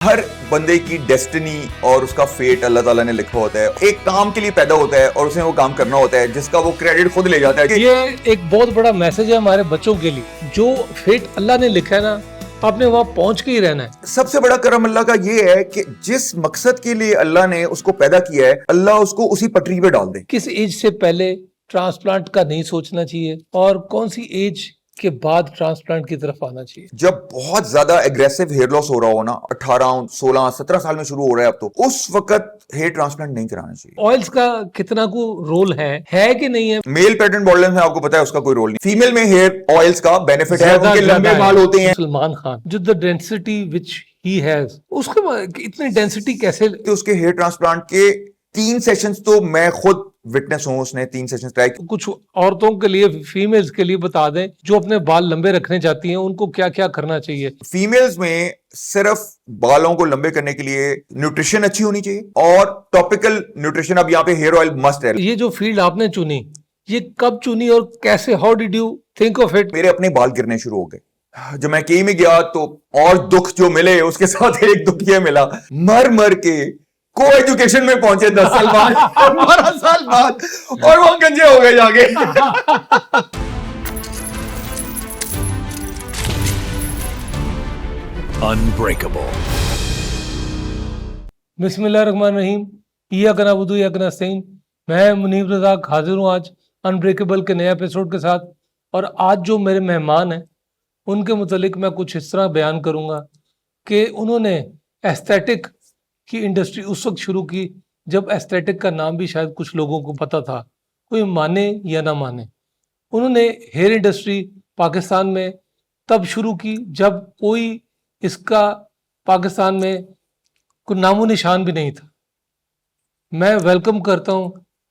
हर बंदे की डेस्टिनी और उसका फेट अल्लाह ताला ने लिखा होता है। एक काम के लिए पैदा होता है और उसे वो काम करना होता है जिसका वो क्रेडिट खुद ले जाता है। ये एक बहुत बड़ा मैसेज है हमारे बच्चों के लिए, जो फेट अल्लाह ने लिखा है ना, आपने वहां पहुंच के ही रहना है। सबसे बड़ा करम अल्लाह का ये है कि जिस मकसद के लिए अल्लाह ने उसको पैदा किया है, अल्लाह उसको उसी पटरी पे डाल दे। किस एज से पहले ट्रांसप्लांट का नहीं सोचना चाहिए और कौन सी एज के बाद ट्रांसप्लांट की तरफ आना चाहिए। जब बहुत ज्यादा एग्रेसिव हेयर लॉस हो रहा हो ना, 18, 16, 17 साल में शुरू हो रहा है अब तो, उस वक्त हेयर ट्रांसप्लांट नहीं कराना चाहिए। ऑयल्स का कितना को रोल है कि नहीं है? मेल पैटर्न बॉल्डनेस में आपको पता है उसका कोई रोल नहीं। फीमेल में हेयर ऑयल्स का बेनिफिट है, उनके लंबे बाल होते हैं। सलमान खान जो the density which he has, उसके इतनी डेंसिटी कैसे? तो उसके हेयर ट्रांसप्लांट के 3 सेशंस तो मैं खुद विटनेस हूं, उसने 3 सेशंस ट्राई। कुछ औरतों के लिए, फीमेल्स के लिए बता दें जो अपने बाल लंबे रखने चाहती हैं, उनको क्या क्या करना चाहिए। फीमेल्स में सिर्फ बालों को लंबे करने के लिए न्यूट्रिशन अच्छी होनी चाहिए और टॉपिकल न्यूट्रिशन। अब यहाँ पे हेयर ऑयल मस्ट है। ये जो फील्ड आपने चुनी, ये कब चुनी और कैसे? How did you think of it? मेरे अपने बाल गिरने शुरू हो गए जब मैं केई में गया, तो और दुख जो मिले उसके साथ एक दुख ये मिला, मर मर के को एजुकेशन में पहुंचे 10 साल बाद 12 साल बाद, और वो गंजे हो गए जाके। Unbreakable. बिस्मिल्लाहिर्रहमानिर्रहीम। इय्याका नअबुदु व इय्याका नस्तईन। मैं मुनीब रज़ाक हाजिर हूँ आज अनब्रेकेबल के नए एपिसोड के साथ। और आज जो मेरे मेहमान हैं उनके मुतालिक मैं कुछ इस तरह बयान करूँगा कि उन्होंने एस्थेटिक की इंडस्ट्री उस वक्त शुरू की जब एस्थेटिक का नाम भी शायद कुछ लोगों को पता था, कोई माने या ना माने। उन्होंने हेयर इंडस्ट्री पाकिस्तान में तब शुरू की जब कोई इसका पाकिस्तान में कोई नामो निशान भी नहीं था। मैं वेलकम करता हूं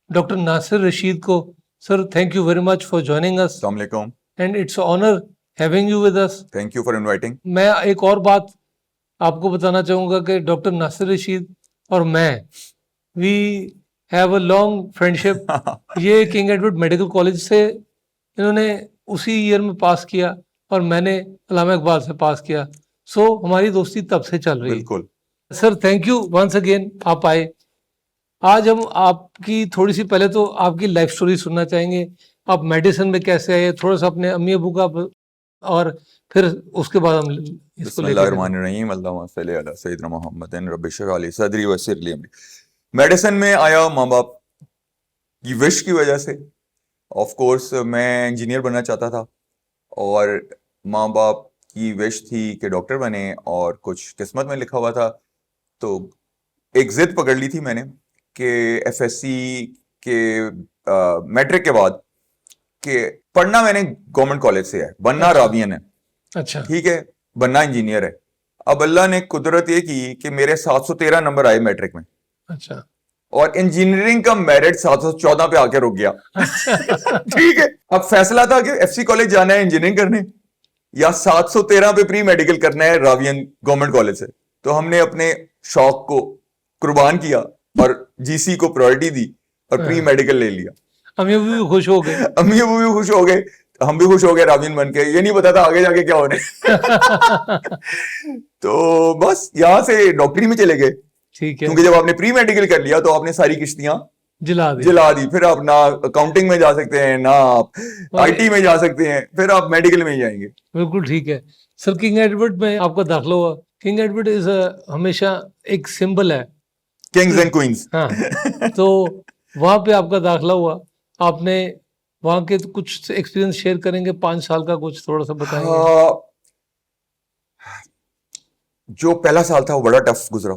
डॉक्टर नासिर रशीद को। Sir, thank you very much for joining us अस्सलाम वालेकुम। And it's honour having you with us. Thank you for inviting. मैं एक और बात आपको बताना चाहूँगा कि डॉक्टर नासिर रशीद और मैं, we have a long friendship. ये किंग एडवर्ड मेडिकल कॉलेज से इन्होंने उसी ईयर में पास किया और मैंने अल्लामा इकबाल से पास किया। सो हमारी दोस्ती तब से चल रही है। बिल्कुल sir, thank you once again, आप आए। आज हम आपकी थोड़ी सी, पहले तो आपकी लाइफ स्टोरी सुनना चाहेंगे। आप मेडिसिन में कैसे आए, थोड़ा सा अपने अम्मी अबू का, और फिर उसके बाद हम इसको बिस्मिल्लाहिर्रहमानिर्रहीम। अल्लाहुम्मा सल्ली अला सय्यिदिना मुहम्मदिन रब्बि इश्रह ली सदरी वयस्सिर ली अमरी। मेडिसिन में आया माँ बाप की विश की वजह से। ऑफ कोर्स मैं इंजीनियर बनना चाहता था और माँ बाप की विश थी कि डॉक्टर बने, और कुछ किस्मत में लिखा हुआ था। तो एक जिद पकड़ ली थी मैंने कि एफएससी के मैट्रिक के बाद कि पढ़ना मैंने गवर्नमेंट कॉलेज से है, बनना रावियन है। अच्छा, ठीक है, बनना इंजीनियर है। अब अल्लाह ने कुदरत ये की कि मेरे 713 नंबर आए मैट्रिक में। अच्छा, और इंजीनियरिंग का मेरिट 714 पे आके रुक गया। ठीक है, अब फैसला था कि एफसी कॉलेज जाना है इंजीनियरिंग करने या 713 पे प्री मेडिकल करना है रावियन गवर्नमेंट कॉलेज से। तो हमने अपने शौक को कुर्बान किया और जीसी को प्रायोरिटी दी और प्री मेडिकल ले लिया। अम्मी अबू भी खुश हो गए। अम्मी अबू भी खुश हो गए, हम भी खुश हो गए रावियन बन के। ये नहीं पता था आगे जाके क्या होने। तो बस यहां से डॉक्टरी में चले गए। ठीक है, क्योंकि जब आपने प्री मेडिकल कर लिया तो आपने सारी किश्तियां जिला दी। फिर आप ना अकाउंटिंग में जा सकते हैं, ना आप आईटी में जा सकते हैं, फिर आप मेडिकल में ही जाएंगे। बिल्कुल ठीक है। सर, किंग एडवर्ड में आपका दाखिला हुआ। किंग एडवर्ड इज हमेशा एक सिंबल है, किंग्स एंड क्वींस। हाँ। तो वहां पे आपका दाखिला हुआ, आपने वहां के तो कुछ एक्सपीरियंस शेयर करेंगे? 5 साल का कुछ थोड़ा सा बताएंगे। जो पहला साल था वो बड़ा टफ गुजरा,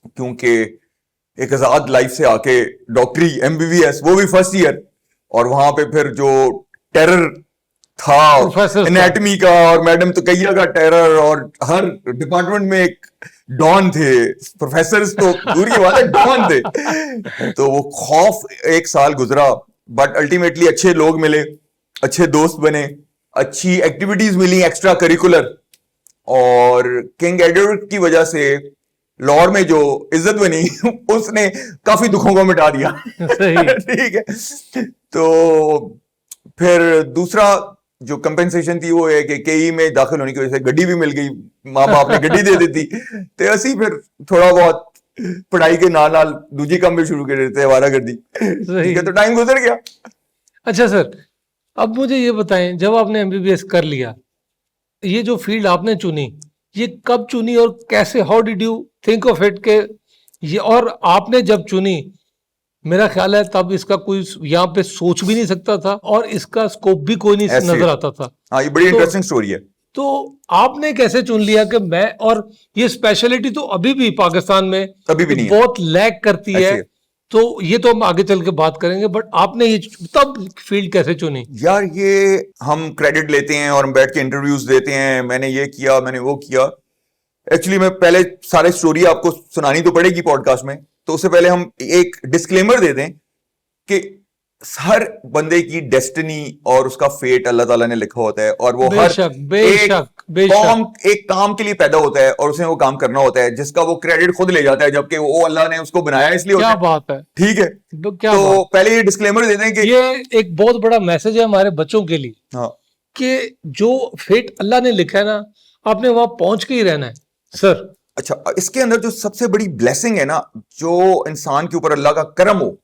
क्योंकि एक आजाद लाइफ से आके डॉक्टरी एमबीबीएस, वो भी फर्स्ट ईयर, और वहां पे फिर जो टेरर था एनाटॉमी का, और मैडम तो कैया का टेरर, और हर डिपार्टमेंट में एक डॉन थे, प्रोफेसर तो दूर की बात है, डॉन थे। तो वो खौफ एक साल गुजरा, बट अल्टीमेटली अच्छे लोग मिले, अच्छे दोस्त बने, अच्छी एक्टिविटीज मिली एक्स्ट्रा करिकुलर, और किंग एडवर्ड की वजह से लाहौर में जो इज्जत बनी उसने काफी दुखों को मिटा दिया। ठीक है। तो फिर दूसरा जो कंपेंसेशन थी वो है कि केई में दाखिल होने की वजह से गड्डी भी मिल गई, माँ बाप ने गड्डी दे दी थी, ते असी फिर थोड़ा बहुत पढ़ाई के नाल नाल दूजी काम भी शुरू कर देते हैं, आवारागर्दी। ठीक है, तो टाइम गुजर गया। अच्छा सर, अब मुझे ये बताएं, जब आपने एमबीबीएस कर लिया, ये जो फील्ड आपने चुनी, ये कब चुनी और कैसे, how did you think of it के ये, और आपने जब चुनी, मेरा ख्याल है तब इसका कोई यहाँ पे सोच भी नहीं सकता था और इसका स्कोप भी कोई नहीं ऐसे। नजर आता था। हाँ, ये बड़ी इंटरेस्टिंग स्टोरी है। तो आपने कैसे चुन लिया कि मैं, और ये स्पेशलिटी तो अभी भी पाकिस्तान में कभी भी नहीं है। बहुत लैग करती है, ऐसे। तो ये तो हम आगे चल के बात करेंगे, बट आपने ये तब फील्ड कैसे चुनी? यार ये हम क्रेडिट लेते हैं और हम बैठ के इंटरव्यूज देते हैं, मैंने ये किया, मैंने वो किया। एक्चुअली मैं पहले सारी स्टोरी आपको सुनानी तो पड़ेगी पॉडकास्ट में, तो उससे पहले हम एक डिस्क्लेमर दे दें कि हर बंदे की डेस्टिनी और उसका फेट अल्लाह ताला ने लिखा होता है, और वो एक काम के लिए पैदा होता है और उसे वो काम करना होता है जिसका वो क्रेडिट खुद ले जाता है, जबकि वो अल्लाह ने उसको बनाया इसलिए होता है। क्या बात है, ठीक है, तो पहले ये डिस्क्लेमर दे दें कि ये एक बहुत बड़ा मैसेज है हमारे बच्चों के लिए। हाँ, कि जो फेट अल्लाह ने लिखा है ना, आपने वहां पहुंच के ही रहना है सर। अच्छा, इसके अंदर जो सबसे बड़ी ब्लेसिंग है ना, जो इंसान के ऊपर अल्लाह का करम हो,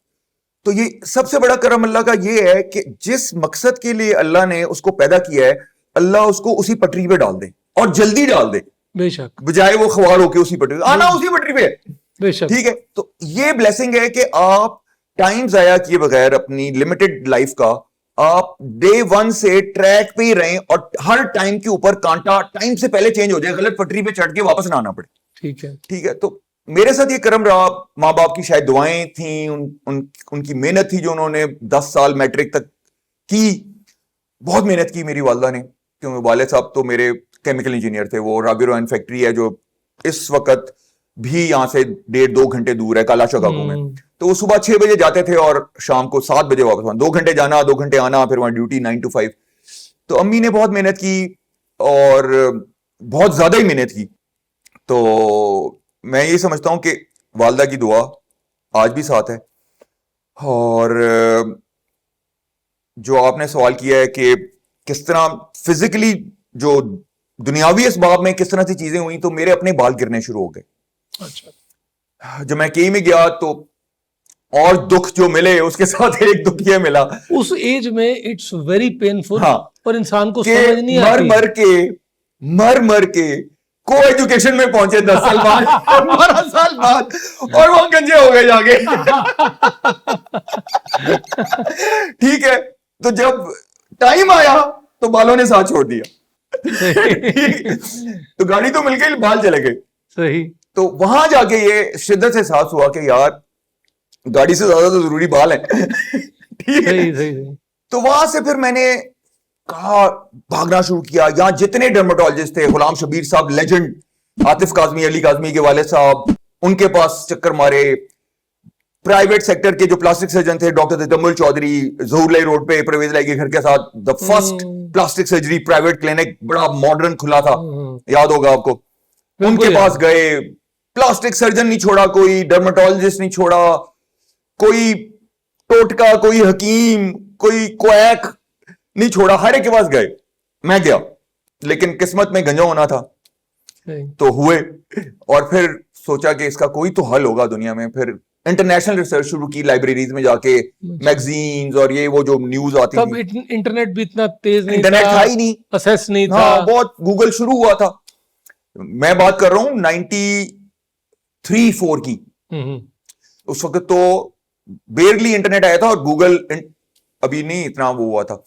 तो ये सबसे बड़ा करम अल्लाह का ये है कि जिस मकसद के लिए अल्लाह ने उसको पैदा किया है, अल्लाह उसको उसी पटरी पे डाल दे और जल्दी डाल दे, बेशक, बजाय वो ख्वार होके उसी पटरी आना, उसी पटरी पे। बेशक, ठीक है, तो ये ब्लेसिंग है कि आप टाइम जाया किए बगैर अपनी लिमिटेड लाइफ का आप डे वन से ट्रैक पे ही रहें, और हर टाइम के ऊपर कांटा टाइम से पहले चेंज हो जाए, गलत पटरी पे चढ़ के वापस ना आना पड़े। ठीक है, ठीक है, तो मेरे साथ ये करम रहा। माँ बाप की शायद दुआएं थी, उनकी मेहनत थी जो उन्होंने 10 साल मैट्रिक तक की, बहुत मेहनत की मेरी वालदा ने, क्योंकि वाले साहब तो मेरे केमिकल इंजीनियर थे। वो राबिरोन फैक्ट्री है जो इस वक्त भी यहाँ से 1.5-2 घंटे दूर है, काला शिकागो में। तो वो सुबह 6 बजे जाते थे और शाम को 7 बजे वापस आना, 2 घंटे जाना 2 घंटे आना, फिर वहां ड्यूटी 9 to 5। तो अम्मी ने बहुत मेहनत की और बहुत ज्यादा ही मेहनत की। तो मैं ये समझता हूं कि वालदा की दुआ आज भी साथ है। और जो आपने सवाल किया है कि किस तरह फिजिकली जो दुनियावी असबाब में किस तरह से चीजें हुई, तो मेरे अपने बाल गिरने शुरू हो गए। अच्छा, जब मैं केई में गया तो और दुख जो मिले उसके साथ एक दुख ये मिला, उस एज में इट्स वेरी पेनफुल। हाँ, और इंसान को समझ नहीं आती, मर के को एजुकेशन में पहुंचे 10 साल बाद 12 साल बाद, और वो गंजे हो गए जाके। ठीक है, तो जब टाइम आया तो बालों ने साथ छोड़ दिया। तो गाड़ी तो मिल गई, बाल चले गए। सही। तो वहां जाके ये शिद्दत से एहसास हुआ कि यार गाड़ी से ज्यादा तो जरूरी बाल है। ठीक है, तो वहां से फिर मैंने कहा भागना शुरू किया। यहाँ जितने डर्मेटोलॉजिस्ट थे, गुलाम शबीर साहब लेजेंड, आतिफ काजमी, अली काजमी के वाले साहब, उनके पास चक्कर मारे। प्राइवेट सेक्टर के जो प्लास्टिक सर्जन थे, डॉक्टर तमुल चौधरी, जहूरलाई रोड पे परवेज लाई के घर के साथ the first plastic surgery private clinic, बड़ा मॉडर्न खुला था, याद होगा आपको। उनके पास गए, प्लास्टिक सर्जन नहीं छोड़ा कोई, डर्मेटोलॉजिस्ट नहीं छोड़ा कोई, टोटका, कोई हकीम, कोई क्वैक नहीं छोड़ा, हर एक के पास गए। मैं गया, लेकिन किस्मत में गंजा होना था तो हुए। और फिर सोचा कि इसका कोई तो हल होगा दुनिया में। फिर इंटरनेशनल रिसर्च शुरू की, लाइब्रेरीज में जाके मैगजीन्स और ये वो जो न्यूज आती तब थी। इंटरनेट भी इतना तेज नहीं इंटरनेट था ही नहीं, असेस नहीं था। हाँ, बहुत गूगल शुरू हुआ था। मैं बात कर रहा हूं 93-4 की। उस वक्त तो बेरली इंटरनेट आया था और गूगल अभी नहीं इतना वो हुआ था।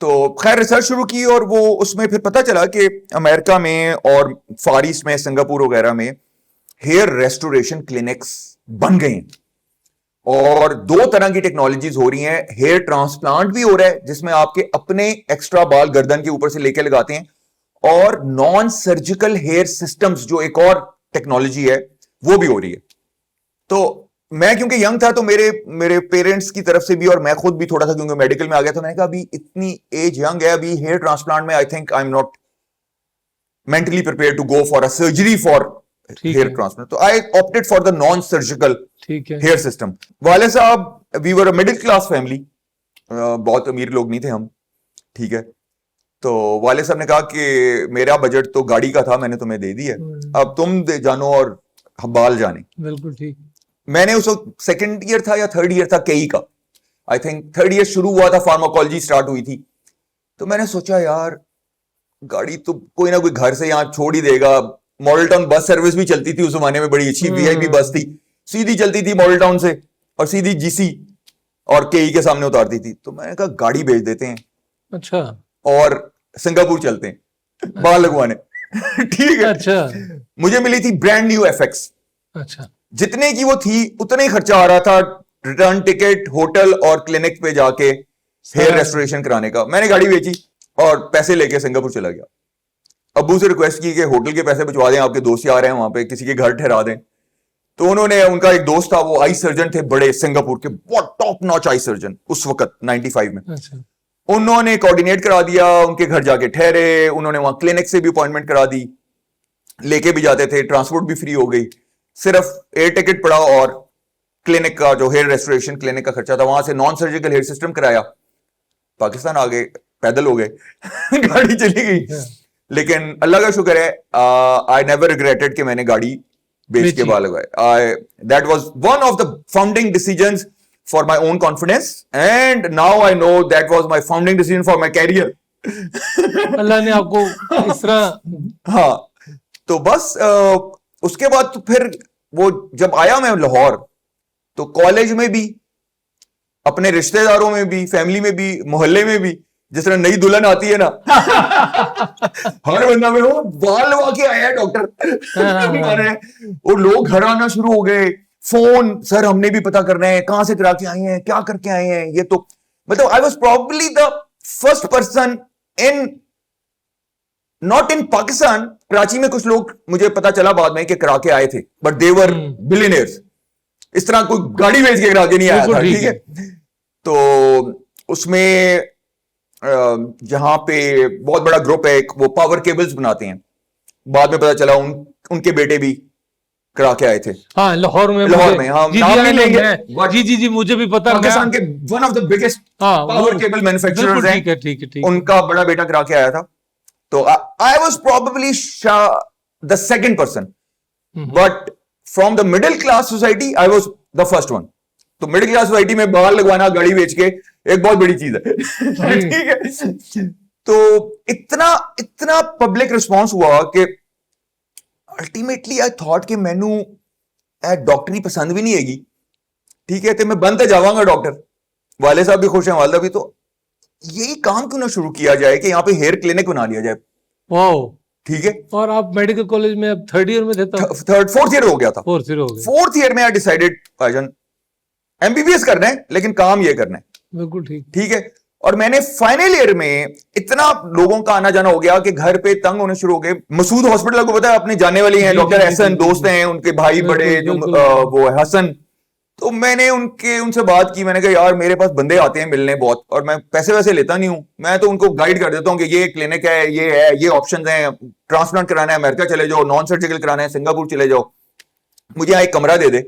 तो खैर रिसर्च शुरू की, और वो उसमें फिर पता चला कि अमेरिका में और फार ईस्ट में, सिंगापुर वगैरह में हेयर रेस्टोरेशन क्लिनिक्स बन गए हैं, और 2 तरह की टेक्नोलॉजीज हो रही हैं। हेयर ट्रांसप्लांट भी हो रहा है जिसमें आपके अपने एक्स्ट्रा बाल गर्दन के ऊपर से लेके लगाते हैं, और नॉन सर्जिकल हेयर सिस्टम्स जो एक और टेक्नोलॉजी है वो भी हो रही है। तो मैं क्योंकि यंग था तो मेरे पेरेंट्स की तरफ से भी, और मैं खुद भी थोड़ा सा क्योंकि मेडिकल में आ गया, तो मैंने कहा अभी इतनी एज यंग है, अभी हेयर ट्रांसप्लांट में I think I am not mentally prepare to go for a surgery for hair transplant. तो I opted for the non surgical hair system. वाले साहब, we were a middle class family, बहुत अमीर लोग नहीं थे हम। ठीक है, तो वाले साहब ने कहा कि मेरा बजट तो गाड़ी का था, मैंने तुम्हें दे दी है, अब तुम जानो और बाल जाने। बिल्कुल ठीक। मैंने उस वक्त सेकेंड ईयर था या थर्ड ईयर था केई का, आई थिंक थर्ड ईयर शुरू हुआ था, फार्माकोलॉजी स्टार्ट हुई थी। तो मैंने सोचा यार गाड़ी तो कोई ना कोई घर से यहाँ छोड़ ही देगा। मॉडल टाउन बस सर्विस भी चलती थी उस जमाने में, बड़ी अच्छी वीआईपी बस थी, सीधी चलती थी मॉडल टाउन से और सीधी जीसी और केई के सामने उतारती थी। तो मैंने कहा गाड़ी भेज देते हैं अच्छा। और सिंगापुर चलते हैं बाल लगवाने। ठीक है। अच्छा। मुझे मिली थी ब्रांड न्यू एफएक्स, अच्छा। जितने की वो थी उतना ही खर्चा आ रहा था, रिटर्न टिकट, होटल और क्लिनिक पे जाके हेयर रेस्टोरेशन कराने का। मैंने गाड़ी बेची और पैसे लेके सिंगापुर चला गया। अब्बू से रिक्वेस्ट की कि होटल के पैसे बचवा दें, आपके दोस्त आ रहे हैं वहां पे, किसी के घर ठहरा दें। तो उन्होंने, उनका एक दोस्त था वो आई सर्जन थे बड़े, सिंगापुर के बहुत टॉप नॉच आई सर्जन उस वक्त 95 में। अच्छा। उन्होंने कोऑर्डिनेट करा दिया, उनके घर जाके ठहरे, उन्होंने वहां क्लिनिक से भी अपॉइंटमेंट करा दी, लेके भी जाते थे, ट्रांसपोर्ट भी फ्री हो गई, सिर्फ एयर टिकट पड़ा और क्लिनिक का जो हेयर रेस्टोरेशन क्लिनिक का खर्चा था। वहां से नॉन सर्जिकल हेयर सिस्टम कराया, पाकिस्तान आ गए, पैदल हो गए। गाड़ी चली गई। लेकिन अल्लाह का शुक्र है, आई नेवर रिग्रेटेड कि मैंने गाड़ी बेच के बाल लगाए। That was one of the founding decisions for my own confidence and now I know that was my founding decision for my career. Allah ने आपको इस तरह। हाँ, तो बस उसके बाद तो फिर वो जब आया मैं लाहौर, तो कॉलेज में भी, अपने रिश्तेदारों में भी, फैमिली में भी, मोहल्ले में भी, जिस तरह नई दुल्हन आती है ना, हर बंदा में वो बाल लगा के आया है डॉक्टर। वो लोग घर आना शुरू हो गए, फोन, सर हमने भी पता करना है, कहां से करा के आए हैं, क्या करके आए हैं। ये तो मतलब I was probably the first person in, not in Pakistan, Karachi में कुछ लोग मुझे पता चला बाद में कि करा के आए थे, बट दे वर बिलियनियर्स। इस तरह कोई गाड़ी बेच के करा के नहीं आया था। ठीक है। तो उसमें जहां पे बहुत बड़ा ग्रुप है, वो पावर केबल्स बनाते हैं, बाद में पता चला उनके बेटे भी करा के आए थे। हाँ, लाहौर में। लाहौर में, हाँ, नाम नहीं लेंगे। जी जी जी, मुझे भी पता। पाकिस्तान के one of the biggest power cable manufacturers हैं। ठीक है। उनका बड़ा बेटा करा के आया था। तो I was probably the second person, but from the middle class society I was the first one. तो मिडिल क्लास सोसाइटी में बाल लगवाना, गाड़ी बेच के, एक बहुत बड़ी चीज है। ठीक है। तो इतना पब्लिक रिस्पांस हुआ कि अल्टीमेटली आई थॉट कि मैनू डॉक्टरी पसंद भी नहीं हैगी। ठीक है, तो मैं बनते जावांगा डॉक्टर। वाले साहब भी खुश हैं, वालदा भी। तो यही काम क्यों ना शुरू किया जाए कि यहाँ पे हेयर क्लिनिक बना लिया जाए। वाओ। ठीक है। और आप मेडिकल कॉलेज में अब थर्ड ईयर में थे? फोर्थ ईयर हो गया था। फोर्थ ईयर में आई डिसाइडेड भाईजान एमबीबीएस करना है, लेकिन काम ये करना है। बिल्कुल ठीक। ठीक है। और मैंने फाइनल ईयर में इतना लोगों का आना जाना हो गया कि घर पे तंग होने शुरू हो गए। मसूद हॉस्पिटल को पता है, अपने जाने वाले हैं, डॉक्टर एहसन दोस्त हैं, उनके भाई बड़े जो वो है हसन। तो मैंने उनसे बात की, मैंने कहा यार मेरे पास बंदे आते हैं मिलने बहुत, और मैं पैसे वैसे लेता नहीं हूं, मैं तो उनको गाइड कर देता हूं कि ये क्लिनिक है, ये ऑप्शंस हैं, ट्रांसप्लांट कराना है अमेरिका चले जाओ, नॉन सर्जिकल कराना है सिंगापुर चले जाओ, मुझे यहाँ एक कमरा दे दे,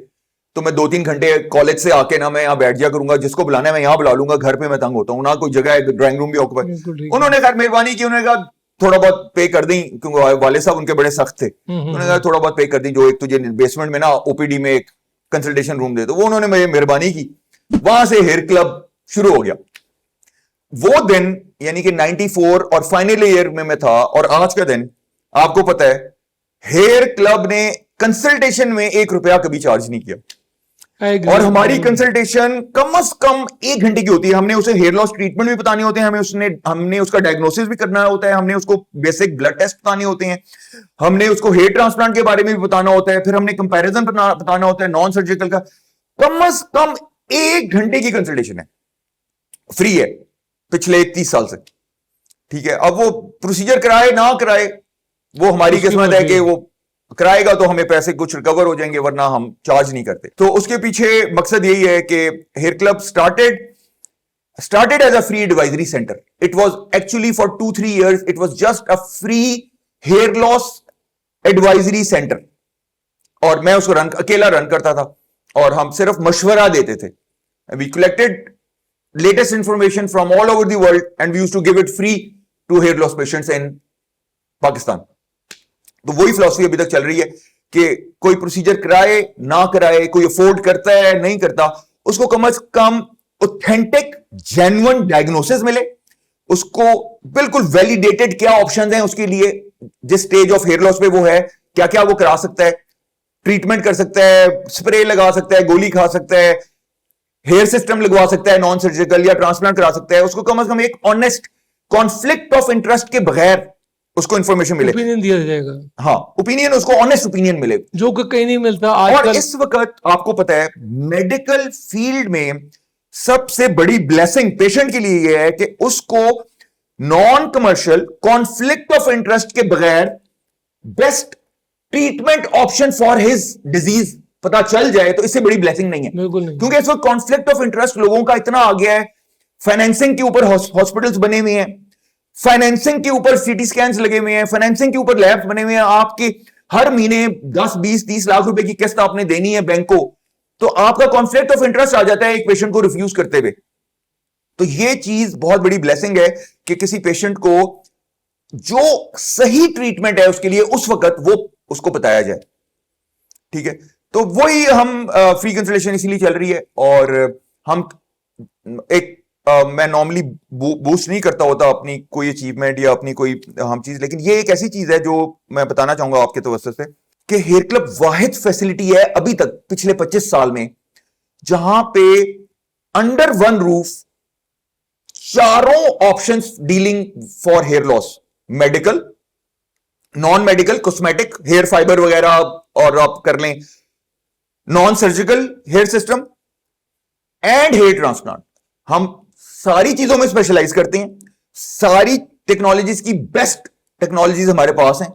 तो मैं 2-3 घंटे कॉलेज से आके ना मैं यहाँ बैठ जाया करूंगा, जिसको बुलाना है मैं यहाँ बुला लूंगा, घर पे मैं तंग होता हूँ ना, कोई जगह है, ड्राइंग रूम भी ऑक्यूपाई। उन्होंने खैर मेहरबानी की, उन्होंने कहा थोड़ा बहुत पे कर दी, क्योंकि वाले साहब उनके बड़े सख्त थे। उन्होंने कहा थोड़ा बहुत पे कर दी, जो एक तुझे बेसमेंट में ना ओपीडी में एक कंसल्टेशन रूम दे, तो वो उन्होंने मुझे मेहरबानी की। वहां से हेयर क्लब शुरू हो गया। वो दिन यानी कि 94 और फाइनल ईयर में मैं था, और आज का दिन आपको पता है, हेयर क्लब ने कंसल्टेशन में 1 रुपया कभी चार्ज नहीं किया। और हमारी कंसल्टेशन कम से कम 1 घंटे की होती है। हमने उसे हेयर लॉस ट्रीटमेंट भी बतानी होते हैं, हमने उसका डायग्नोसिस भी करना होता है, हमने उसको बेसिक ब्लड टेस्ट बताने होते हैं, हमने उसको हेयर ट्रांसप्लांट के बारे में भी बताना होता है, फिर हमने कंपैरिजन बताना होता है नॉन सर्जिकल का। कम से कम 1 घंटे की कंसल्टेशन है, फ्री है पिछले 30 साल से। ठीक है। अब वो प्रोसीजर कराए ना कराए वो हमारी किस्मत है कि वो कराएगा तो हमें पैसे कुछ रिकवर हो जाएंगे, वरना हम चार्ज नहीं करते। तो उसके पीछे मकसद यही है कि hair club started as a free advisory center. It was actually for 2-3 years it was just a free hair loss advisory center. और मैं उसको अकेला रन करता था, और हम सिर्फ मशवरा देते थे। We collected latest information from all over the world and we used to give it free to hair loss patients in Pakistan. तो वही फिलॉसफी अभी तक चल रही है कि कोई प्रोसीजर कराए ना कराए, कोई अफोर्ड करता है नहीं करता, उसको कम से कम ऑथेंटिक जेन्युइन डायग्नोसिस मिले, उसको बिल्कुल वैलिडेटेड क्या ऑप्शन हैं उसके लिए, जिस स्टेज ऑफ हेयर लॉस पे वो है, क्या क्या वो करा सकता है, ट्रीटमेंट कर सकता है, स्प्रे लगा सकता है, गोली खा सकता है, हेयर सिस्टम लगवा सकता है नॉन सर्जिकल, या ट्रांसप्लांट करा सकता है, उसको कम से कम एक ऑनेस्ट कॉन्फ्लिक्ट ऑफ इंटरेस्ट के बगैर उसको इंफॉर्मेशन मिले, ओपिनियन दिया जाएगा। हाँ ओपिनियन, उसको ऑनेस्ट ओपिनियन मिले, जो कि कहीं नहीं मिलता और आजकल। इस वक्त आपको पता है मेडिकल फील्ड में सबसे बड़ी ब्लेसिंग पेशेंट के लिए यह है कि उसको non commercial conflict of interest के बगैर best treatment option for his disease पता चल जाए, तो इससे बड़ी ब्लेसिंग नहीं है। बिल्कुल नहीं। क्योंकि इस वक्त कॉन्फ्लिक्ट ऑफ इंटरेस्ट लोगों का इतना आ गया है, फाइनेंसिंग के ऊपर हॉस्पिटल्स बने हुए हैं, फाइनेंसिंग के ऊपर सीटी स्कैन्स लगे हुए हैं, फाइनेंसिंग के ऊपर लैब्स बने हुए हैं, आपके हर महीने 10 20 30 लाख रुपए की किस्त आपने देनी है बैंक को, तो आपका कॉन्फ्लिक्ट ऑफ इंटरेस्ट आ जाता है एक पेशेंट को रिफ्यूज करते हुए। तो ये चीज बहुत बड़ी ब्लेसिंग है कि किसी पेशेंट को जो सही ट्रीटमेंट है उसके लिए उस वक्त वो उसको बताया जाए। ठीक है, तो वही हम फ्री कंसल्टेशन इसीलिए चल रही है, और हम एक मैं नॉर्मली बूस्ट नहीं करता होता अपनी कोई अचीवमेंट या अपनी कोई हम चीज, लेकिन ये एक ऐसी चीज है जो मैं बताना चाहूंगा आपके तवज्जुह से कि हेयर क्लब वाहिद फैसिलिटी है अभी तक पिछले 25 साल में जहां पे अंडर वन रूफ चारों options dealing for hair loss, medical, non medical, cosmetic, hair fibre वगैरह, और आप कर लें non surgical hair system and hair transplant, हम सारी चीजों में स्पेशलाइज करते हैं, सारी टेक्नोलॉजीज की बेस्ट टेक्नोलॉजीज हमारे पास हैं,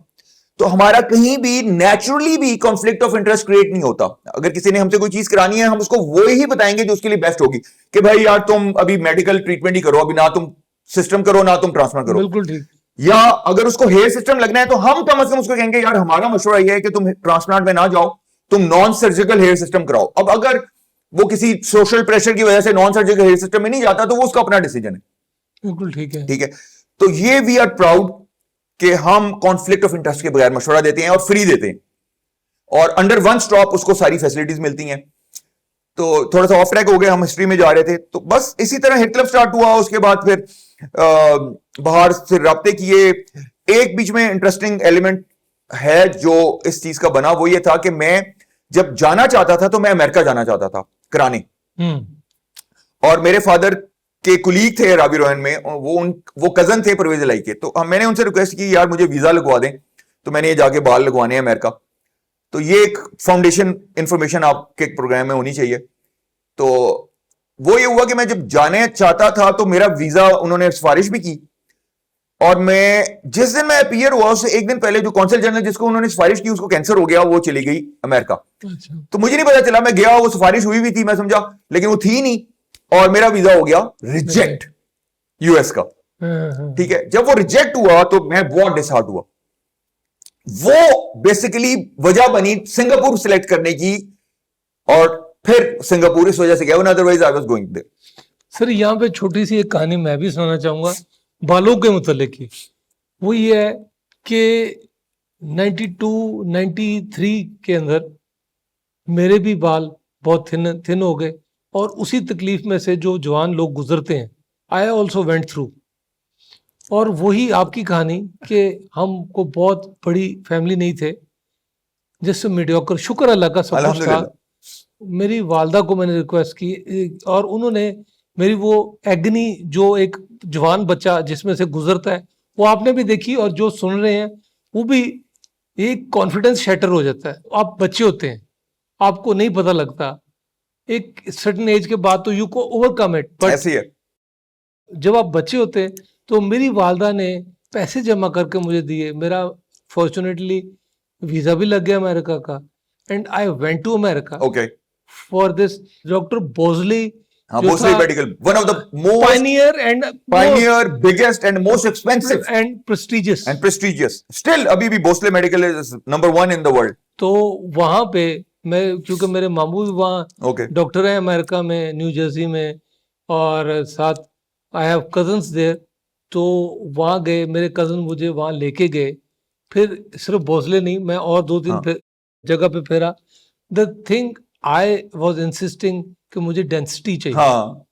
तो हमारा कहीं भी नेचुरली भी कॉन्फ्लिक्ट ऑफ इंटरेस्ट क्रिएट नहीं होता। अगर किसी ने हमसे कोई चीज करानी है, हम उसको वो ही बताएंगे जो उसके लिए बेस्ट होगी, कि भाई यार तुम अभी मेडिकल ट्रीटमेंट ही करो, अभी ना तुम सिस्टम करो ना तुम ट्रांसप्लांट करो। बिल्कुल ठीक। या अगर उसको हेयर सिस्टम लगना है तो हम कम से कम उसको कहेंगे यार हमारा मशवरा यह है कि तुम ट्रांसप्लांट में ना जाओ, तुम नॉन सर्जिकल हेयर सिस्टम कराओ। अब अगर वो किसी सोशल प्रेशर की वजह से नॉन सर्जिकल हेयर सिस्टम में नहीं जाता तो वो उसका अपना डिसीजन है। बिल्कुल ठीक है। ठीक है, तो ये वी आर प्राउड कि हम कॉन्फ्लिक्ट ऑफ इंटरेस्ट के बगैर मशवरा देते हैं और फ्री देते हैं, और अंडर वन स्टॉप उसको सारी फैसिलिटीज मिलती हैं। तो थोड़ा सा ऑफ ट्रैक हो गए, हम हिस्ट्री में जा रहे थे, तो बस इसी तरह हेयर क्लब स्टार्ट हुआ, उसके बाद फिर बाहर से राब्ते किए। एक बीच में इंटरेस्टिंग एलिमेंट है जो इस चीज का बना, वो ये था कि मैं जब जाना चाहता था तो मैं अमेरिका जाना चाहता था कराने, और मेरे फादर के कुलीग थे रावी रोहन में, वो कजन थे परवेज इलाई के, तो मैंने उनसे रिक्वेस्ट की यार मुझे वीजा लगवा दें, तो मैंने ये जाके बाल लगवाने हैं अमेरिका। तो ये एक फाउंडेशन इंफॉर्मेशन आपके प्रोग्राम में होनी चाहिए। तो वो ये हुआ कि मैं जब जाने चाहता था तो मेरा वीजा उन्होंने सिफारिश भी की, और मैं जिस दिन मैं अपीयर हुआ उससे एक दिन पहले जो कौंसल जनरल जिसको उन्होंने सिफारिश की उसको कैंसर हो गया, वो चली गई अमेरिका। अच्छा। तो मुझे नहीं पता चला, मैं गया, वो सिफारिश हुई भी थी मैं समझा, लेकिन वो थी नहीं, और मेरा वीजा हो गया रिजेक्ट यूएस का। ठीक है, जब वो रिजेक्ट हुआ तो मैं बहुत डिसहार्ट हुआ। वो बेसिकली वजह बनी सिंगापुर सिलेक्ट करने की, और फिर सिंगापुर इस वजह से गया, otherwise I was going there. Sir यहाँ पे छोटी सी एक कहानी मैं भी सुनाना चाहूंगा बालों के मुतालिक की। वो ये है कि 92 93 के अंदर मेरे भी बाल बहुत थिन हो गए, और उसी तकलीफ में से जो जवान लोग गुजरते हैं, आई ऑल्सो वेंट थ्रू। और वही आपकी कहानी कि हमको बहुत बड़ी फैमिली नहीं थे, जिससे मीडियोकर, शुक्र अल्लाह का सब कुछ था। मेरी वालदा को मैंने रिक्वेस्ट की, और उन्होंने मेरी वो एग्नी जो एक जवान बच्चा जिसमें से गुजरता है वो आपने भी देखी, और जो सुन रहे हैं वो भी, एक कॉन्फिडेंस शैटर हो जाता है। आप बच्चे होते हैं, आपको नहीं पता लगता, एक सर्टेन एज के बाद तो यू को ओवरकम इट, बट जब आप बच्चे होते हैं तो मेरी वालदा ने पैसे जमा करके मुझे दिए। मेरा फॉर्चुनेटली वीजा भी लग गया अमेरिका का, and I went to America for this doctor Bosley, Bosley Medical, one of the most pioneer, biggest and most expensive and prestigious. Still, अभी भी Bosley Medical is number 1 in the world. तो वहां पे मैं, क्योंकि मेरे मामू भी वहाँ डॉक्टर हैं अमेरिका में, न्यू जर्सी में, और साथ आई हैव कजन्स देयर, तो वहां गए, मेरे कजन मुझे वहां लेके गए, फिर सिर्फ भोसले नहीं, मैं और 2-3 हाँ जगह पे फेरा। The thing I was insisting कि मुझे डेंसिटी चाहिए, हाँ,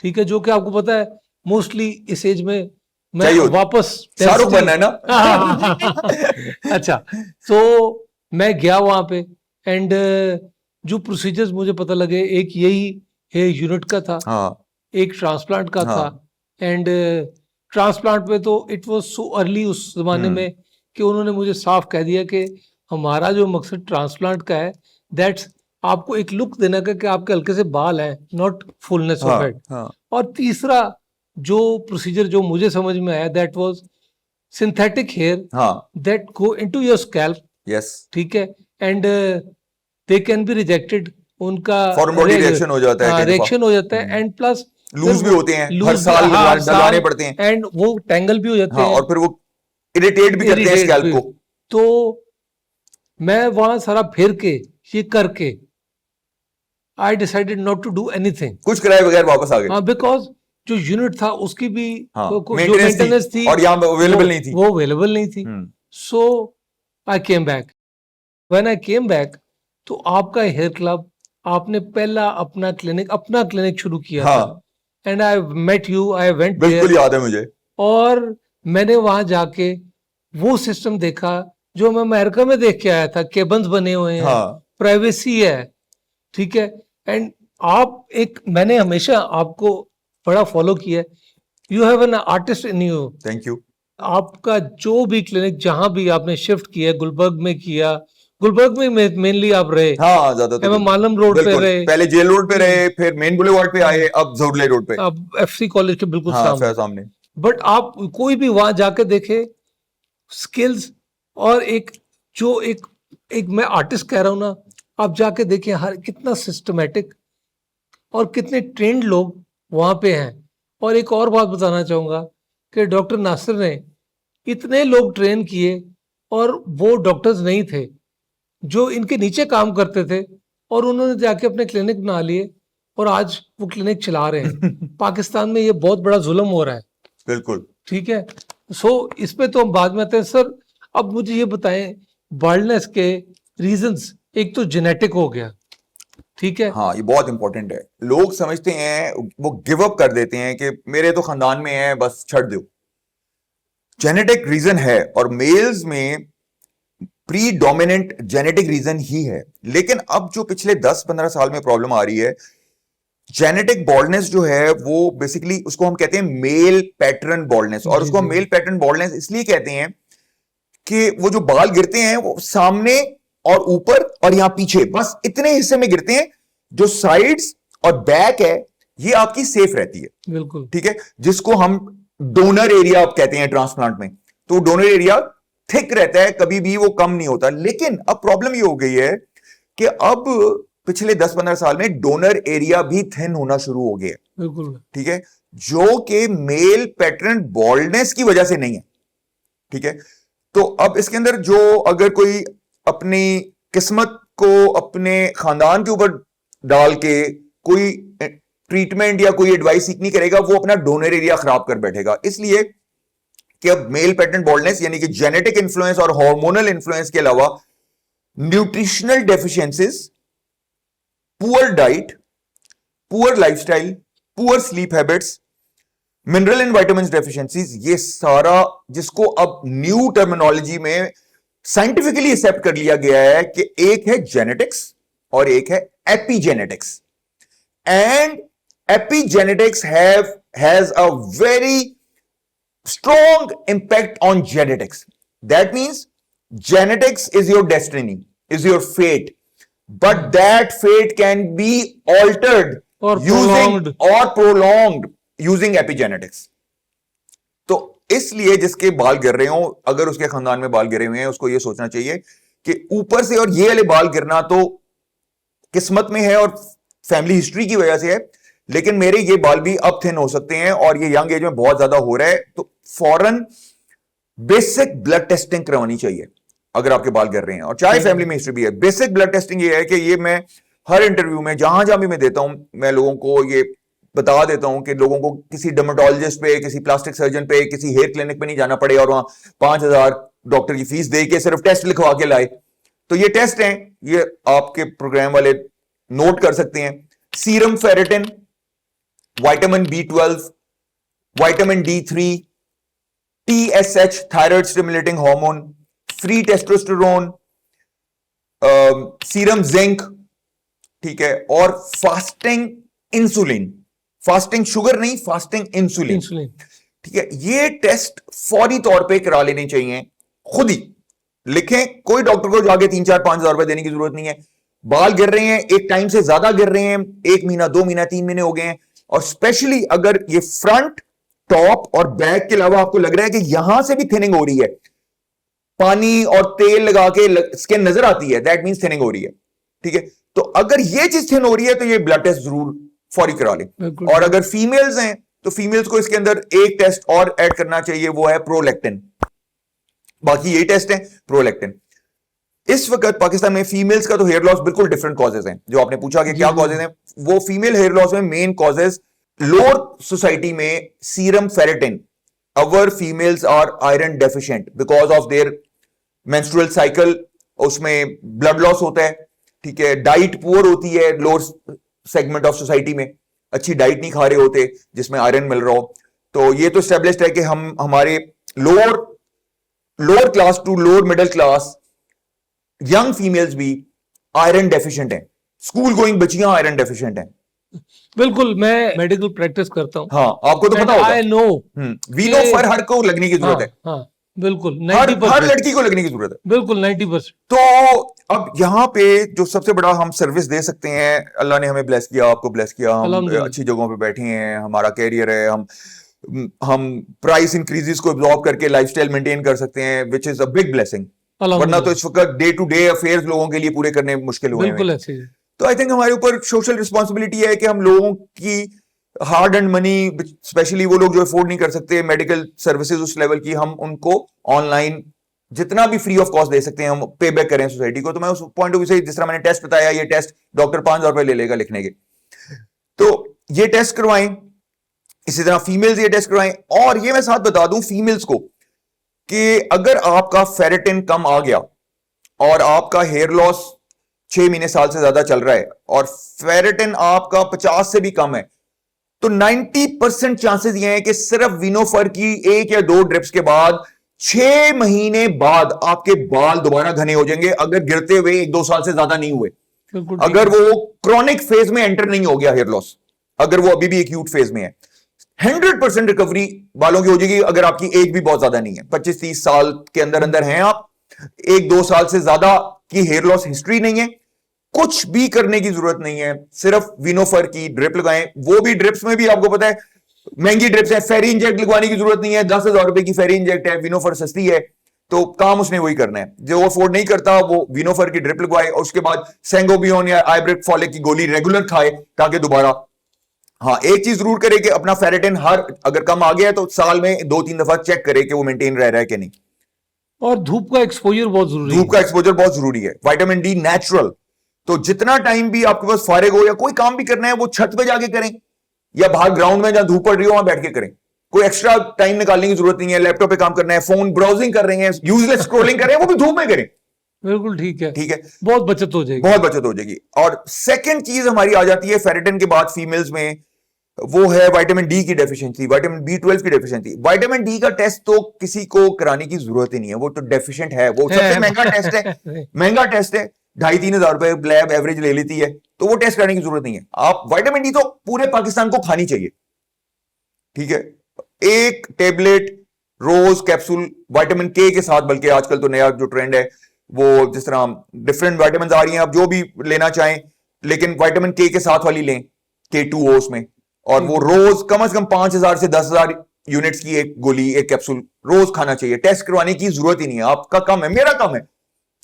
ठीक है, जो कि आपको पता है मोस्टली इस एज में मैं चाहिए होती। वापस शाहरुख density- बनना है ना। अच्छा, तो मैं गया वहां पे, एंड जो प्रोसीजर्स मुझे पता लगे, एक यही हेयर यूनिट का था, हाँ एक ट्रांसप्लांट का था, हाँ एंड ट्रांसप्लांट में तो इट वाज सो अर्ली उस जमाने में कि उन्होंने मुझे साफ कह दिया कि हमारा जो मकसद ट्रांसप्लांट का है, दैट्स आपको एक लुक देने का कि आपके हल्के से बाल हैं, नॉट फुलनेस ऑफ हाँ हेड। हाँ और तीसरा जो प्रोसीजर जो मुझे समझ में आया, दैट वाज सिंथेटिक हेयर हाँ, that go into your scalp, yes, ठीक है, and they can be rejected, उनका फॉरेन बॉडी रिएक्शन हो जाता है कई दफा, रिएक्शन हो जाता है, एंड प्लस लूज भी होते हैं, हर साल डलवाने पड़ते हैं, एंड वो टैंगल भी हो जाते हाँ, हैं, और फिर वो इरिटेट भी करते हैं इरिटेट स्कैल्प भी। को। तो मैं वहां सारा फिर के ये करके I decided not to do anything, कुछ कराए बगैर वापस आ गए। हाँ, बिकॉज जो यूनिट था उसकी भी हाँ, जो मेंटेनेंस मेंटेनेंस थी थी और यहाँ अवेलेबल नहीं थी। वो अवेलेबल नहीं थी। So I came back, when I came back, तो आपका हेयर क्लब, आपने पहला अपना क्लिनिक शुरू किया हाँ, था, and I met you, I went बिल्कुल देयर, याद है मुझे। और मैंने वहां जाके वो सिस्टम देखा जो मैं अमेरिका में देख के आया था, केबन्स बने हुए हैं, हाँ प्राइवेसी है, ठीक है, एंड आप एक, मैंने हमेशा आपको बड़ा फॉलो किया है, you have an artist in you. Thank you. आपका जो भी क्लिनिक जहां भी आपने शिफ्ट किया, गुलबर्ग में किया, गुलबर्ग में मेनली आप रहे, हाँ, ज्यादा तो एम मालम रोड पे बिल्कुल, रहे, पहले जेल रोड पे रहे, फिर मेन बुलेवार्ड पे आए, अब जोडले रोड पे, अब एफसी कॉलेज के बिल्कुल हाँ, सामने। सामने। बट आप कोई भी वहां जाके देखे, स्किल्स और एक जो एक मैं आर्टिस्ट कह रहा हूं ना, आप जाके देखिए हर कितना सिस्टमेटिक और कितने ट्रेंड लोग वहां पे हैं। और एक और बात बताना चाहूंगा कि डॉक्टर नासिर ने इतने लोग ट्रेन किए, और वो डॉक्टर्स नहीं थे जो इनके नीचे काम करते थे, और उन्होंने जाके अपने क्लिनिक बना लिए और आज वो क्लिनिक चला रहे हैं। पाकिस्तान में ये बहुत बड़ा जुल्म हो रहा है, बिल्कुल। ठीक है। सो इस पे तो हम बाद में आते हैं सर। अब मुझे ये बताएं, बाल्डनेस के रीजंस, एक तो जेनेटिक हो गया, ठीक है, हाँ, ये बहुत इंपॉर्टेंट है। लोग समझते हैं, वो गिव अप कर देते हैं कि मेरे तो खानदान में है, बस छੱड दो। जेनेटिक रीजन है, और मेल्स में प्री डोमिनेंट जेनेटिक रीजन ही है। लेकिन अब जो पिछले 10-15 साल में प्रॉब्लम आ रही है, जेनेटिक बॉल्डनेस जो है, वो बेसिकली उसको हम कहते हैं मेल पैटर्न बॉल्डनेस। और जी उसको हम जी मेल पैटर्न बॉल्डनेस इसलिए कहते हैं कि वो जो बाल गिरते हैं वो सामने और ऊपर और यहां पीछे, बस इतने हिस्से में गिरते हैं। जो साइड्स और बैक है, ये आपकी सेफ रहती है, बिल्कुल, ठीक है, जिसको हम डोनर एरिया आप कहते हैं ट्रांसप्लांट में। तो डोनर एरिया थिक रहता है, कभी भी वो कम नहीं होता। लेकिन अब प्रॉब्लम ये हो गई है कि अब पिछले 10-15 साल में डोनर एरिया भी थिन होना शुरू हो गया है, बिल्कुल, ठीक है, जो कि मेल पैटर्न बॉल्डनेस की वजह से नहीं है, ठीक है। तो अब इसके अंदर जो अगर कोई अपनी किस्मत को अपने खानदान के ऊपर डाल के कोई ट्रीटमेंट या कोई एडवाइस सीख नहीं करेगा, वो अपना डोनर एरिया खराब कर बैठेगा। इसलिए कि अब मेल पैटर्न बॉल्डनेस यानी कि जेनेटिक इन्फ्लुएंस और हार्मोनल इन्फ्लुएंस के अलावा nutritional deficiencies, poor diet, poor lifestyle, poor sleep habits, mineral and vitamin deficiencies, ये सारा, जिसको अब न्यू टर्मिनोलॉजी में साइंटिफिकली एक्सेप्ट कर लिया गया है कि एक है जेनेटिक्स और एक है epigenetics. And epigenetics has a very strong impact on genetics. That means genetics is your destiny, is your fate, but that fate can be altered or prolonged using epigenetics. तो इसलिए जिसके बाल गिर रहे हो, अगर उसके खानदान में बाल गिरे हुए हैं, उसको यह सोचना चाहिए कि ऊपर से और ये वाले बाल गिरना तो किस्मत में है और फैमिली हिस्ट्री की वजह से है, लेकिन मेरे ये बाल भी अब थिन हो सकते हैं और ये यंग एज में बहुत ज्यादा हो रहा है। तो फौरन बेसिक ब्लड टेस्टिंग करवानी चाहिए अगर आपके बाल गिर रहे हैं, और चाहे फैमिली में हिस्ट्री भी है। बेसिक ब्लड टेस्टिंग ये है कि ये मैं हर इंटरव्यू में जहां जहां भी मैं देता हूं, मैं लोगों को ये बता देता हूं कि लोगों को किसी डर्मेटोलॉजिस्ट पे, किसी प्लास्टिक सर्जन पे, किसी हेयर क्लिनिक पे नहीं जाना पड़े और वहां 5,000 डॉक्टर की फीस दे के सिर्फ टेस्ट लिखवा के लाए। तो ये टेस्ट हैं, ये आपके प्रोग्राम वाले नोट कर सकते हैं। Serum ferritin, vitamin B12, vitamin D3, TSH thyroid stimulating hormone, free testosterone, serum zinc, ठीक है, और फास्टिंग इंसुलिन, फास्टिंग शुगर नहीं, फास्टिंग इंसुलिन, ठीक है। ये टेस्ट फौरी तौर पे करा लेने चाहिए, खुद ही लिखें, कोई डॉक्टर को जाके 3-4-5 हजार रुपए देने की जरूरत नहीं है। बाल गिर रहे हैं, एक टाइम से ज्यादा गिर रहे हैं, 1 महीना, 2 महीना, 3 महीने हो गए हैं, और स्पेशली अगर ये फ्रंट, टॉप और बैक के अलावा आपको लग रहा है कि यहां से भी थिनिंग हो रही है, पानी और तेल लगा के स्किन नजर आती है, दैट मींस थिनिंग हो रही है, ठीक है। तो अगर ये चीज थिन हो रही है तो ये ब्लड टेस्ट जरूर फौरी करा लें। और अगर फीमेल्स हैं तो फीमेल्स को इसके अंदर एक टेस्ट और ऐड करना चाहिए, वो है प्रोलैक्टिन। बाकी यही टेस्ट है प्रोलैक्टिन। इस वक्त पाकिस्तान में फीमेल्स का तो हेयर लॉस बिल्कुल डिफरेंट कॉजेज हैं। जो आपने पूछा कि क्या कॉजेज हैं, वो फीमेल हेयर लॉस में मेन कॉजेज लोअर सोसाइटी में serum ferritin. Our females are iron deficient because of their menstrual cycle, उसमें ब्लड लॉस होता है, ठीक है। डाइट पुअर होती है लोअर सेगमेंट ऑफ सोसाइटी में, अच्छी डाइट नहीं खा रहे होते जिसमें आयरन मिल रहा हो। तो ये तो एस्टेब्लिश्ड है कि हम हमारे lower class to lower middle class young females भी आयरन डेफिशिएंट हैं, स्कूल गोइंग बच्चियां आयरन डेफिशिएंट हैं। बिल्कुल, मैं मेडिकल प्रैक्टिस करता हूं। हाँ, आपको तो पता होगा। आई नो, वी नो फर हर को लगने की जरूरत है। हाँ, बिल्कुल, हर लड़की को लगने की जरूरत है, बिल्कुल 90%। तो अब यहाँ पे जो सबसे बड़ा हम सर्विस दे सकते हैं, अल्लाह ने हमें ब्लेस किया, आपको ब्लेस किया, हम अच्छी जगहों पे बैठे हैं, हमारा कैरियर है, हम प्राइस इंक्रीजेस को एब्जॉर्ब करके लाइफस्टाइल मेंटेन कर सकते हैं, which is a big blessing. वरना तो इस वक्त डे टू डे अफेयर्स लोगों के लिए पूरे करने मुश्किल हुए हैं। तो आई थिंक हमारे ऊपर सोशल रिस्पॉन्सिबिलिटी है कि हम लोगों की हार्ड एंड मनी, स्पेशली वो लोग जो अफोर्ड नहीं कर सकते मेडिकल सर्विसेज उस लेवल की, हम उनको ऑनलाइन जितना भी फ्री ऑफ कॉस्ट दे सकते हैं हम पे बैक करें सोसाइटी को। तो मैं उस पॉइंट ऑफ व्यू से, जिस तरह मैंने टेस्ट बताया, ये टेस्ट डॉक्टर 5,000 रुपए ले लेगा लिखने के, तो ये टेस्ट करवाएं। इसी तरह फीमेल्स ये टेस्ट करवाएं। और ये मैं साथ बता दूं फीमेल्स को कि अगर आपका फेरेटिन कम आ गया और आपका हेयर लॉस 6 महीने साल से ज्यादा चल रहा है और फेरेटिन आपका 50 से भी कम है, तो 90% चांसेस ये हैं कि सिर्फ विनोफर की 1 या 2 ड्रिप्स के बाद 6 महीने बाद आपके बाल दोबारा घने हो जाएंगे, अगर गिरते हुए 1-2 साल से ज्यादा नहीं हुए, अगर वो क्रॉनिक फेज में एंटर नहीं हो गया हेयर लॉस, अगर वो अभी भी एक्यूट फेज में है। 100% रिकवरी बालों की हो जाएगी अगर आपकी एज भी बहुत ज्यादा नहीं है, 25-30 साल के अंदर अंदर हैं आप, 1-2 साल से ज्यादा की हेयर लॉस हिस्ट्री नहीं है, कुछ भी करने की जरूरत नहीं है, सिर्फ विनोफर की ड्रिप लगाएं। वो भी ड्रिप्स में भी आपको पता है महंगी ड्रिप्स है, फेरी इंजेक्ट लगवाने की जरूरत नहीं है, 10,000 रुपए की फेरी इंजेक्ट है, विनोफर सस्ती है, तो काम उसने वही करना है। जो अफोर्ड नहीं करता वो विनोफर की ड्रिप लगवाए और उसके बाद सेंगोबियन या आइब्रिक फॉलिक की गोली रेगुलर खाए ताकि दोबारा। हाँ, एक चीज जरूर करे कि अपना फेरेटिन अगर कम आ गया है तो साल में 2-3 दफा चेक करे कि वो मेंटेन रह रहा है कि नहीं। और धूप का एक्सपोजर बहुत जरूरी है। धूप का एक्सपोजर बहुत जरूरी है। विटामिन डी नेचुरल, तो जितना टाइम भी आपके पास फारिग हो या कोई काम भी करना है वो छत पे जाके करें या बाहर ग्राउंड में जहां धूप पड़ रही हो वहां बैठ के करें। कोई एक्स्ट्रा टाइम निकालने की जरूरत नहीं है। लैपटॉप पे काम करना है, फोन ब्राउजिंग कर रहे हैं, यूजलेस स्क्रॉलिंग कर रहे हैं, वो भी धूप में करें। बिल्कुल ठीक है, ठीक है, बहुत बचत हो जाएगी, बहुत बचत हो जाएगी। और सेकंड चीज हमारी आ जाती है फेरेटिन के बाद फीमेल्स में, वो है विटामिन डी की डेफिशिएंसी, विटामिन B12 की डेफिशिएंसी। विटामिन डी का टेस्ट तो किसी को कराने की जरूरत ही नहीं है, वो तो डेफिशिएंट है, वो सबसे महंगा टेस्ट है, महंगा टेस्ट है, 2,500-3,000 रुपए लैब एवरेज ले लेती है, तो वो टेस्ट कराने की जरूरत नहीं है। आप विटामिन डी तो पूरे पाकिस्तान को खानी चाहिए, ठीक है। 1 टेबलेट रोज कैप्सूल विटामिन के के साथ, बल्कि आजकल तो नया जो ट्रेंड है वो जिस तरह डिफरेंट विटामिन आ रही हैं, आप जो भी लेना चाहें, लेकिन विटामिन के साथ वाली लें, K2O उसमें, और वो रोज कम से कम 5,000 से 10,000 यूनिट्स की एक गोली, एक कैप्सूल रोज खाना चाहिए। टेस्ट करवाने की जरूरत ही नहीं है, आपका कम है, मेरा कम है,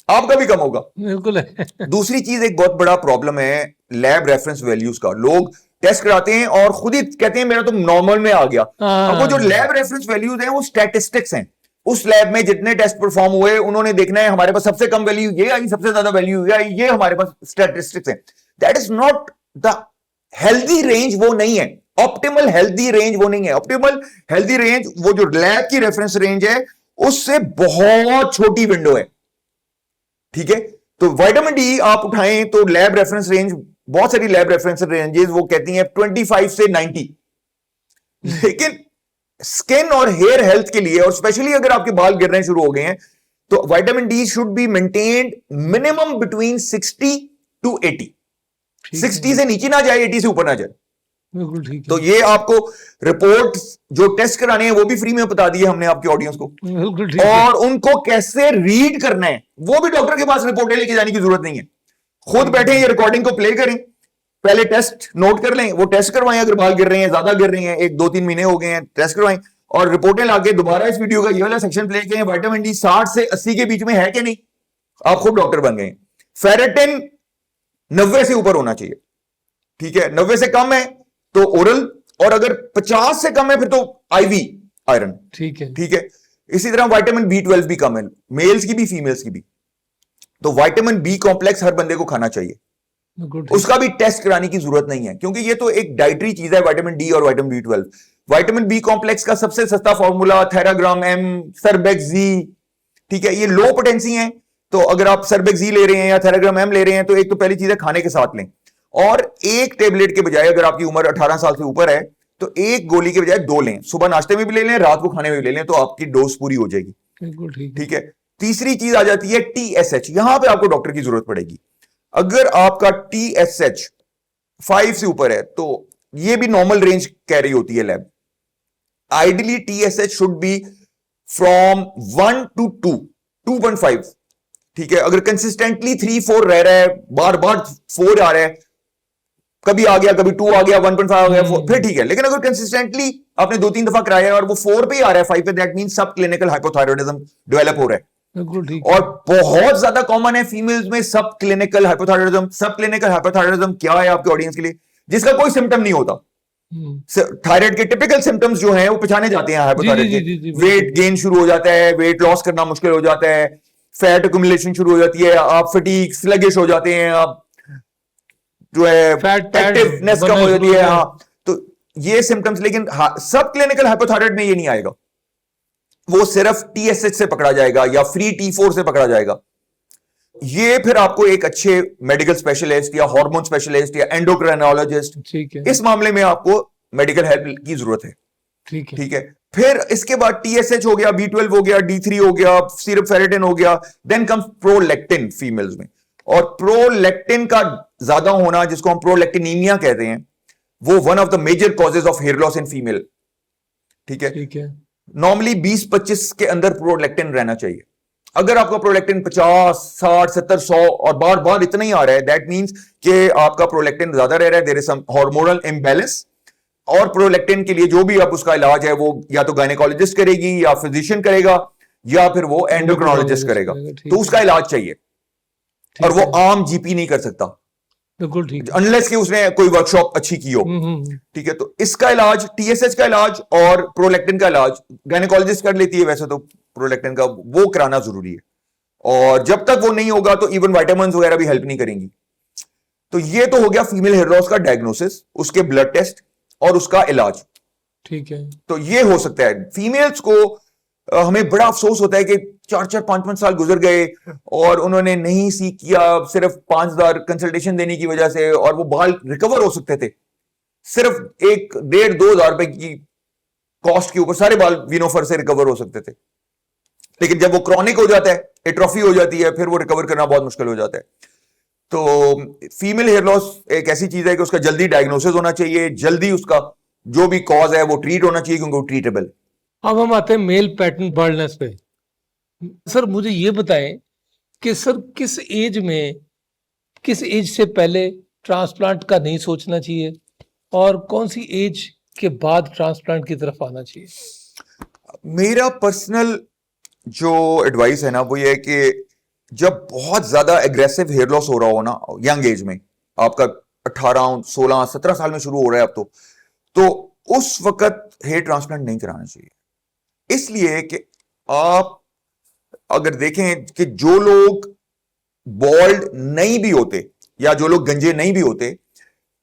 आपका भी कम होगा। बिल्कुल है। दूसरी चीज, एक बहुत बड़ा प्रॉब्लम है लैब रेफरेंस वैल्यूज का। लोग टेस्ट कराते हैं और खुद ही कहते हैं मेरा तो नॉर्मल में आ गया। अब वो जो लैब रेफरेंस वैल्यूज हैं वो स्टैटिस्टिक्स हैं। उस लैब में जितने टेस्ट परफॉर्म हुए उन्होंने देखना है हमारे पास सबसे कम वैल्यू ये आई, सबसे ज्यादा वैल्यू ये आई, ये हमारे पास स्टैटिस्टिक्स हैं। That is not the healthy range, वो नहीं है। ऑप्टिमल हेल्दी रेंज वो नहीं है। ऑप्टिमल हेल्दी रेंज वो जो लैब की रेफरेंस रेंज है उससे बहुत छोटी विंडो है, ठीक है। तो विटामिन डी आप उठाएं तो लैब रेफरेंस रेंज, बहुत सारी लैब रेफरेंस रेंजेस वो कहती हैं 25 से 90, लेकिन स्किन और हेयर हेल्थ के लिए, और स्पेशली अगर आपके बाल गिरने शुरू हो गए हैं, तो vitamin D should be maintained minimum between 60 to 80। 60 से नीचे ना जाए, 80 से ऊपर ना जाए। बिल्कुल ठीक है। तो ये आपको रिपोर्ट जो टेस्ट कराने हैं वो भी फ्री में बता दिए हमने आपकी ऑडियंस को, बिल्कुल ठीक है। और उनको कैसे रीड करना है वो भी डॉक्टर के पास रिपोर्टें लेके जाने की जरूरत नहीं है। खुद बैठे ये रिकॉर्डिंग को प्ले करें, पहले टेस्ट नोट कर लें, वो टेस्ट करवाएं, अगर बाल गिर रहे हैं, ज्यादा गिर रहे हैं, 1-2-3 महीने हो गए हैं, टेस्ट करवाएं और रिपोर्टें लाके दोबारा इस वीडियो का ये वाला सेक्शन प्ले करें, विटामिन डी 60 से 80 के बीच में है कि नहीं। आप खुद डॉक्टर बन गए। फेरेटिन 90 से ऊपर होना चाहिए, ठीक है। 90 से कम है तो ओरल, और अगर 50 से कम है फिर तो आईवी आयरन, ठीक है। ठीक है। इसी तरह विटामिन B12 भी कम है, मेल्स की भी फीमेल्स की भी। तो विटामिन बी कॉम्प्लेक्स हर बंदे को खाना चाहिए, बिल्कुल ठीक। उसका भी टेस्ट कराने की जरूरत नहीं है, क्योंकि ये तो एक डाइटरी चीज है, विटामिन डी और vitamin B12। Vitamin B complex का सबसे सस्ता फॉर्मूला थेराग्राम एम, सर्बेक्सी, ठीक है। ये लो पोटेंसी है, तो अगर आप सर्बेक्सी ले रहे हैं या थेराग्राम एम ले रहे हैं, तो एक तो पहली चीज है खाने के साथ लें, और एक टेबलेट के बजाय, अगर आपकी उम्र 18 साल से ऊपर है तो एक गोली के बजाय 2 लें, सुबह नाश्ते में भी ले लें, रात को खाने में भी ले लें, तो आपकी डोज पूरी हो जाएगी, बिल्कुल ठीक है। ठीक है। तीसरी चीज आ जाती है TSH, यहां पे आपको डॉक्टर की जरूरत पड़ेगी। अगर आपका TSH 5 से ऊपर है तो ये भी नॉर्मल रेंज कह रही होती है lab. Ideally TSH should be from 1 to 2.5, ठीक है। अगर कंसिस्टेंटली 3-4 रह रहा है, बार बार 4 आ रहा है, कभी आ गया, कभी 2 आ गया, 1.5 आ गया, 4, फिर ठीक है। लेकिन अगर कंसिस्टेंटली आपने 2-3 दफा कराया है और वो 4 पे ही आ रहा है, 5 पे, दैट मीन सब क्लिनिकल हाइपोथायरॉयडिज्म डेवलप हो रहा है। बिल्कुल ठीक। और बहुत ज्यादा कॉमन है फीमेल्स में सब क्लिनिकल हाइपोथायरॉयडिज्म। सब क्लिनिकल हाइपोथायरॉयडिज्म क्या है आपके ऑडियंस के लिए? जिसका कोई सिम्टम नहीं होता। थायराइड के टिपिकल सिम्टम्स जो हैं वो पहचाने जाते हैं हाइपोथायराइड के। वेट गेन शुरू हो जाता है, वेट लॉस करना मुश्किल हो जाता है, फैट एक्यूमुलेशन शुरू हो जाती है, आप फटीग, स्लगिश हो जाते हैं, आप जो है एक्टिवनेस कम हो जाती है। हाँ, तो ये सिम्टम्स, लेकिन सब क्लिनिकल हाइपोथायराइड में ये नहीं आएगा, वो सिर्फ TSH से पकड़ा जाएगा या फ्री T4 से पकड़ा जाएगा। ये फिर आपको एक अच्छे मेडिकल स्पेशलिस्ट या हार्मोन स्पेशलिस्ट या एंडोक्राइनोलॉजिस्ट, ठीक है, इस मामले में आपको मेडिकल हेल्प की जरूरत है, ठीक है। ठीक है। फिर इसके बाद TSH हो गया, B12 हो गया, D3 हो गया, सिर्फ फेरेटिन हो गया, देन कम्स प्रोलैक्टिन फीमेल्स में। और प्रोलैक्टिन का ज्यादा होना, जिसको हम प्रोलैक्टिनीमिया कहते हैं, वो one of the major causes of hair loss in female, ठीक है। ठीक है। नॉर्मली 20-25 के अंदर प्रोलैक्टिन रहना चाहिए। अगर आपका प्रोलैक्टिन 50, 60, 70, 100 और बार बार इतना ही आ रहा है, दैट मींस कि आपका प्रोलैक्टिन ज्यादा रह रहा है, there is some hormonal imbalance. और प्रोलैक्टिन के लिए जो भी आप उसका इलाज है वो या तो गायनेकोलॉजिस्ट करेगी या फिजिशियन करेगा या फिर वो एंडोक्राइनोलॉजिस्ट करेगा, तो उसका इलाज चाहिए, और वो आम जीपी नहीं कर सकता, बिल्कुल ठीक, अनलेस कि उसने कोई वर्कशॉप अच्छी की हो, ठीक है। तो इसका इलाज, TSH का इलाज और प्रोलैक्टिन का इलाज गायनेकोलॉजिस्ट कर लेती है वैसे तो, प्रोलैक्टिन का वो कराना जरूरी है। और जब तक वो नहीं होगा तो इवन विटामिन वगैरह भी हेल्प नहीं करेंगी। तो ये तो हो गया फीमेल हेयर लॉस का डायग्नोसिस, उसके ब्लड टेस्ट और उसका इलाज, ठीक है। तो ये हो सकता है। फीमेल्स को हमें बड़ा अफसोस होता है कि 4-4, 5-5 साल गुजर गए और उन्होंने नहीं सीख किया, सिर्फ 5,000 कंसल्टेशन देने की वजह से, और वो बाल रिकवर हो सकते थे सिर्फ 1-1.5-2 हजार रुपए की कॉस्ट के ऊपर, सारे बाल विनोफर से रिकवर हो सकते थे। लेकिन जब वो क्रॉनिक हो जाता है, एट्रोफी हो जाती है, फिर वो रिकवर करना बहुत मुश्किल हो जाता है। तो फीमेल हेयर लॉस एक ऐसी चीज है कि उसका जल्दी डायग्नोसिस होना चाहिए, जल्दी उसका जो भी कॉज है वो ट्रीट होना चाहिए, क्योंकि वो ट्रीटेबल। अब हम आते हैं मेल पैटर्न बाल्डनेस पे। सर मुझे ये बताएं कि सर किस एज से पहले ट्रांसप्लांट का नहीं सोचना चाहिए और कौन सी एज के बाद ट्रांसप्लांट की तरफ आना चाहिए? मेरा पर्सनल जो एडवाइस है ना वो ये है कि जब बहुत ज्यादा एग्रेसिव हेयर लॉस हो रहा हो ना यंग एज में, आपका 18, 16, 17 साल में शुरू हो रहा है अब तो उस वक्त हेयर ट्रांसप्लांट नहीं कराना चाहिए। इसलिए कि आप अगर देखें कि जो लोग बॉल्ड नहीं भी होते या जो लोग गंजे नहीं भी होते,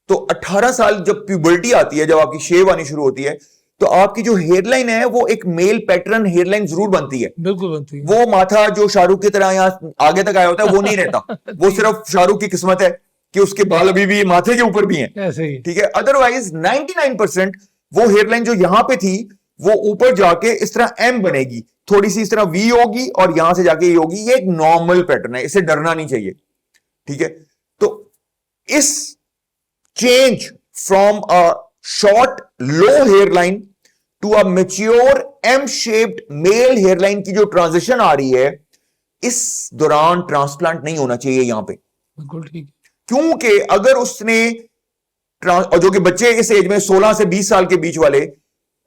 तो 18 साल जब प्यूबर्टी आती है, जब आपकी शेव आनी शुरू होती है, तो आपकी जो हेयरलाइन है वो एक मेल पैटर्न हेयरलाइन जरूर बनती है। बिल्कुल बनती है। वो माथा जो शाहरुख की तरह यहां आगे तक आया होता है वो नहीं रहता। वो सिर्फ शाहरुख की किस्मत है कि उसके बाल अभी भी माथे के ऊपर भी हैं, ऐसे ही। ठीक है। अदरवाइज 99% वो हेयरलाइन जो यहां पे थी वो ऊपर जाके इस तरह एम बनेगी, थोड़ी सी इस तरह वी होगी और यहां से जाके ये होगी। ये एक नॉर्मल पैटर्न है, इससे डरना नहीं चाहिए, ठीक है। तो इस change from a short low hairline to a mature M shaped male hairline की जो ट्रांजिशन आ रही है, इस दौरान ट्रांसप्लांट नहीं होना चाहिए यहां पे। बिल्कुल ठीक। क्योंकि अगर उसने और जो कि बच्चे इस एज में 16 से 20 साल के बीच वाले,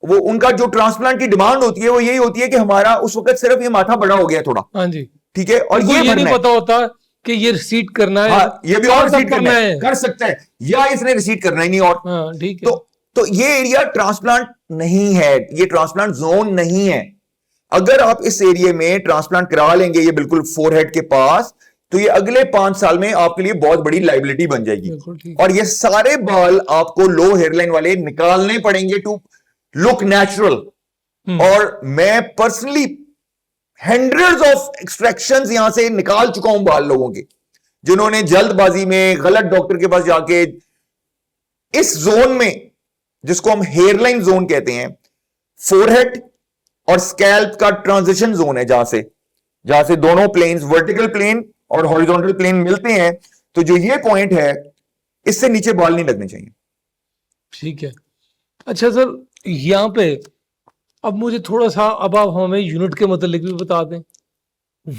वो उनका जो ट्रांसप्लांट की डिमांड होती है वो यही होती है कि हमारा उस वक्त सिर्फ ये माथा बड़ा हो गया थोड़ा, हाँ जी, ठीक है, और उनको ये ये नहीं भरना है। पता होता कि ये रिसीट करना है। हाँ, ये भी और कब रिसीट करना है, है। कर सकता है, या इसने रिसीट करना ही नहीं और। हाँ ठीक है। तो ये एरिया ट्रांसप्लांट नहीं है, ये ट्रांसप्लांट जोन नहीं है। अगर आप इस एरिया में ट्रांसप्लांट करा लेंगे, ये बिल्कुल फोरहेड के पास, तो ये अगले 5 साल में आपके लिए बहुत बड़ी लाइबिलिटी बन जाएगी। बिल्कुल ठीक। और ये सारे बाल आपको लो हेयरलाइन वाले निकालने पड़ेंगे टू लुक नेचुरल। और मैं पर्सनली हंड्रेड्स ऑफ एक्सट्रैक्शंस यहां से निकाल चुका हूं बाल लोगों के, जिन्होंने जल्दबाजी में गलत डॉक्टर के पास जाके इस जोन में, जिसको हम हेयरलाइन जोन कहते हैं, फोरहेड और स्कैल्प का ट्रांजिशन जोन है, जहां से दोनों प्लेन्स, वर्टिकल प्लेन और हॉरिजॉन्टल प्लेन मिलते हैं, तो जो ये पॉइंट है, इससे नीचे बाल नहीं लगने चाहिए। ठीक है। अच्छा सर, यहाँ पे अब मुझे थोड़ा सा, अब आप हमें यूनिट के मतलब भी बता दें,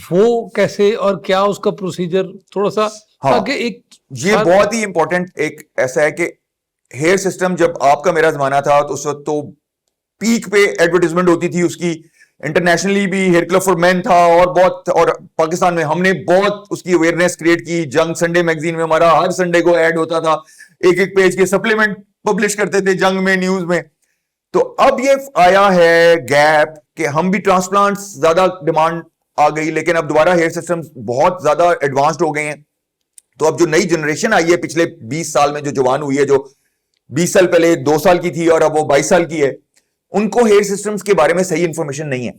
वो कैसे और क्या उसका प्रोसीजर थोड़ा सा, हाँ, ताकि एक ये बहुत ही इंपॉर्टेंट एक ऐसा है कि हेयर सिस्टम, जब आपका मेरा जमाना था तो उस वक्त तो पीक पे एडवर्टाइजमेंट होती थी उसकी, इंटरनेशनली भी हेयर क्लब फॉर मेन था, और पाकिस्तान में हमने बहुत उसकी अवेयरनेस क्रिएट की। जंग संडे मैगजीन में हमारा हर संडे को ऐड होता था, एक पेज के सप्लीमेंट पब्लिश करते थे जंग में, न्यूज में। तो अब ये आया है गैप कि हम भी ट्रांसप्लांट, ज्यादा डिमांड आ गई, लेकिन अब दोबारा हेयर सिस्टम बहुत ज्यादा एडवांस्ड हो गए हैं। तो अब जो नई जनरेशन आई है पिछले 20 साल में, जो जवान हुई है, जो 20 साल पहले 2 साल की थी और अब वो 22 साल की है, उनको हेयर सिस्टम्स के बारे में सही इंफॉर्मेशन नहीं है।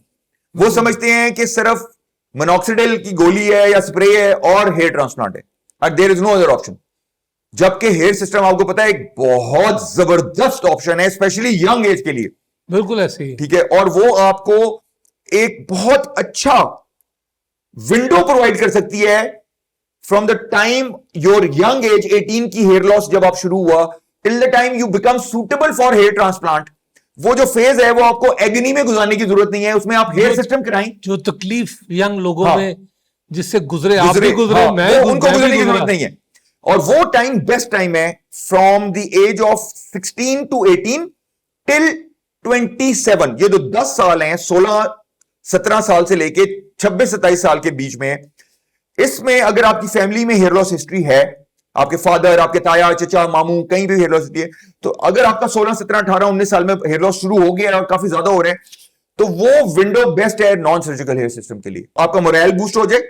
वो समझते हैं कि सिर्फ मोनोक्सिडिल की गोली है या स्प्रे है और हेयर ट्रांसप्लांट है, और there is no other option. जबकि हेयर सिस्टम, आपको पता है, एक बहुत जबरदस्त ऑप्शन है, स्पेशली यंग एज के लिए। बिल्कुल ऐसे ही, ठीक है, और वो आपको एक बहुत अच्छा विंडो प्रोवाइड कर सकती है from the time your young age, 18 की हेयर लॉस जब आप शुरू हुआ, till the time you become suitable for hair transplant. वो जो फेज है वो आपको एग्नी में गुजारने की जरूरत नहीं है, उसमें आप हेयर सिस्टम कराएं। जो तकलीफ यंग लोगों हाँ, में जिससे गुजरे, आप भी गुजरे, हाँ, मैं उनको मैं भी गुजरने की गुजरा। जरूरत नहीं है। और वो टाइम बेस्ट टाइम है from the age of 16 to 18 till 27। ये जो 10 साल हैं, 16-17 साल से लेके 26-27 साल के बीच में, इसमें अगर आपकी फैमिली में हेयर लॉस हिस्ट्री है, आपके फादर, आपके ताया, चचा, मामू, कहीं भी हेयर लॉस हिस्ट्री है, तो अगर आपका 16, 17, 18, 19 साल में हेयर लॉस शुरू हो गया और काफी ज्यादा हो रहे हैं, तो वो विंडो बेस्ट है नॉन सर्जिकल हेयर सिस्टम के लिए। आपका मोरल बूस्ट हो जाए,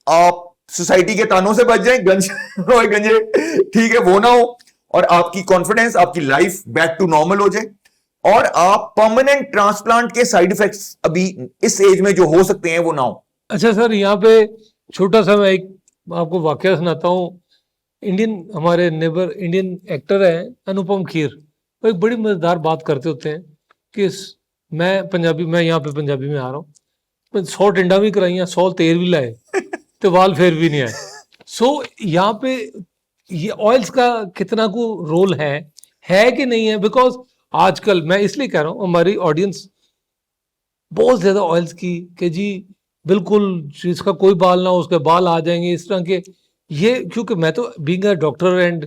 आप सोसाइटी के तानों से बच जाए, गंजे, ठीक है, वो ना हो, और आपकी कॉन्फिडेंस, आपकी लाइफ बैक टू नॉर्मल हो जाए, और आप परमानेंट ट्रांसप्लांट के साइड इफेक्ट्स अभी इस एज में जो हो सकते हैं वो ना हो। अच्छा सर, यहाँ पे छोटा सा मैं एक आपको वाकया सुनाता हूँ। हमारे नेबर इंडियन एक्टर है अनुपम खेर, वो एक बड़ी मजेदार बात करते होते हैं कि मैं यहाँ पे पंजाबी में आ रहा हूँ, 100 टिंडा भी कराइया, 100 तेल भी लाए, तो बाल फिर भी नहीं आए। सो यहाँ पे ये ऑयल्स का कितना को रोल है कि नहीं है? बिकॉज आजकल मैं इसलिए कह रहा हूँ, हमारी ऑडियंस बहुत ज्यादा ऑयल्स की, कि जी बिल्कुल जिसका कोई बाल ना हो उसके बाल आ जाएंगे, इस तरह के। ये क्योंकि मैं तो being a doctor and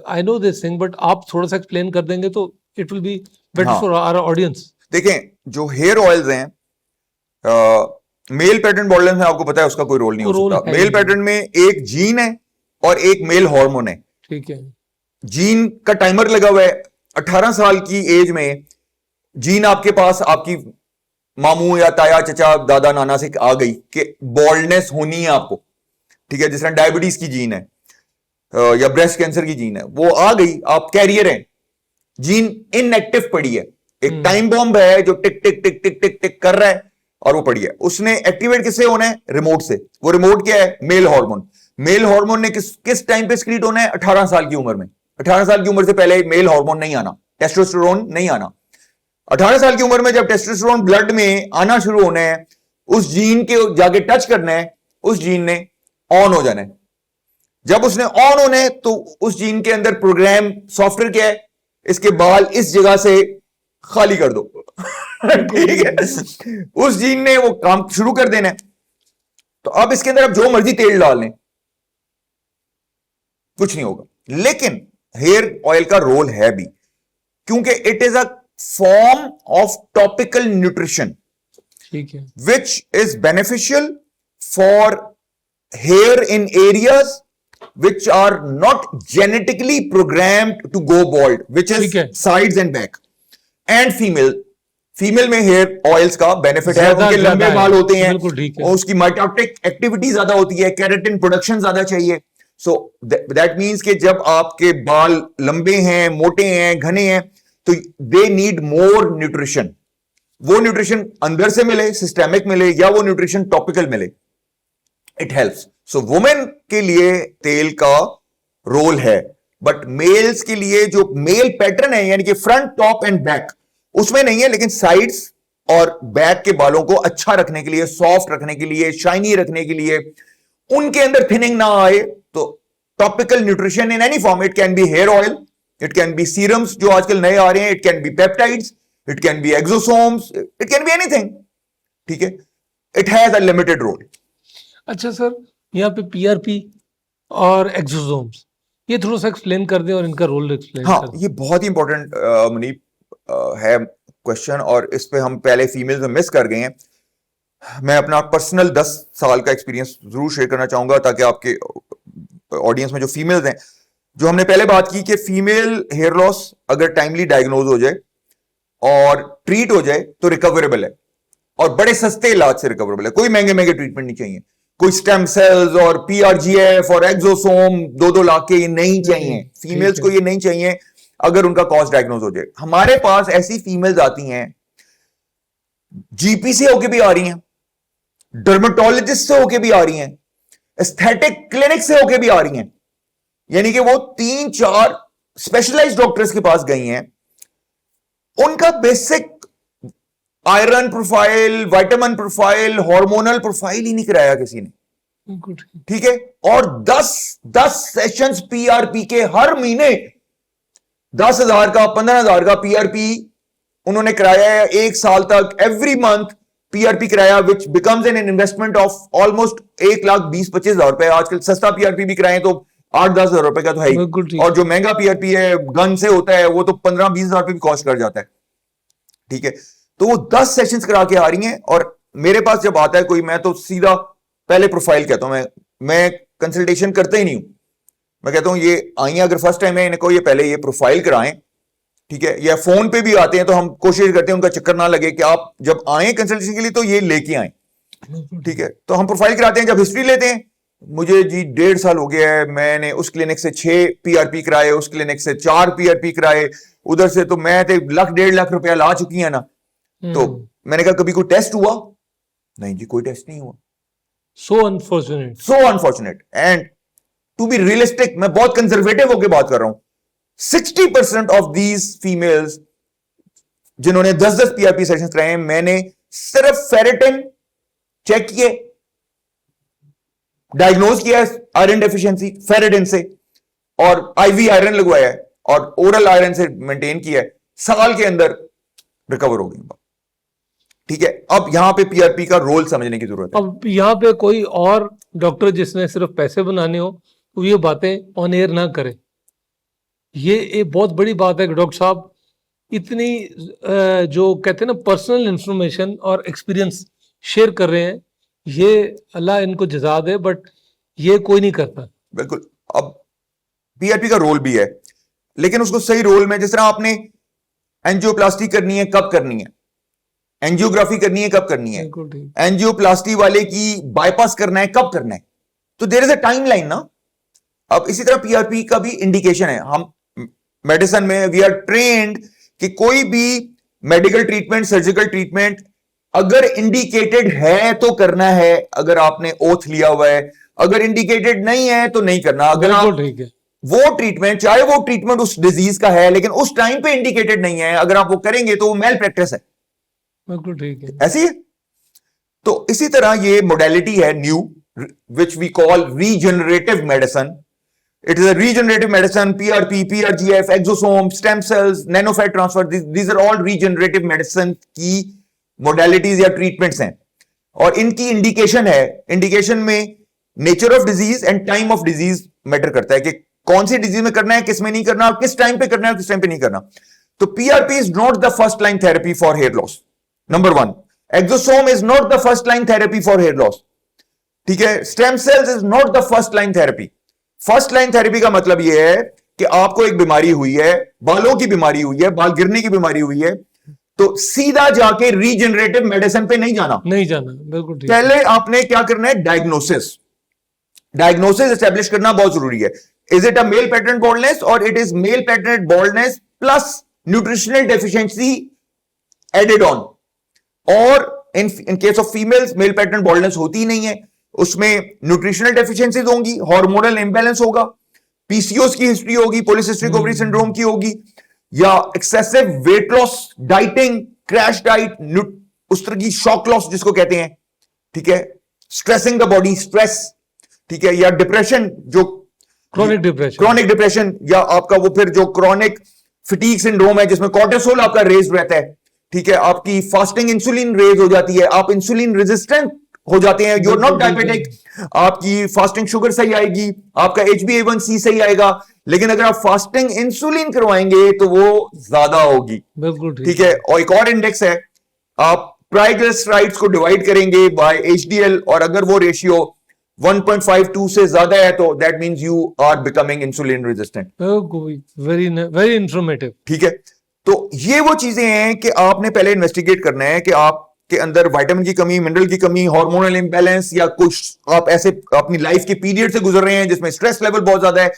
I know this thing, but आप थोड़ा सा एक्सप्लेन कर देंगे तो it will be better for our audience. देखें, जो हेयर ऑयल्स हैं, मेल पैटर्न बॉल्डनेस में आपको पता है उसका कोई रोल नहीं हो सकता। मेल पैटर्न में एक जीन है और एक मेल हार्मोन है। ठीक है, जीन का टाइमर लगा हुआ है। 18 साल की एज में जीन आपके पास, आपकी मामू या ताया, चचा, दादा, नाना से आ गई कि बॉल्डनेस होनी है आपको, ठीक है, जिस तरह डायबिटीज की जीन है। या ब्रेस्ट कैंसर की जीन है, वो आ गई, आप कैरियर हैं, जीन इनएक्टिव पड़ी है, एक टाइम बॉम्ब है जो टिक टिक टिक टिक टिक टिक कर रहा है और वो पड़ी है, उसने एक्टिवेट किससे होना है? रिमोट से। वो रिमोट क्या है? Male hormone. मेल हार्मोन ने किस टाइम पे सक्रीट होना है? 18 साल की उम्र में। 18 साल की उम्र से पहले मेल हार्मोन नहीं आना, टेस्टोस्टेरोन नहीं आना। 18 साल की उम्र में जब टेस्टोस्टेरोन ब्लड में आना शुरू होना है, उस जीन के जाके टच करना है, उस जीन ने ऑन हो जाना है। जब उसने ऑन होना है तो उस जीन के अंदर प्रोग्राम सॉफ्टवेयर क्या है? इसके बाल इस जगह से खाली कर दो ठीक है, उस जीन ने वो काम शुरू कर देना है। तो अब इसके अंदर आप जो मर्जी तेल डाल लें, कुछ नहीं होगा। लेकिन हेयर ऑयल का रोल है भी, क्योंकि it is a form of topical nutrition ठीक है, which is beneficial for hair in areas which are not genetically programmed to go bald, which ठीक है। is sides and back and female में hair oils का benefit है, ज्यादा- उनके ज्यादा लंबे है। बाल होते हैं बिल्कुल ठीक है। और उसकी माइटोटिक एक्टिविटी ज्यादा होती है, केराटिन प्रोडक्शन ज्यादा चाहिए। सो दैट मींस कि जब आपके बाल लंबे हैं, मोटे हैं, घने हैं, तो दे नीड मोर न्यूट्रिशन। वो न्यूट्रिशन अंदर से मिले, सिस्टेमिक मिले, या वो न्यूट्रिशन टॉपिकल मिले, इट हेल्प्स। सो वुमेन के लिए तेल का रोल है, बट मेल्स के लिए जो मेल पैटर्न है, यानी कि फ्रंट, टॉप एंड बैक, उसमें नहीं है, लेकिन साइड्स और बैक के बालों को अच्छा रखने के लिए, सॉफ्ट रखने के लिए, शाइनी रखने के लिए, उनके अंदर थिनिंग ना आए, तो topical nutrition in any form, it can be here oil, it can be serums जो आजकल नए आ रहे हैं, it can be peptides, it can be exosomes, it can be anything, ठीक है, it has a limited role। अच्छा sir, यहाँ पे पीआरपी और एक्सोसोम्स, ये थोड़ा सा एक्सप्लेन कर दें और इनका रोल एक्सप्लेन हाँ, कर दें। ये बहुत ही इंपॉर्टेंट मुनीब है क्वेश्चन, और इस पे हम पहले फीमेल्स में मिस कर गए हैं। मैं अपना पर्सनल 10 साल का एक्सपीरियंस जरूर शेयर करना चाहूंगा, ताकि आपके ऑडियंस में जो फीमेल्स हैं, जो हमने पहले बात की कि फीमेल हेयर लॉस अगर टाइमली डायग्नोज हो जाए और ट्रीट हो जाए तो रिकवरेबल है, और बड़े सस्ते इलाज से रिकवरेबल है। कोई महंगे महंगे ट्रीटमेंट नहीं चाहिए, कोई स्टेम सेल्स और पीआरजीएफ और एक्सोसोम 2-2 लाख के ये नहीं चाहिए, फीमेल्स को ये नहीं चाहिए अगर उनका कॉज डायग्नोज हो जाए। हमारे पास ऐसी फीमेल्स आती हैं, जीपी से होके भी आ रही हैं, डर्मेटोलॉजिस्ट से होके भी आ रही हैं, एस्थेटिक क्लिनिक से होके भी आ रही हैं, यानी कि वो 3-4 स्पेशलाइज्ड डॉक्टर्स के पास गई हैं। उनका basic iron profile, vitamin profile, hormonal profile ही नहीं कराया किसी ने, बिल्कुल ठीक। ठीक है, और 10 सेशंस पीआरपी के हर महीने 10,000 का, 15,000 का पीआरपी उन्होंने कराया है, 1 साल तक एवरी मंथ पीआरपी कराया, which becomes an investment of almost 1,20,000-25,000 रुपए। आजकल सस्ता पीआरपी भी कराएं तो 8-10 हजार रुपए का तो है बिल्कुल ही, ठीक। और जो महंगा पीआरपी है गन से होता है वो तो 15-20 हजार रुपए भी कॉस्ट कर जाता है, ठीक है। तो वो 10 सेशंस करा के आ रही हैं, और मेरे पास जब आता है कोई, मैं तो सीधा पहले प्रोफाइल कहता हूं, मैं कंसल्टेशन करता ही नहीं हूं। मैं कहता हूं ये आई हैं, अगर फर्स्ट टाइम है इनको, ये पहले ये प्रोफाइल कराएं, ठीक है, या फोन पे भी आते हैं तो हम कोशिश करते हैं उनका चक्कर ना लगे, कि आप जब आए कंसल्टेशन के लिए तो ये लेके आए, ठीक है। तो हम प्रोफाइल कराते हैं, जब हिस्ट्री लेते हैं, मुझे जी 1.5 साल हो गया है, मैंने उस क्लिनिक से 6 पीआरपी कराए, उस क्लिनिक से 4 पीआरपी कराए, उधर से तो मैं तो 1-1.5 लाख रुपया ला चुकी है ना। तो मैंने कहा कभी कोई टेस्ट हुआ? नहीं जी, कोई टेस्ट नहीं हुआ। So unfortunate, so unfortunate, and to be realistic, मैं बहुत कंजर्वेटिव होकर बात कर रहा हूं, 60% ऑफ दीज फीमेल्स जिन्होंने 10-10 पीआरपी सेशन कराए, मैंने सिर्फ फेरेटिन चेक किए, डायग्नोज किया आयरन डेफिशिएंसी फेरेटिन से, और आईवी आयरन लगवाया है, और ओरल आयरन से मेंटेन किया है, साल के अंदर रिकवर हो गई, ठीक है। अब यहां पे पीआरपी का रोल समझने की जरूरत है। अब यहाँ पे कोई और डॉक्टर जिसने सिर्फ पैसे बनाने हो तो ये बातें ऑन एयर ना करे। ये एक बहुत बड़ी बात है कि डॉक्टर साहब इतनी जो कहते हैं ना पर्सनल इंफॉर्मेशन और एक्सपीरियंस शेयर कर रहे हैं, ये अल्लाह इनको जज़ा दे, बट ये कोई नहीं करता। बिल्कुल। अब पीआरपी का रोल भी है, लेकिन उसको सही रोल में, जिस तरह आपने एंजियोप्लास्टी करनी है, कब करनी है, एंजियोग्राफी करनी है, कब करनी है, बिल्कुल ठीक। एंजियोप्लास्टी वाले की बाईपास करना है, कब करना है, तो देयर इज अ टाइमलाइन ना। अब इसी तरह पीआरपी का भी इंडिकेशन है। हम मेडिसिन में वी आर ट्रेन्ड कि कोई भी मेडिकल ट्रीटमेंट, सर्जिकल ट्रीटमेंट अगर इंडिकेटेड है तो करना है, अगर आपने ओथ लिया हुआ है, अगर इंडिकेटेड नहीं है तो नहीं करना। अगर आप बिल्कुल ठीक है। वो ट्रीटमेंट, चाहे वो ट्रीटमेंट उस डिजीज का है लेकिन उस टाइम पे इंडिकेटेड नहीं है, अगर आप वो करेंगे तो वो मेल प्रैक्टिस है। बिल्कुल ठीक है। ऐसी है। तो इसी तरह ये मोडेलिटी है new, which we call regenerative medicine. It is a regenerative medicine, PRP, PRGF, exosome, stem cells, nanofat transfer, these are all regenerative medicine की मोडेलिटीज या ट्रीटमेंट्स हैं। और इनकी इंडिकेशन है, इंडिकेशन में nature of disease and time of disease matter करता है कि कौन सी डिजीज में करना है, किस में नहीं करना, और किस टाइम पे करना है, किस टाइम पे नहीं करना। तो PRP is not the first line therapy for hair loss, number one. Exosome is not the first line therapy for hair loss, ठीक है। Stem cells is not the first line therapy. First line therapy का मतलब यह है कि आपको एक बीमारी हुई है, बालों की बीमारी हुई है, बाल गिरने की बीमारी हुई है, तो सीधा जाके रीजनरेटिव मेडिसिन पे नहीं जाना, नहीं जाना। बिल्कुल ठीक। पहले आपने क्या करना है, डायग्नोसिस। डायग्नोसिस एस्टेब्लिश करना बहुत जरूरी है। Is it a male pattern baldness और it is male pattern baldness plus nutritional deficiency added on, और in case of females male pattern baldness होती ही नहीं है, उसमें न्यूट्रिशनल डेफिशिएंसीज होंगी, हार्मोनल इंबैलेंस होगा, पीसीओएस की हिस्ट्री होगी, पॉलीसिस्टिक ओवरी सिंड्रोम की होगी, या excessive weight loss, dieting, crash diet, उस तरह की शॉक लॉस जिसको कहते हैं, ठीक है, स्ट्रेसिंग द बॉडी, स्ट्रेस, ठीक है, या डिप्रेशन, जो क्रॉनिक डिप्रेशन, या आपका वो फिर जो क्रॉनिक फटीग सिंड्रोम है जिसमें कॉर्टिसोल आपका रेज रहता है, ठीक है, आपकी फास्टिंग इंसुलिन रेज हो जाती है, आप इंसुलिन रेजिस्टेंट हो जाते हैं, यू आर नॉट डायबिटिक, आपकी फास्टिंग शुगर सही आएगी, आपका HbA1c सही आएगा, लेकिन अगर आप फास्टिंग इंसुलिन करवाएंगे तो वो ज्यादा होगी। बिल्कुल ठीक है। और एक और इंडेक्स है, आप ट्राइग्लिसराइड्स को डिवाइड करेंगे बाय HDL, और अगर वो रेशियो 1.52 से ज्यादा है तो that means you are becoming insulin resistant. Very very informative. ठीक है। तो ये वो चीजें हैं कि आपने पहले इन्वेस्टिगेट करना है कि आपके अंदर विटामिन की कमी, मिनरल की कमी, हार्मोनल इंबैलेंस, या कुछ आप ऐसे अपनी लाइफ के पीरियड से गुजर रहे हैं जिसमें स्ट्रेस लेवल बहुत ज्यादा है।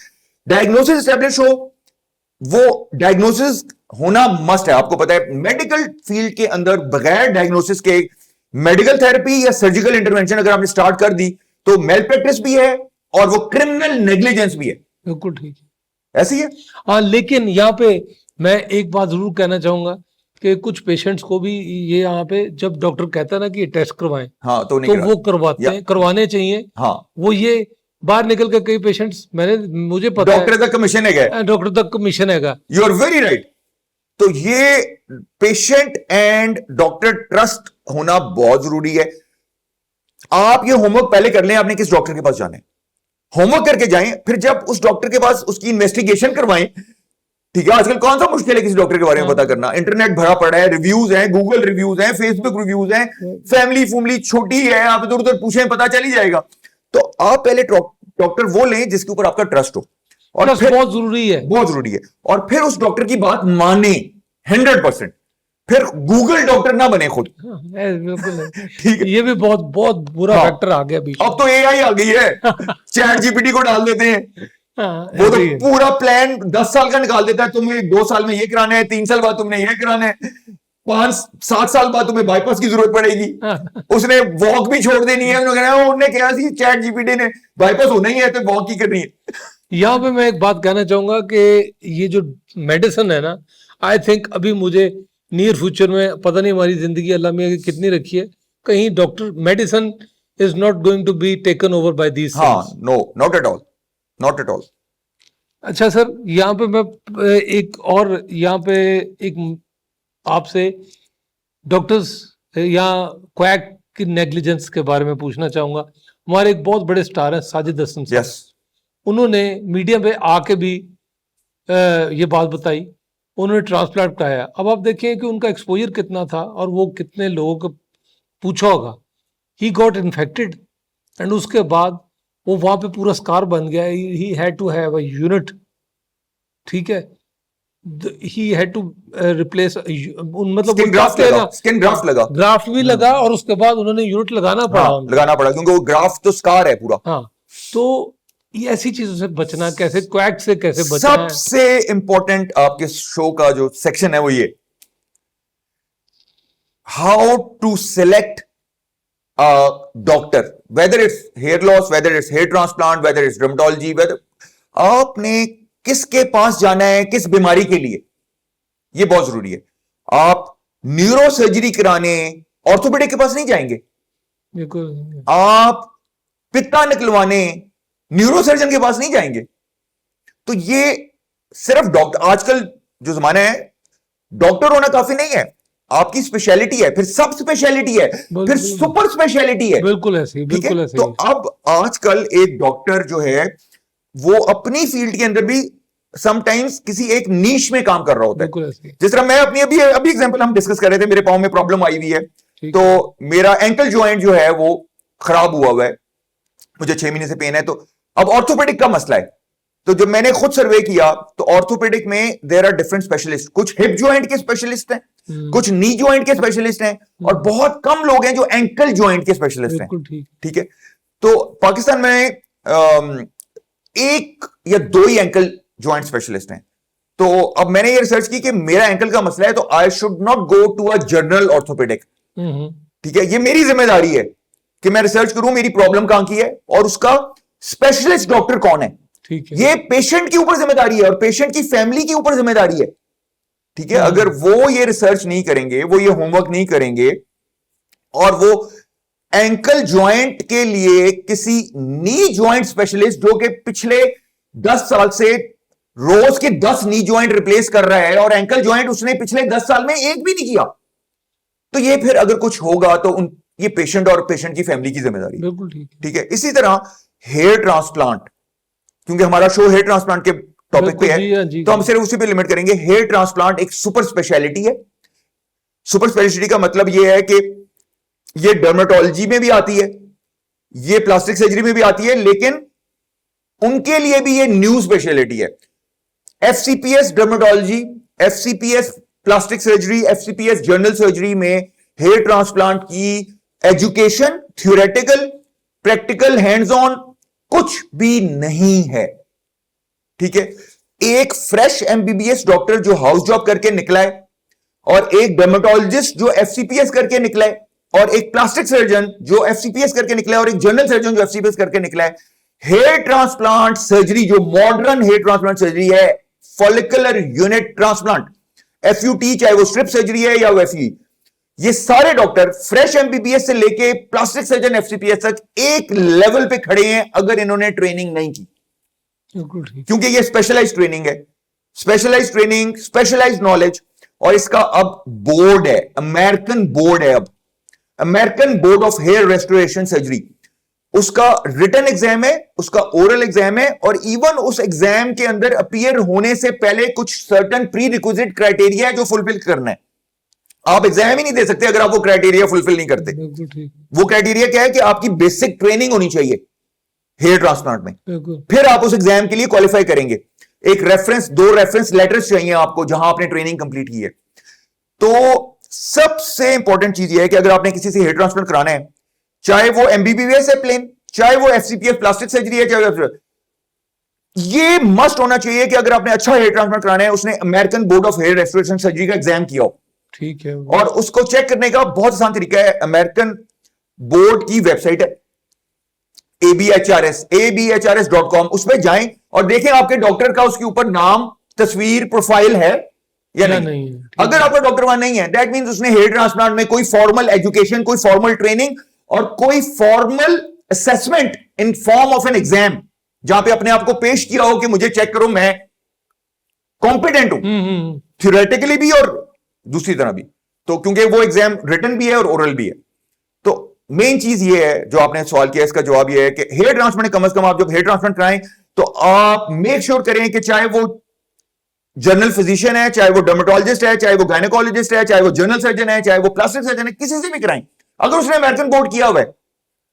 डायग्नोसिस एस्टेब्लिश हो, वो डायग्नोसिस होना मस्ट है। आपको पता है मेडिकल फील्ड के अंदर बगैर डायग्नोसिस के मेडिकल थेरेपी या सर्जिकल इंटरवेंशन अगर आपने स्टार्ट कर दी तो मेल प्रैक्टिस भी है और वो क्रिमिनल नेग्लिजेंस भी है। बिल्कुल ठीक है, ऐसी है। हाँ, लेकिन यहाँ पे मैं एक बात जरूर कहना चाहूंगा कि कुछ पेशेंट्स को भी ये यहाँ पे जब डॉक्टर कहता है ना कि ये टेस्ट करवाएं, हाँ, तो वो करवाते हैं, करवाने चाहिए। हाँ, वो ये बाहर निकल के कई पेशेंट्स मुझे पता है डॉक्टर तक कमीशन है, डॉक्टर तक कमीशन है। You are very right. तो ये पेशेंट एंड डॉक्टर ट्रस्ट होना बहुत जरूरी है। आप ये होमवर्क पहले कर लें, आपने किस डॉक्टर के पास जाना है, होमवर्क करके जाएं, फिर जब उस डॉक्टर के पास उसकी इन्वेस्टिगेशन करवाएं। ठीक है, आजकल कौन सा मुश्किल है किसी डॉक्टर के बारे में पता करना, इंटरनेट भरा पड़ा है, रिव्यूज हैं, गूगल रिव्यूज हैं, फेसबुक रिव्यूज हैं, फैमिली छोटी है, आप इधर उधर पूछें पता चल ही जाएगा। तो आप पहले डॉक्टर वो लें जिसके ऊपर आपका ट्रस्ट हो, और फिर बहुत जरूरी है, बहुत जरूरी है, और फिर उस डॉक्टर की बात माने 100%। फिर गूगल डॉक्टर ना बने खुद। बिल्कुल ठीक है, ये भी बहुत बहुत बुरा फैक्टर आ गया बीच में। अब तो AI आ गई है, चैट जीपीटी को डाल देते हैं, वो तो पूरा प्लान 10 साल का निकाल देता है, तुम्हें 2 साल में ये कराना है, 3 साल बाद तुमने ये कराना है, 5-7 साल बाद तुम्हें बाईपास की जरूरत पड़ेगी। उसने वॉक भी छोड़ देनी है, उन्होंने कहा चैट जीपीटी ने बाईपास होना ही है तो वॉक ही करनी है। यहाँ पे मैं एक बात कहना चाहूंगा कि ये जो मेडिसिन है ना, आई थिंक अभी मुझे नियर फ्यूचर में पता नहीं हमारी जिंदगी अल्लाह मियां की कितनी रखी है, कहीं doctor medicine is not going to be taken over by these. हाँ, no, not at all, not at all. अच्छा सर, यहाँ पे मैं एक और यहाँ पे एक आपसे डॉक्टर्स या क्वैक की नेग्लिजेंस के बारे में पूछना चाहूंगा। हमारे एक बहुत बड़े स्टार हैं साजिद हसन साहब, उन्होंने मीडिया पे आके भी ये बात बताई, उन्होंने ट्रांसप्लांट कराया। अब आप देखें कि उनका एक्सपोजर कितना था और वो कितने लोगों को पूछा होगा। ही गॉट इन्फेक्टेड एंड उसके बाद वो वहां पे पूरा स्कार बन गया। He had to have a unit, ठीक है, ही हैड टू रिप्लेस, मतलब स्किन ग्राफ्ट भी लगा और उसके बाद उन्होंने यूनिट लगाना पड़ा, क्योंकि वो ग्राफ्ट तो स्कार है पूरा। हाँ, तो ये ऐसी चीजों से बचना कैसे, क्वैक से कैसे बचना है? सबसे इंपॉर्टेंट आपके शो का जो सेक्शन है वो ये, how to select doctor, whether it's hair loss, whether it's hair transplant, whether it's dermatology, whether आपने किसके पास जाना है किस बीमारी के लिए, ये बहुत जरूरी है। आप न्यूरो सर्जरी कराने ऑर्थोपेडिक के पास नहीं जाएंगे, बिल्कुल। आप पित्ता निकलवाने न्यूरो सर्जन के पास नहीं जाएंगे। तो ये सिर्फ डॉक्टर, आजकल जो जमाना है डॉक्टर होना काफी नहीं है, आपकी स्पेशलिटी है, फिर सब स्पेशलिटी है, फिर सुपर स्पेशलिटी है। बिल्कुल ऐसे, ठीक बिल्कुल है, ऐसे। तो अब आजकल एक डॉक्टर जो है वो अपनी फील्ड के अंदर भी समटाइम्स किसी एक नीश में काम कर रहा होता है। बिल्कुल ऐसे। जिस तरह मैं अपनी अभी अभी एग्जांपल हम डिस्कस कर रहे थे, मेरे पांव में प्रॉब्लम आई हुई है, ठीक तो मेरा एंकल जॉइंट जो है वो खराब हुआ है, मुझे 6 महीने से पेन है। तो अब ऑर्थोपेडिक का मसला है, तो जब मैंने खुद सर्वे किया तो ऑर्थोपेडिक में देयर आर डिफरेंट स्पेशलिस्ट, कुछ हिप जॉइंट के स्पेशलिस्ट हैं, कुछ नी जॉइंट के स्पेशलिस्ट हैं, और बहुत कम लोग हैं जो एंकल जॉइंट के स्पेशलिस्ट हैं। बिल्कुल ठीक। ठीक है, तो पाकिस्तान में एक या दो ही एंकल जॉइंट स्पेशलिस्ट हैं। तो अब मैंने ये रिसर्च की कि मेरा एंकल का मसला है, तो I should not go to a general orthopaedic. ठीक है, ये मेरी जिम्मेदारी है कि मैं रिसर्च करूं मेरी प्रॉब्लम कहां की है और उसका स्पेशलिस्ट डॉक्टर कौन है। ठीक है, ये पेशेंट के ऊपर जिम्मेदारी है और पेशेंट की फैमिली के ऊपर जिम्मेदारी है। ठीक है, अगर वो ये रिसर्च नहीं करेंगे, वो ये होमवर्क नहीं करेंगे, और वो एंकल जॉइंट के लिए किसी नी जॉइंट स्पेशलिस्ट जो कि पिछले 10 साल से रोज के 10 नी जॉइंट रिप्लेस कर रहा है, और एंकल जॉइंट उसने पिछले 10 साल में एक भी नहीं किया, तो ये फिर अगर कुछ होगा तो ये पेशेंट और पेशेंट की फैमिली की जिम्मेदारी। बिल्कुल ठीक। ठीक है, इसी तरह हेयर ट्रांसप्लांट, क्योंकि हमारा शो हेयर ट्रांसप्लांट के टॉपिक पे है, तो हम सिर्फ उसी पे लिमिट करेंगे। हेयर ट्रांसप्लांट एक सुपर स्पेशलिटी है। सुपर स्पेशलिटी का मतलब यह है कि ये डर्मेटोलॉजी में भी आती है, ये प्लास्टिक सर्जरी में भी आती है, लेकिन उनके लिए भी ये न्यू स्पेशलिटी है। FCPS dermatology, FCPS plastic surgery, FCPS general surgery में हेयर ट्रांसप्लांट की education theoretical, practical, hands on कुछ भी नहीं है। ठीक है, एक फ्रेश एमबीबीएस डॉक्टर जो हाउस जॉब करके निकला है, और एक डर्मेटोलॉजिस्ट जो एफसीपीएस करके निकला है, और एक प्लास्टिक सर्जन जो एफसीपीएस करके निकला है, और एक जनरल सर्जन जो एफसीपीएस करके निकला है। हेयर ट्रांसप्लांट सर्जरी जो मॉडर्न हेयर ट्रांसप्लांट सर्जरी है, फॉलिकुलर यूनिट ट्रांसप्लांट, एफयूटी, चाहे वो स्ट्रिप सर्जरी है या वो एफयू, ये सारे डॉक्टर फ्रेश एमबीबीएस से लेके प्लास्टिक सर्जन एफसीपीएस तक एक लेवल पे खड़े हैं अगर इन्होंने ट्रेनिंग नहीं की, क्योंकि ये स्पेशलाइज्ड ट्रेनिंग है, स्पेशलाइज्ड ट्रेनिंग, स्पेशलाइज्ड नॉलेज। और इसका अब बोर्ड है, अमेरिकन बोर्ड है, अब American board of hair restoration surgery, उसका रिटन एग्जाम है, उसका ओरल एग्जाम है, और इवन उस एग्जाम के अंदर अपीयर होने से पहले कुछ सर्टन प्री रिक्विजिट क्राइटेरिया है जो फुलफिल करना है। आप एग्जाम ही नहीं दे सकते अगर आप वो क्राइटेरिया फुलफिल नहीं करते। वो क्राइटेरिया क्या है कि आपकी बेसिक ट्रेनिंग होनी चाहिए हेयर ट्रांसप्लांट में, फिर आप उस एग्जाम के लिए क्वालिफाई करेंगे। एक रेफरेंस, 2 रेफरेंस लेटर्स चाहिए आपको जहां आपने ट्रेनिंग कंप्लीट की है। तो सबसे इंपॉर्टेंट चीज यह है कि अगर आपने किसी से हेयर ट्रांसप्लांट कराना है, चाहे वो एमबीबीएस है प्लेन, चाहे वो एफसीपीएस प्लास्टिक सर्जरी है, चाहे ये मस्ट होना चाहिए कि अगर आपने अच्छा हेयर ट्रांसप्लांट कराना है, उसने American board of hair restoration surgery का एग्जाम किया हो। ठीक है, और उसको चेक करने का बहुत आसान तरीका है, अमेरिकन बोर्ड की वेबसाइट है abhrs.com, उसमें जाएं और देखें आपके डॉक्टर का उसके ऊपर नाम, तस्वीर, प्रोफाइल है या नहीं है। अगर आपका डॉक्टर वहां नहीं है, दैट मींस उसने हेयर ट्रांसप्लांट में कोई फॉर्मल एजुकेशन, कोई फॉर्मल ट्रेनिंग और कोई formal assessment in form of an exam, जहां पे अपने आप को पेश किया हो कि मुझे चेक करो मैं कॉम्पिटेंट हूं, थ्योरेटिकली भी और दूसरी तरह भी। तो क्योंकि वो एग्जाम रिटन भी है और ओरल भी है, तो मेन चीज ये है जो आपने सवाल किया, इसका जवाब ये है कि हेयर ट्रांसप्लांट कम से कम आप जब हेयर ट्रांसप्लांट कराएं तो आप मेक श्योर करें कि चाहे वो जनरल फिजिशियन है, चाहे वो डर्मेटोलॉजिस्ट है, चाहे वो गायनेकोलॉजिस्ट है, चाहे वो जनरल सर्जन है, चाहे वो प्लास्टिक सर्जन है, किसी से भी कराएं, अगर उसने अमेरिकन बोर्ड किया हुआ है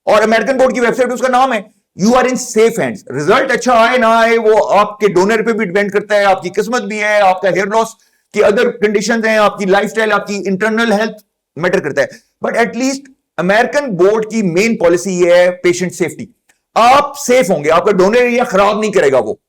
और अमेरिकन बोर्ड की वेबसाइट उसका नाम है, you are in safe hands. Result अच्छा आए ना आए वो आपके डोनर पे भी डिपेंड करता है, आपकी किस्मत भी है, आपका हेयर लॉस की अदर कंडीशंस हैं, आपकी लाइफस्टाइल, आपकी इंटरनल हेल्थ मैटर करता है, बट एटलीस्ट अमेरिकन बोर्ड की मेन पॉलिसी ये है पेशेंट सेफ्टी। आप सेफ होंगे, आपका डोनर एरिया खराब नहीं करेगा वो।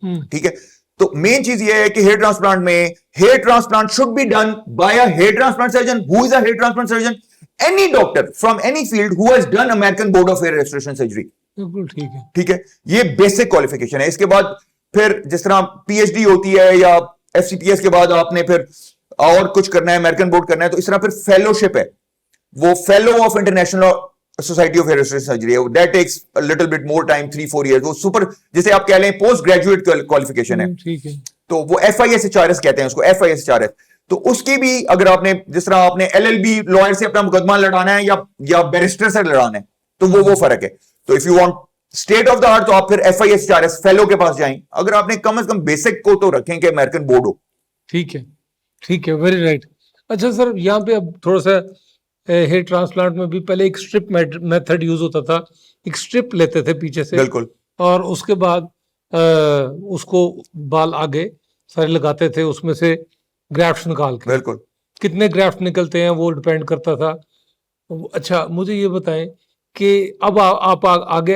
हम्म, ठीक है, तो मेन चीज ये है कि हेयर ट्रांसप्लांट में hair transplant should be done by a hair transplant surgeon who is a hair transplant surgeon, any doctor from any field who has done American board of hair restoration surgery. बिल्कुल ठीक है। ठीक है, ये basic qualification है। इसके बाद फिर जिस तरह पीएचडी होती है या एफसीपीएस के बाद आपने फिर और कुछ करना है, अमेरिकन बोर्ड करना है, तो इस तरह फिर फेलोशिप है, वो fellow of international society of hair restoration surgery है, that takes a little bit more time, 3-4 years. वो सुपर, जैसे आप कह लें पोस्ट ग्रेजुएट क्वालिफिकेशन है, ठीक है। तो वो FISHRS कहते हैं उसको, FISHRS। तो उसकी भी अगर आपने जिस तरह आपने LLB लॉयर से अपना मुकदमा लड़ाना है या बैरिस्टर से लड़ाना है, तो वो फर्क है। तो if you want state of the art, तो आप फिर FISHRS फेलो के पास जाएं, अगर आपने कम से कम बेसिक को तो रखें कि अमेरिकन बोर्ड हो। ठीक है, ठीक है, वेरी राइट। अच्छा सर, यहाँ पे अब थोड़ा सा हेयर ट्रांसप्लांट में भी पहले एक स्ट्रिप मेथड यूज होता था, एक स्ट्रिप लेते थे पीछे से, बिल्कुल और उसके बाद उसको बाल आगे सारे लगाते थे, उसमें से ग्राफ्ट निकाल के। बिल्कुल। कितने ग्राफ्ट निकलते हैं वो डिपेंड करता था। अच्छा, मुझे ये बताएं कि अब आप आगे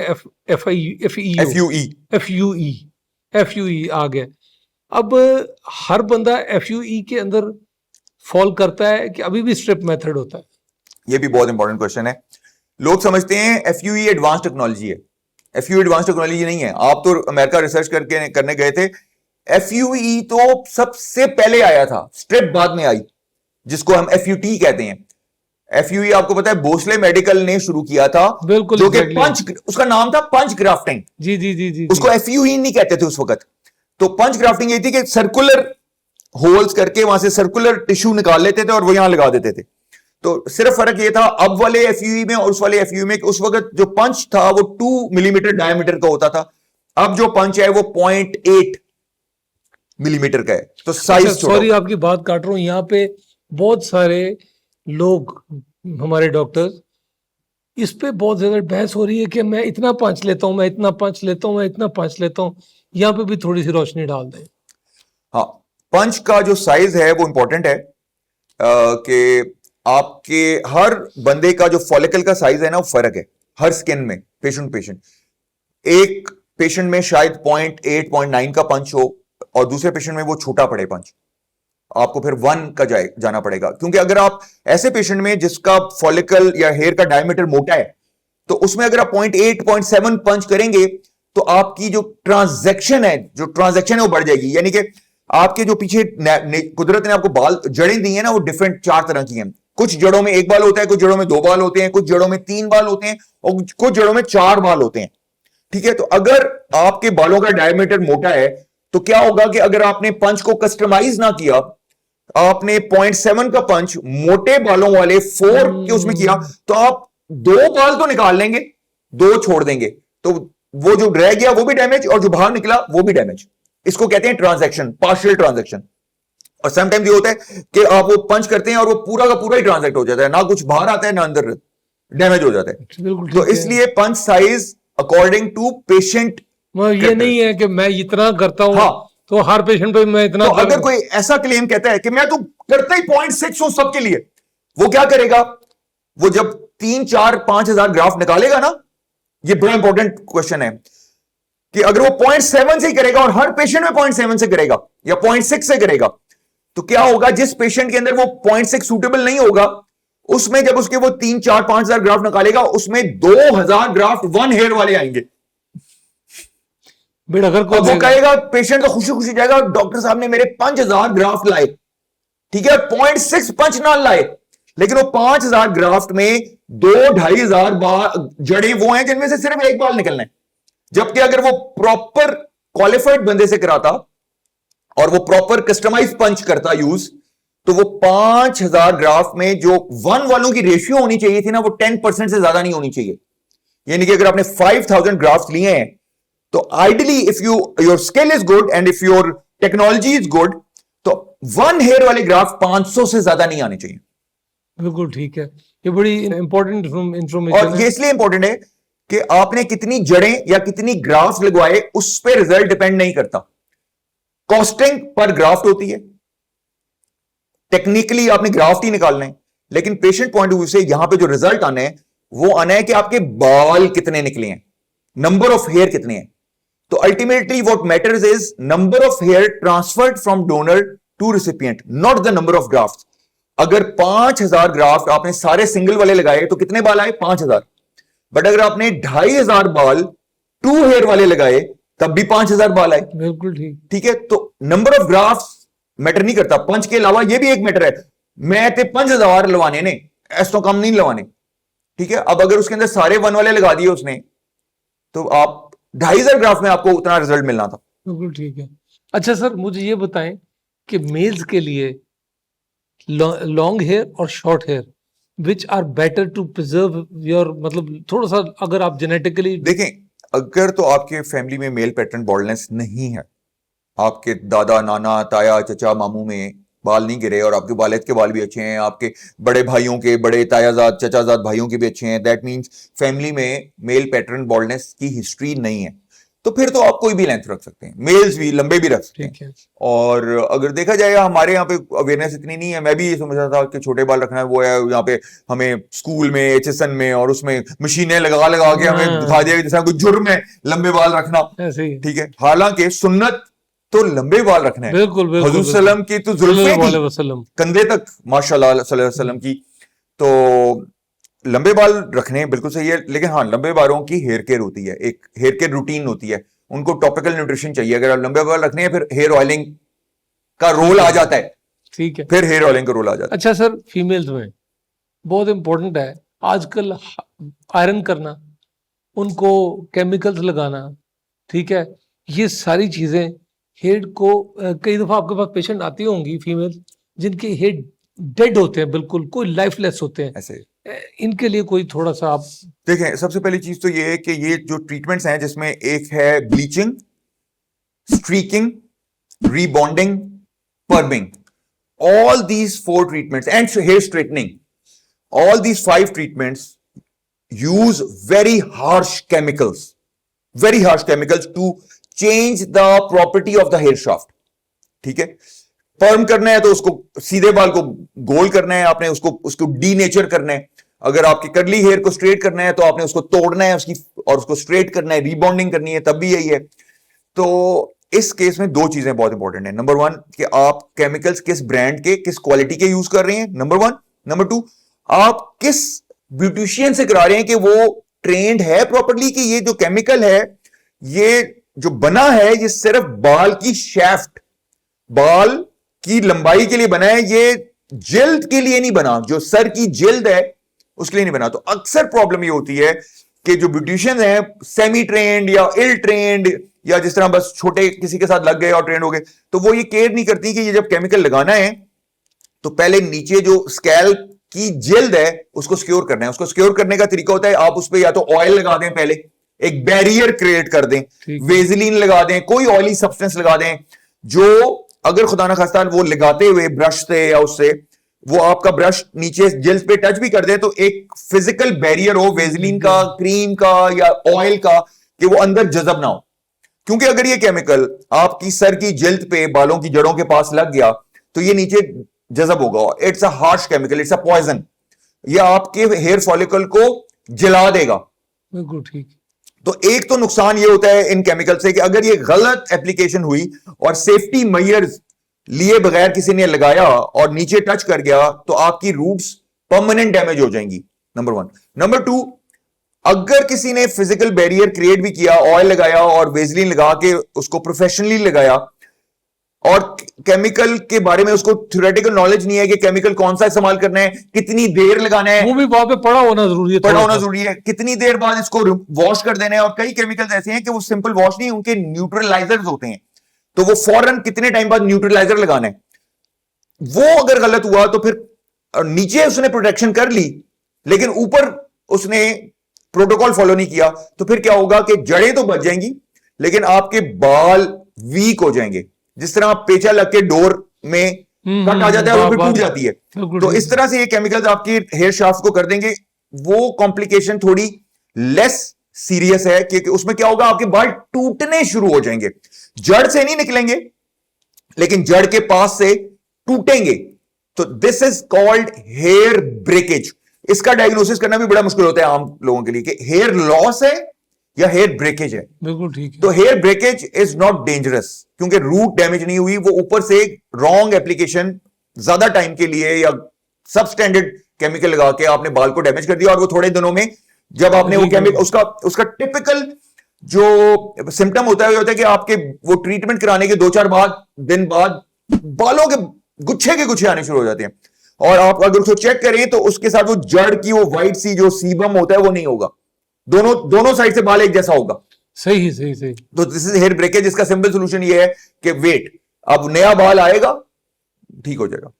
FUE एफ यू ई आ गया। अब हर बंदा एफ के अंदर फॉल करता है कि अभी भी स्ट्रिप मेथड होता है? ये भी बहुत इंपॉर्टेंट क्वेश्चन है। लोग समझते हैं FUE एडवांस टेक्नोलॉजी है। FUE एडवांस टेक्नोलॉजी नहीं है। आप तो अमेरिका रिसर्च करने गए थे। FUE तो सबसे पहले आया था, स्ट्रिप बाद में आई, जिसको हम FUT कहते हैं। FUE आपको पता है भोसले मेडिकल ने शुरू किया था, बिल्कुल, जो कि exactly। उसका नाम था पंच ग्राफ्टिंग। जी जी जी जी उसको FUE नहीं कहते थे उस वक्त। तो पंच ग्राफ्टिंग ये थी कि सर्कुलर होल्स करके वहां से सर्कुलर टिश्यू निकाल लेते थे और वो यहां लगा देते थे। तो सिर्फ फर्क ये था अब वाले FUE में और उस वाले FUE में कि उस वक्त जो पंच था वो 2 मिलीमीटर डायमीटर का होता था, अब जो पंच है वो 0.8 मिलीमीटर का है, तो साइज अच्छा, छोटा। सॉरी आपकी बात काट रहा हूँ। यहाँ पे बहुत सारे लोग, हमारे डॉक्टर्स, इस पे बहुत ज्यादा बहस हो रही है कि मैं इतना पंच लेता हूँ, मैं इतना पंच लेता हूँ, मैं इतना पंच लेता हूँ। यहाँ पे भी थोड़ी सी रोशनी डाल दें। हाँ, पंच का जो साइज है वो इंपॉर्टेंट है कि आपके हर बंदे का जो फॉलिकल का साइज है ना वो फर्क है हर स्किन में, पेशेंट। एक पेशेंट में शायद 0.8 0.9 का पंच हो और दूसरे पेशेंट में वो छोटा पड़े पंच, आपको फिर 1 का जाना पड़ेगा। क्योंकि अगर आप ऐसे पेशेंट में जिसका फॉलिकल या हेयर का डायमीटर मोटा है, तो उसमें अगर आप 0.8 0.7 पंच करेंगे तो आपकी जो ट्रांजैक्शन है वो बढ़ जाएगी। यानी कि आपके जो पीछे कुदरत ने आपको बाल जड़ें दी है ना, वो डिफरेंट 4 तरह की हैं। कुछ जड़ों में 1 बाल होता है, कुछ जड़ों में 2 बाल होते हैं, कुछ जड़ों में 3 बाल होते हैं और कुछ जड़ों में 4 बाल होते हैं। ठीक है, तो अगर आपके बालों का डायमीटर मोटा है तो क्या होगा कि अगर आपने पंच को कस्टमाइज ना किया, आपने 0.7 का पंच मोटे बालों वाले 4 के उसमें किया, तो आप 2 बाल तो निकाल लेंगे, 2 छोड़ देंगे, तो वो जो रह गया वो भी डैमेज और जो बाहर निकला वो भी डैमेज। इसको कहते हैं ट्रांजैक्शन, पार्शियल ट्रांजैक्शन। और समटाइम्स ये होता है कि आप वो पंच करते हैं और वो पूरा का पूरा ही ट्रांजैक्ट हो जाता है, ना कुछ बाहर आता है ना अंदर डैमेज हो जाता है। बिल्कुल तो ठीक है। इसलिए पंच साइज अकॉर्डिंग टू पेशेंट। ये नहीं है कि मैं इतना करता हूँ हाँ, तो हर पेशेंट पे मैं इतना तो अगर कोई ऐसा क्लेम कहता है कि मैं तो करता ही 0.6 हूं सबके लिए, वो क्या करेगा? वो जब 3-4-5 हजार ग्राफ निकालेगा ना, ये बड़ा इंपॉर्टेंट क्वेश्चन है कि अगर वो 0.7 से ही करेगा और हर पेशेंट में 0.7 से करेगा या 0.6 से करेगा, तो क्या होगा? जिस पेशेंट के अंदर वो 0.6 सूटेबल नहीं होगा, उसमें जब उसके वो 3-4-5 हजार ग्राफ निकालेगा, उसमें 2000 ग्राफ्ट 1 हेयर वाले आएंगे। बेड़गर को वो कहेगा, पेशेंट तो खुशी खुशी जाएगा, डॉक्टर साहब ने मेरे 5000 ग्राफ्ट लाए। ठीक है, 0.6 पंच ना लाए, लेकिन वो 5000 ग्राफ्ट में 2-2.5 जड़ें वो हैं जिनमें से सिर्फ 1 बाल निकलना है। जबकि अगर वो प्रॉपर क्वालिफाइड बंदे से कराता और वो प्रॉपर कस्टमाइज पंच करता यूज, तो वो 5000 ग्राफ्ट में जो 1 वालों की रेशियो होनी चाहिए थी ना, वो 10% से ज्यादा नहीं होनी चाहिए। यानी कि अगर आपने 5000 ग्राफ्ट लिए हैं, तो ideally if your skill is good and if your technology is good, तो 1 हेयर वाले ग्राफ 500 से ज्यादा नहीं आने चाहिए। बिल्कुल ठीक है, ये बड़ी इंपॉर्टेंट इंफॉर्मेशन और ये इसलिए इंपॉर्टेंट है कि आपने कितनी जड़ें या कितनी ग्राफ्ट लगवाए, उस पर रिजल्ट डिपेंड नहीं करता। कॉस्टिंग पर ग्राफ्ट होती है, टेक्निकली आपने ग्राफ्ट ही निकालना है, लेकिन पेशेंट पॉइंट ऑफ व्यू से यहां पे जो रिजल्ट आना है वो आना है कि आपके बाल कितने निकले हैं। नंबर ऑफ हेयर कितने हैं। तो ultimately what matters is number of hair transferred from donor to recipient, not the number of graft. अगर 5000 ग्राफ्ट आपने सारे सिंगल वाले लगाए तो कितने बाल आए, 5000। बट अगर आपने 2500 बाल 2 हेयर वाले लगाए तब भी 5000 बाल आए। बिल्कुल ठीक। ठीक है, तो नंबर ऑफ ग्राफ्ट मैटर नहीं करता। पंच के अलावा ये भी एक मैटर है, मैं ते 5000 लवाने ने, ऐसा तो कम नहीं लवाने। ठीक है, अब अगर उसके अंदर सारे 1 वाले लगा दिए उसने, तो आप 2500 ग्राफ में आपको उतना रिजल्ट मिलना था। बिल्कुल ठीक है। अच्छा सर, मुझे ये बताएं कि मेल्स के लिए लॉन्ग हेयर और short hair which are better to preserve your, मतलब थोड़ा सा अगर आप जेनेटिकली देखें, अगर तो आपके फैमिली में मेल पैटर्न बॉल्डनेस नहीं है, आपके दादा नाना ताया चचा मामू में बाल नहीं गिरे और आपके वालिद के बाल भी अच्छे हैं, आपके बड़े भाइयों के, बड़े तायाजाद चचाजाद भाइयों के भी अच्छे हैं, दैट मींस फैमिली में मेल पैटर्न बॉल्डनेस की हिस्ट्री नहीं है, तो फिर तो आप कोई भी लेंथ रख सकते हैं, मेल्स भी लंबे भी रख सकते हैं। और अगर देखा जाएगा हमारे यहाँ पे अवेयरनेस इतनी नहीं है, मैं भी ये समझता था कि छोटे बाल रखना है, वो है यहाँ पे हमें स्कूल में HSN में और उसमें मशीनें लगा लगा के हमें दिखा दिया जैसा कोई जुर्म है लंबे बाल रखना। ठीक है, हालांकि सुन्नत तो लंबे बाल रखना है। बिल्कुल बिल्कुल, हुजूर सल्लम की तो जुल्फें थी कंधे तक माशाल्लाह सल्लल्लाहु अलैहि वसल्लम की, तो लंबे बाल रखने बिल्कुल सही है। लेकिन हाँ, लंबे बालों की हेयर केयर होती है, एक हेयर केयर रूटीन होती है, उनको टॉपिकल न्यूट्रिशन चाहिए। अगर आप लंबे बाल रखने हैं फिर हेयर ऑयलिंग का रोल आ जाता है। ठीक है, फिर हेयर ऑयलिंग का रोल आ जाता है। अच्छा सर, फीमेल्स में बहुत इंपॉर्टेंट है आजकल आयरन करना, उनको केमिकल्स लगाना, ठीक है, ये सारी चीजें हेड को कई दफा आपके पास पेशेंट आती होंगी फीमेल जिनके हेड डेड होते हैं, बिल्कुल कोई लाइफलेस होते हैं, ऐसे इनके लिए कोई थोड़ा सा आप देखें। सबसे पहली चीज तो ये है कि ये जो ट्रीटमेंट्स हैं जिसमें एक है bleaching, streaking, rebonding, perming, all these 4 treatments and hair straightening, all these 5 treatments use very harsh chemicals to change the property of the hair shaft। ठीक है, पर्म करना है तो उसको सीधे बाल को गोल करना है आपने, उसको डीनेचर करना है। अगर आपके कर्ली हेयर को स्ट्रेट करना है तो आपने उसको तोड़ना है और उसको स्ट्रेट करना है, रीबॉन्डिंग करनी है, तब भी यही है। तो इस केस में 2 चीजें बहुत इंपॉर्टेंट है। नंबर 1 कि आप केमिकल्स किस ब्रांड के, किस क्वालिटी के यूज कर रहे हैं, नंबर 1। नंबर 2, आप किस ब्यूटिशियन से करा रहे हैं कि वो ट्रेंड है प्रॉपर्ली कि ये जो केमिकल है, ये जो बना है, ये सिर्फ बाल की शैफ्ट, बाल की लंबाई के लिए बना है, ये जिल्द के लिए नहीं बना, जो सर की जिल्द है उसके लिए नहीं बना। तो अक्सर प्रॉब्लम ये होती है कि जो ब्यूटिशियंस हैं सेमी ट्रेंड या इल ट्रेंड या जिस तरह बस छोटे किसी के साथ लग गए और ट्रेंड हो गए, तो वो ये केयर नहीं करती कि ये जब केमिकल लगाना है तो पहले नीचे जो स्कैल्प की जिल्द है उसको सिक्योर करना है। उसको सिक्योर करने का तरीका होता है आप उस पर या तो ऑयल लगा दें, पहले एक बैरियर क्रिएट कर दें, वेजलीन लगा दें, कोई ऑयली सब्सटेंस लगा दें जो अगर खुदा ना खास्ता वो लगाते हुए ब्रश से या उससे वो आपका ब्रश नीचे जिल्द पे टच भी कर दे तो एक फिजिकल बैरियर हो वेजलीन का, क्रीम का या ऑयल का, कि वो अंदर जज़ब ना हो। क्योंकि अगर ये केमिकल आपकी सर की जिल्द पे, बालों की जड़ों के पास लग गया तो ये नीचे जज़ब होगा। It's a harsh chemical, it's a poison. ये आपके हेयर फॉलिकल को जला देगा। बिल्कुल ठीक। तो एक तो नुकसान ये होता है इन केमिकल से कि अगर ये गलत एप्लीकेशन हुई और सेफ्टी मेजर्स लिए बगैर किसी ने लगाया और नीचे टच कर गया तो आपकी रूट्स परमानेंट डैमेज हो जाएंगी, नंबर 1। नंबर 2, अगर किसी ने फिजिकल बैरियर क्रिएट भी किया, ऑयल लगाया और वेजलीन लगा के उसको प्रोफेशनली लगाया और केमिकल के बारे में उसको थ्योरेटिकल नॉलेज नहीं है कि केमिकल कौन सा इस्तेमाल करना है, कितनी देर लगाना है, वो भी वहां पे पड़ा होना जरूरी है, पड़ा होना जरूरी है, कितनी देर बाद इसको वॉश कर देना है। और कई केमिकल्स ऐसे हैं कि वो सिंपल वॉश नहीं, उनके न्यूट्रलाइजर्स होते हैं, तो वो फौरन कितने टाइम बाद न्यूट्रलाइजर लगाना है। वो अगर गलत हुआ तो फिर नीचे उसने प्रोटेक्शन कर ली लेकिन ऊपर उसने प्रोटोकॉल फॉलो नहीं किया, तो फिर क्या होगा कि जड़ें तो बच जाएंगी लेकिन आपके बाल वीक हो जाएंगे। जिस तरह पेचा लग के डोर में कट आ जाता है और फिर टूट जाती है, तो इस तरह से ये केमिकल्स आपकी हेयर शाफ्ट को कर देंगे। वो कॉम्प्लिकेशन थोड़ी लेस सीरियस है कि उसमें क्या होगा, आपके बाल टूटने शुरू हो जाएंगे, जड़ से नहीं निकलेंगे लेकिन जड़ के पास से टूटेंगे। तो this is called hair breakage. इसका डायग्नोसिस करना भी बड़ा मुश्किल होता है आम लोगों के लिए कि हेयर लॉस है या हेयर ब्रेकेज है। बिल्कुल ठीक है। तो hair breakage is not dangerous क्योंकि रूट डैमेज नहीं हुई, वो ऊपर से रॉन्ग एप्लीकेशन ज्यादा टाइम के लिए या सब स्टैंडर्ड केमिकल लगा के आपने बाल को डैमेज कर दिया, और वो थोड़े दिनों में जब आपने वो केमिकल, उसका टिपिकल जो सिम्टम होता है वो होता है कि आपके वो ट्रीटमेंट कराने के 2-4 दिन बाद बालों के गुच्छे आने शुरू हो जाते हैं, और आप अगर उसको चेक करें तो उसके साथ वो जड़ की वो व्हाइट सी जो सीबम होता है वो नहीं होगा, दोनों साइड से बाल एक जैसा होगा। सही सही सही। तो दिस इज हेयर ब्रेकेज। इसका सिंपल सोल्यूशन ये है कि वेट, अब नया बाल आएगा, ठीक हो जाएगा।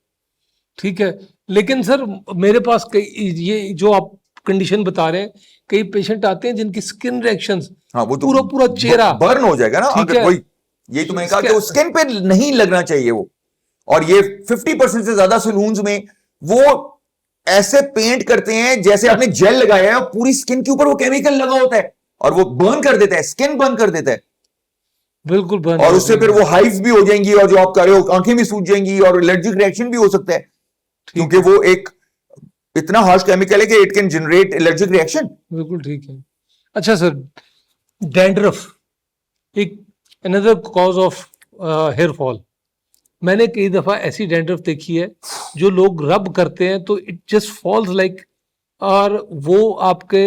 ठीक है, लेकिन सर मेरे पास कई ये जो आप कंडीशन बता रहे हैं, कई पेशेंट आते हैं जिनकी स्किन रिएक्शंस, हाँ, वो तो पूरा चेहरा बर्न हो जाएगा ना, ठीक अगर है। वही यही तो मैंने कहा कि वो स्किन पे नहीं लगना चाहिए वो, और ये 50% से ज्यादा सलून्स में वो ऐसे पेंट करते हैं जैसे आपने जेल लगाया है, पूरी स्किन के ऊपर वो केमिकल लगा होता है और वो बर्न कर देता है, स्किन बर्न कर देता है, बिल्कुल बर्न, और उससे फिर वो हाइव्स भी हो जाएंगी, और जो आप कर रहे हो आंखें भी सूज जाएंगी, और एलर्जिक रिएक्शन भी हो सकता है क्योंकि वो एक इतना हार्श केमिकल है कि it can generate allergic reaction. बिल्कुल ठीक है। अच्छा सर, डैंड्रफ एक another cause of hair fall. मैंने कई दफा ऐसी डैंड्रफ देखी है जो लोग रब करते हैं तो इट जस्ट फॉल्स लाइक, और वो आपके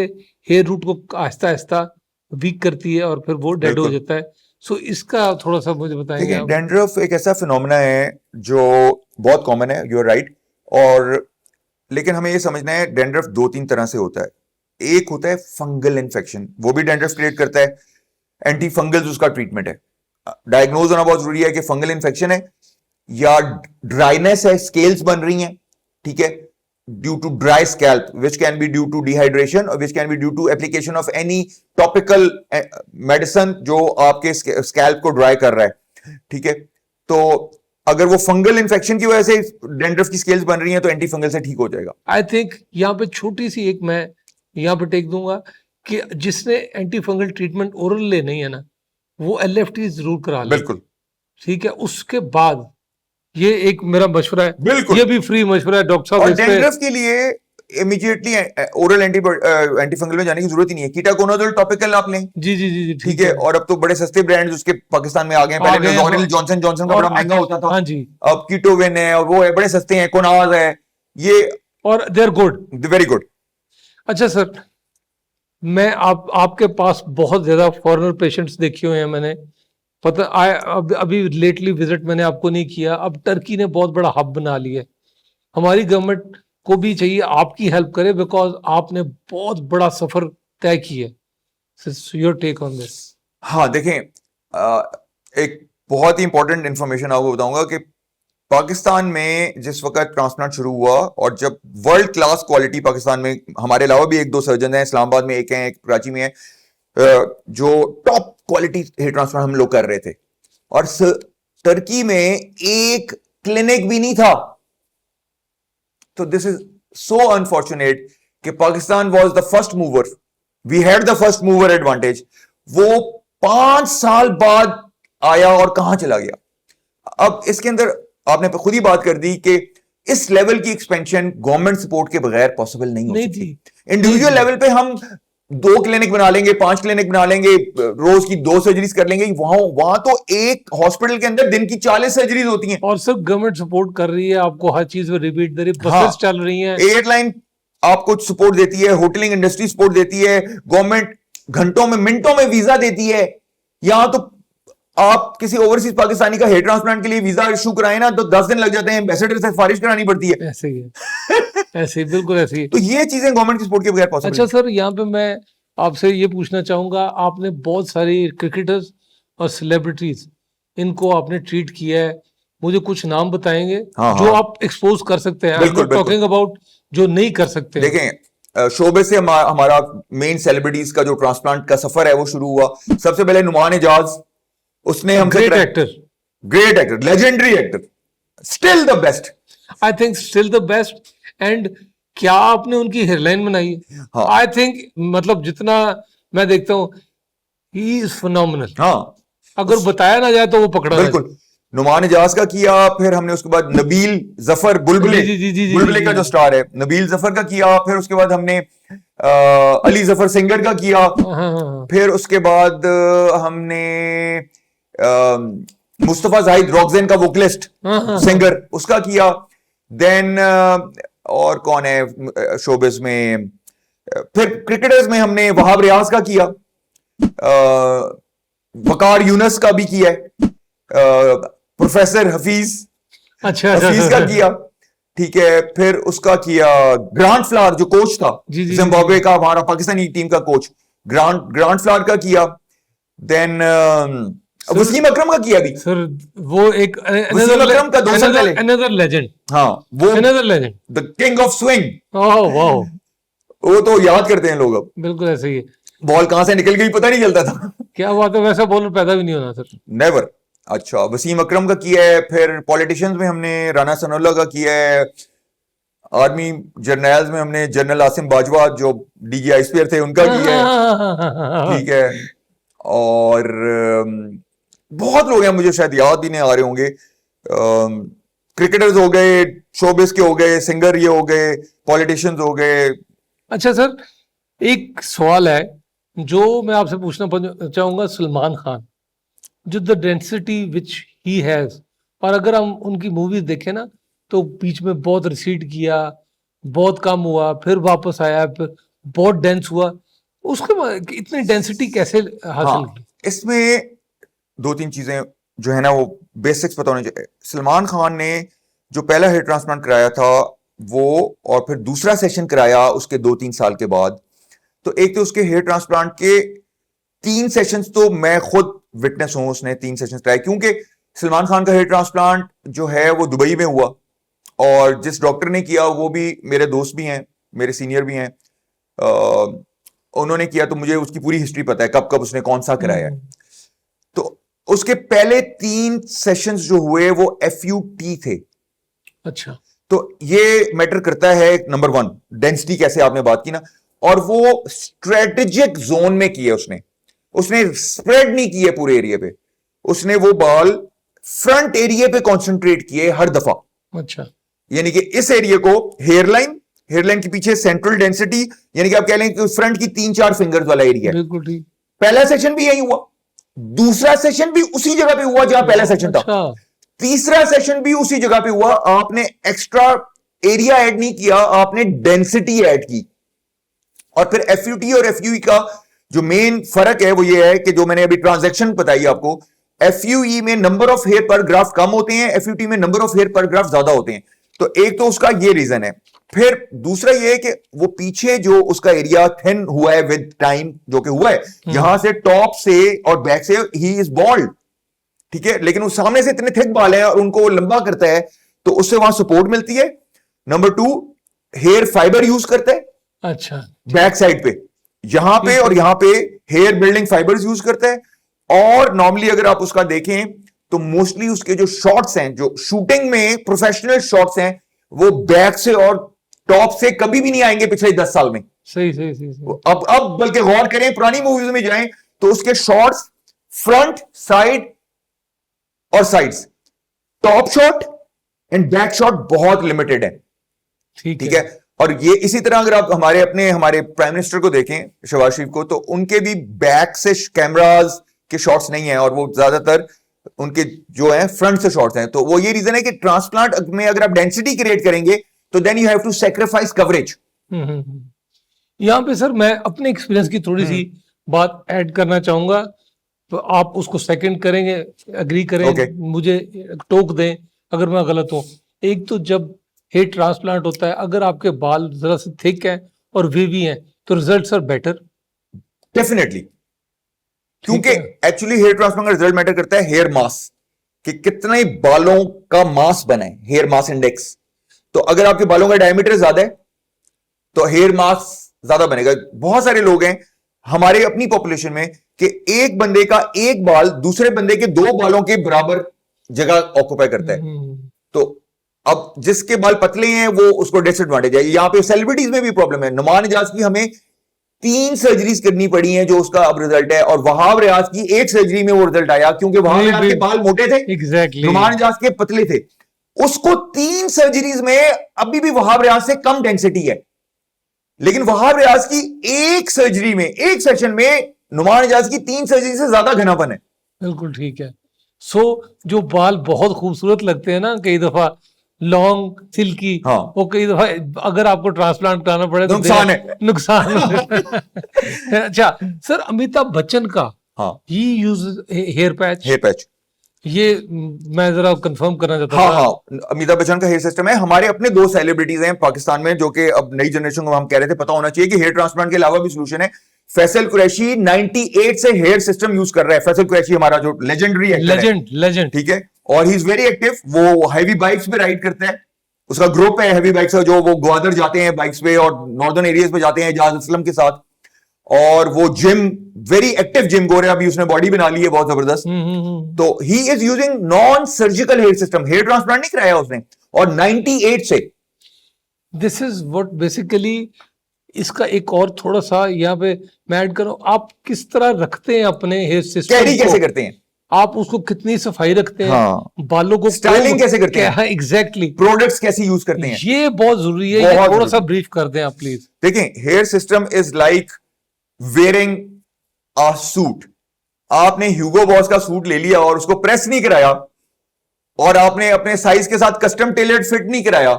हेयर रूट को आहिस्ता आहिस्ता वीक करती है और फिर वो डेड हो जाता है। सो इसका थोड़ा सा मुझे बताएंगे देखिए, आप? डैंड्रफ एक ऐसा फिनोमेना है जो बहुत कॉमन है, यू आर राइट, और लेकिन हमें ये समझना है डैंड्रफ 2-3 तरह से होता है। एक होता है फंगल इन्फेक्शन, वो भी डैंड्रफ क्रिएट करता है, एंटी फंगल्स उसका ट्रीटमेंट है। डायग्नोज होना बहुत जरूरी है कि फंगल इन्फेक्शन है या ड्राइनेस है, स्केल्स बन रही हैं, ठीक है, due to dry scalp which can be due to dehydration और which can be due to application of any topical medicine जो आपके स्कैल्प को ड्राई कर रहा है, ठीक है। तो अगर वो फंगल इन्फेक्शन की वजह से डैंड्रफ की स्केल्स बन रही हैं तो एंटी फंगल से ठीक हो जाएगा। आई थिंक यहाँ पे छोटी सी एक मैं यहाँ पे टेक दूंगा कि जिसने एंटी फंगल ट्रीटमेंट ओरल ले नहीं है ना, वो एलएफटी जरूर करा ले। बिल्कुल ठीक है, उसके बाद ये एक मेरा मशवरा है, बिल्कुल, ये भी फ्री मशवरा है डॉक्टर साहब। और इस पे डैंड्रफ के लिए इमीडिएटली ओरल एंटी फंगल में जाने की जरूरत ही नहीं है, कीटाकोनाजोल टॉपिकल आप लें, जी जी जी जी ठीक है। और अब तो बड़े सस्ते ब्रांड्स उसके पाकिस्तान में आ गए हैं, आ गए पहले हैं, नॉर्मल जॉनसन जॉनसन का और बड़ा महंगा होता था, हाँ जी, अब कीटोविन है और वो है, बड़े सस्ते हैं, कोनाज है, ये और they are good, very good. अच्छा सर, मैं आपके पास बहुत ज्यादा फॉरेनर पेशेंट्स देखे हुए हैं मैंने, पता अभी लेटली विजिट मैंने आपको नहीं किया। अब टर्की ने बहुत बड़ा हब बना लिया है, हमारी गवर्नमेंट को भी चाहिए आपकी हेल्प करे, बिकॉज आपने बहुत बड़ा सफर तय किया है। Your take on this? हाँ देखें, एक बहुत ही इंपॉर्टेंट इंफॉर्मेशन आपको बताऊंगा कि पाकिस्तान में जिस वक्त ट्रांसप्लांट शुरू हुआ, और जब वर्ल्ड क्लास क्वालिटी पाकिस्तान में, हमारे अलावा भी 1-2 सर्जन हैं, इस्लामाबाद में एक हैं, एक कराची में है, जो टॉप क्वालिटी हेयर ट्रांसप्लांट हम लोग कर रहे थे, और टर्की में एक क्लिनिक भी नहीं था। तो दिस इज सो अनफॉर्चुनेट कि Pakistan was the first mover, we had the first mover advantage, वो 5 साल बाद आया और कहां चला गया। अब इसके अंदर आपने खुद ही बात कर दी कि इस लेवल की एक्सपेंशन गवर्नमेंट सपोर्ट के बगैर पॉसिबल नहीं हो सकती। इंडिविजुअल लेवल पे हम 2 क्लिनिक बना लेंगे, 5 क्लिनिक बना लेंगे, रोज की 2 सर्जरीज कर लेंगे, वहां तो एक हॉस्पिटल के अंदर दिन की 40 सर्जरीज होती हैं। और सब गवर्नमेंट सपोर्ट कर रही है आपको, हर चीज में रिपीट दे रही है, बसेस चल रही हैं, एयरलाइन आपको सपोर्ट देती है, होटलिंग इंडस्ट्री सपोर्ट देती है, गवर्नमेंट घंटों में मिनटों में वीजा देती है। यहां तो आप किसी ओवरसीज पाकिस्तानी का हेयर ट्रांसप्लांट के लिए वीजा इशू कराए ना तो 10 दिन लग जाते हैं, एम्बेसडर से सिफारिश करानी पड़ती है। ऐसे ही है ऐसे ही, बिल्कुल ऐसे ही। तो ये चीजें गवर्नमेंट के सपोर्ट के बगैर पॉसिबल। अच्छा सर, यहाँ पे मैं आपसे ये पूछना चाहूंगा, आपने बहुत सारी क्रिकेटर्स और सेलिब्रिटीज इनको आपने ट्रीट किया है, मुझे कुछ नाम बताएंगे जो आप एक्सपोज कर सकते हैं? बिल्कुल, टॉकिंग अबाउट जो नहीं कर सकते। देखें, शोबे से हमारा मेन सेलिब्रिटीज का जो ट्रांसप्लांट का सफर है वो शुरू हुआ। सबसे पहले नुमान एजाज, उसने हमसे great actor, legendary actor, still the best, I think still the best. And क्या आपने उनकी हेयरलाइन बनाई? हाँ। आई थिंक मतलब जितना मैं देखता हूँ, ही इज फिनोमिनल। हाँ, अगर बताया ना जाए तो वो पकड़ा बिल्कुल। नुमान एजाज का किया, फिर हमने उसके बाद नबील जफर बुलबुले, जी, जी, जी, जी, बुलबुले जी, का जी। जो स्टार है नबील जफर का किया, फिर उसके बाद हमने अली जफर सिंगर का किया, हाँ, फिर उसके बाद हमने मुस्तफा जाहिद रॉकजेन का वोकलिस्ट हाँ, सिंगर उसका किया। देन और कौन है शोबिस में, फिर क्रिकेटर्स में हमने वहाब रियाज का किया, वकार यूनस का भी किया है, प्रोफेसर हफीज अच्छा हफीज का किया, ठीक है। फिर उसका किया ग्रांट फ्लावर जो कोच था जी, जी, जिम्बाब्वे का, हमारा पाकिस्तानी टीम का कोच, ग्रांट फ्लावर का किया। देन वसीम अकरम का किया भी। सर वो एक वसीम अकरम का 2 साल पहले, अनदर लेजेंड, हाँ वो another legend, the king of swing, oh wow, वो तो याद करते हैं लोग अब, बिल्कुल ऐसे ही है। बॉल कहां से निकल गई पता नहीं चलता था। क्या बात है, वैसा बॉलर पैदा भी नहीं होना सर। नेवर। अच्छा, वसीम अकरम का किया है। फिर पॉलिटिशियंस में हमने राना सनाउल्लाह का किया है। आर्मी जर्नल्स में हमने जनरल आसिम बाजवा जो डीजी आईएसपीआर थे उनका किया है, ठीक है। और बहुत लोग हैं, मुझे शायद याद भी नहीं आ रहे होंगे। क्रिकेटर्स हो गए, शोबिस के हो गए, सिंगर ये हो गए, पॉलिटिशियंस हो गए। अच्छा सर, एक सवाल है जो मैं आपसे पूछना चाहूंगा। सलमान खान, जो the density which he has, और अगर हम उनकी मूवीज देखें ना तो बीच में बहुत रिसीड किया, बहुत कम हुआ, फिर वापस आया, फिर बहुत डेंस हुआ, उसके बाद इतनी डेंसिटी कैसे हासिल की? इसमें 2-3 चीजें जो है ना वो बेसिक्स पता होनी चाहिए। सलमान खान ने जो पहला हेयर ट्रांसप्लांट कराया था वो, और फिर दूसरा सेशन कराया उसके 2-3 साल के बाद, तो एक तो उसके हेयर ट्रांसप्लांट के 3 सेशंस तो मैं खुद विटनेस हूं, उसने 3 सेशंस कराए, क्योंकि सलमान खान का हेयर ट्रांसप्लांट जो है वो दुबई में हुआ, और जिस डॉक्टर ने किया वो भी मेरे दोस्त भी हैं, मेरे सीनियर भी हैं, उन्होंने किया, तो मुझे उसकी पूरी हिस्ट्री पता है, कब कब उसने कौन सा कराया है। तो उसके पहले 3 सेशंस जो हुए वो FUT थे। अच्छा, तो ये मैटर करता है, नंबर 1 डेंसिटी, कैसे आपने बात की ना, और वो स्ट्रेटेजिक जोन में किए उसने स्प्रेड नहीं किए पूरे एरिया पे, उसने वो बाल फ्रंट एरिया पे कंसंट्रेट किए हर दफा। अच्छा, यानी कि इस एरिया को हेयरलाइन के पीछे सेंट्रल डेंसिटी, यानी कि आप कह लें कि फ्रंट की 3-4 फिंगर्स वाला एरिया है। बिल्कुल ठीक। पहला सेशन भी यही हुआ, दूसरा सेशन भी उसी जगह पे हुआ जहां पहला सेशन था, अच्छा, तीसरा सेशन भी उसी जगह पे हुआ। आपने एक्स्ट्रा एरिया ऐड नहीं किया, आपने डेंसिटी ऐड की। और फिर FUT और FUE का जो मेन फर्क है वो ये है कि जो मैंने अभी ट्रांजैक्शन बताई आपको, FUE में नंबर ऑफ हेयर पर ग्राफ कम होते हैं, FUT में नंबर ऑफ हेयर पर ग्राफ ज्यादा होते हैं। तो एक तो उसका ये रीजन है। फिर दूसरा ये है कि वो पीछे जो उसका एरिया थिन हुआ है विद टाइम, जो कि हुआ है यहां से टॉप से और बैक से, ही इज बॉल्ड, ठीक है, लेकिन उस सामने से इतने थिक बाल हैं और उनको लंबा करता है, तो उससे वहां सपोर्ट मिलती है। नंबर 2, हेयर फाइबर यूज करता है अच्छा, बैक साइड पे, यहां पे और यहां पे हेयर बिल्डिंग फाइबर्स यूज करता है। और नॉर्मली अगर आप उसका देखें तो मोस्टली उसके जो शॉट्स हैं, जो शूटिंग में प्रोफेशनल शॉट्स हैं, वो बैक से और टॉप से कभी भी नहीं आएंगे पिछले 10 साल में। सही सही सही, सही। अब बल्कि गौर करें, पुरानी मूवीज में जाएं तो उसके शॉट्स फ्रंट, साइड और sides, top shot and back shot बहुत लिमिटेड है, ठीक है। और ये इसी तरह अगर आप हमारे प्राइम मिनिस्टर को देखें, शहबाज शरीफ को, तो उनके भी बैक से कैमरास के शॉट्स नहीं है, और वो ज्यादातर उनके जो है फ्रंट से शॉट्स हैं। तो वो ये रीजन है कि ट्रांसप्लांट में अगर आप डेंसिटी क्रिएट करेंगे तो then you have to sacrifice coverage. यहाँ पे सर मैं अपने एक्सपीरियंस की थोड़ी सी बात ऐड करना चाहूंगा, तो आप उसको सेकंड करेंगे, एग्री करें, Okay. मुझे टोक दें अगर मैं गलत हूं। एक तो जब हेयर ट्रांसप्लांट होता है, अगर आपके बाल जरा से थिक हैं और वेवी हैं तो रिजल्ट्स आर बेटर, डेफिनेटली, क्योंकि एक्चुअली हेयर ट्रांसप्लांट का रिजल्ट मैटर करता है हेयर मास, कि कितने बालों का मास बना है, हेयर मास इंडेक्स। तो अगर आपके बालों का डायमीटर ज्यादा है तो हेयर मास ज्यादा बनेगा। बहुत सारे लोग हैं हमारे अपनी पॉपुलेशन में कि एक बंदे का एक बाल दूसरे बंदे के 2 बालों के बराबर जगह ऑक्यूपाई करता है। तो अब जिसके बाल पतले हैं वो उसको डिसएडवांटेज है। यहां पे सेलिब्रिटीज में भी प्रॉब्लम है। नुमान इजाज की हमें 3 सर्जरीज करनी पड़ी हैं जो उसका अब रिजल्ट है, और वहाब रियाज की 1 सर्जरी में वो रिजल्ट आया, क्योंकि वहाब रियाज के बाल मोटे थे, एग्जैक्टली, नुमान इजाज के पतले थे। उसको 3 सर्जरीज में अभी भी वहाब रियाज से कम डेंसिटी है। लेकिन वहाब रियाज की एक सर्जरी में, एक सेशन में नुमान इजाज की 3 सर्जरी से ज्यादा घनापन है। बिल्कुल ठीक है। सो जो बाल बहुत खूबसूरत लगते हैं ना कई दफा, लॉन्ग सिल्की, हाँ। वो कई दफा अगर आपको ट्रांसप्लांट कराना पड़े तो नुकसान है। नुकसान है। अच्छा सर, अमिताभ बच्चन का हाँ, he use hair patch, hair patch. ये मैं जरा कंफर्म करना चाहता हाँ था। हाँ, अमिताभ बच्चन का हेयर सिस्टम है। हमारे अपने 2 सेलिब्रिटीज हैं पाकिस्तान में जो कि अब नई जनरेशन को हम कह रहे थे पता होना चाहिए कि हेयर ट्रांसप्लांट के अलावा भी सोल्यूशन है। फैसल कुरैशी 98 से हेयर सिस्टम यूज कर रहा है। फैसल कुरैशी हमारा जो लेजेंडरी एक्टर है, लेजेंड ठीक है, और ही इज वेरी एक्टिव। वो हैवी बाइक्स पे राइड करता है, उसका ग्रुप है हैवी बाइक्स का, जो वो ग्वादर जाते हैं बाइक्स पे और नॉर्दर्न एरियाज पे जाते हैं एजाज असलम के साथ। और वो जिम, वेरी एक्टिव जिम गोर है, अभी उसने बॉडी बना ली है बहुत जबरदस्त। तो he is using non surgical hair system, hair transplant नहीं कराया उसने, और 98 से। दिस इज व्हाट बेसिकली, इसका एक और थोड़ा सा यहाँ पे मैं ऐड करूं, आप किस तरह रखते हैं अपने हेयर सिस्टम कैरी को, कैसे करते हैं, आप उसको कितनी सफाई रखते हैं, हाँ, बालों को स्टाइलिंग कैसे करते हैं, एग्जैक्टली, प्रोडक्ट्स कैसे यूज करते हैं, ये बहुत जरूरी है। ये बहुत थोड़ा सा जरूरी। ब्रीफ कर दें आप प्लीज। देखें, hair system is like wearing a suit. आपने ह्यूगो बॉस का सूट ले लिया और उसको प्रेस नहीं कराया, और आपने अपने साइज के साथ कस्टम टेलर्ड फिट नहीं कराया,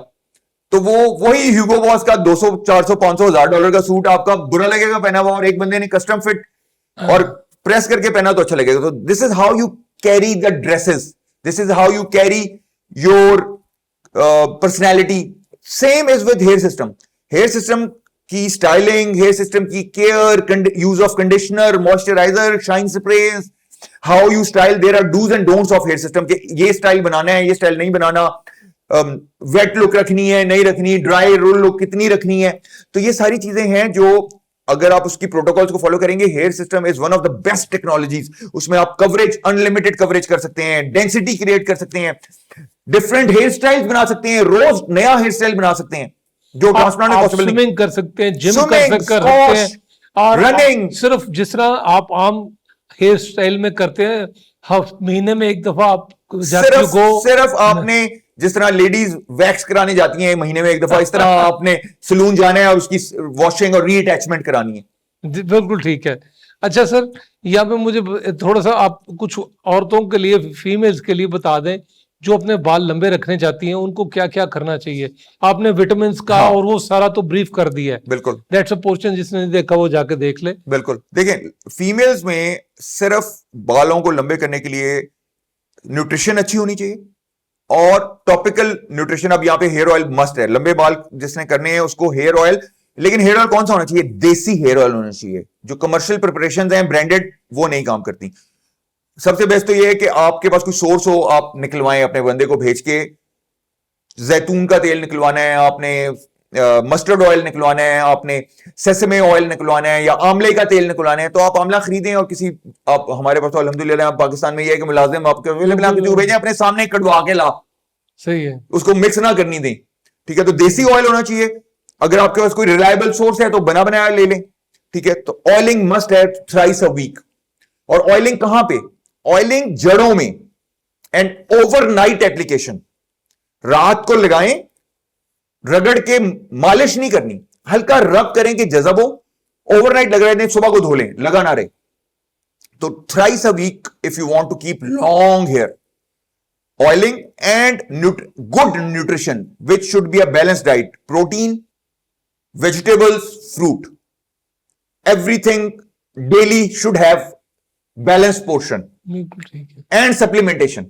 तो वो वही ह्यूगो बॉस का 200 400 500 $1000 का सूट आपका बुरा लगेगा पहना हुआ, और एक बंदे ने कस्टम फिट और प्रेस करके पहना तो अच्छा लगेगा। तो this is how you carry the dresses, this is how you carry your personality. Same is with hair system. Hair system की स्टाइलिंग, हेयर सिस्टम की care, use of conditioner, moisturiser, shine sprays, how you style, there are dos and don'ts of hair system के ये style बनाना है, ये style नहीं बनाना, wet look रखनी है नहीं रखनी, ड्राई रोल लुक कितनी रखनी है। तो ये सारी चीजें हैं जो अगर आप उसकी प्रोटोकॉल्स को फॉलो करेंगे, hair system is one of the best technologies. उसमें आप कवरेज, अनलिमिटेड कवरेज कर सकते हैं, डेंसिटी क्रिएट कर सकते हैं, डिफरेंट हेयर स्टाइल्स बना सकते हैं, रोज नया हेयर स्टाइल बना सकते हैं जो ट्रांसप्लांट में पॉसिबल नहीं। स्विमिंग कर सकते हैं, जिम Swimming, कर सकते हैं, squash, और running। सिर्फ जिस तरह आप आम हेयर स्टाइल में करते हैं, महीने में एक दफा आप सिर्फ आपने जिस तरह लेडीज वैक्स कराने जाती हैं महीने में एक दफा, इस तरह आपने सलून जाना है और उसकी वॉशिंग और रीअटैचमेंट करानी है। बिल्कुल ठीक है। अच्छा सर, यहाँ पे मुझे थोड़ा सा आप कुछ औरतों के लिए, फीमेल्स के लिए बता दें जो अपने बाल लंबे रखने चाहती हैं, उनको क्या क्या करना चाहिए। आपने विटामिन का हाँ, और वो सारा तो ब्रीफ कर दिया है। बिल्कुल, दैट्स अ पोर्शन, जिसने नहीं देखा वो जाके देख ले। बिल्कुल। देखें, फीमेल्स में सिर्फ बालों को लंबे करने के लिए न्यूट्रिशन अच्छी होनी चाहिए और टॉपिकल न्यूट्रिशन। अब यहाँ पे हेयर ऑयल मस्ट है, लंबे बाल जिसने करने हैं उसको हेयर ऑयल, लेकिन हेयर ऑयल कौन सा होना चाहिए? देसी हेयर ऑयल होना चाहिए। जो कमर्शियल प्रिपरेशंस हैं ब्रांडेड, वो नहीं काम करती। सबसे बेस्ट तो ये है कि आपके पास कोई सोर्स हो, आप निकलवाएं अपने बंदे को भेज के। जैतून का तेल निकलवाना है आपने, मस्टर्ड ऑयल निकलवाना है आपने, सेसमे ऑयल निकलवाना है, या आंवले का तेल निकलवाना है, तो आप आंवला खरीदें और किसी, आप हमारे पास तो अल्हम्दुलिल्लाह पाकिस्तान में ये है कि मुलाजिम आपके अवेलेबल, आप जो भेजें अपने सामने कड़वा के ला, सही है, उसको मिक्स ना करनी दें, ठीक है। तो देसी ऑयल होना चाहिए। अगर आपके पास कोई रिलायबल सोर्स है तो बना बनाया ले लें, ठीक है। तो ऑयलिंग मस्ट है थ्राइस अ वीक। और ऑयलिंग कहां पे? ऑयलिंग जड़ों में, एंड ओवरनाइट एप्लीकेशन। रात को लगाएं, रगड़ के मालिश नहीं करनी, हल्का रब करें कि जज़ब हो, ओवरनाइट लग रहे थे, सुबह को धो लें, लगा ना रहे। तो thrice a week if you want to keep long hair. Oiling and good nutrition, which should be a balanced diet: protein, vegetables, fruit. Everything daily should have balanced portion. बिल्कुल ठीक है, And supplementation.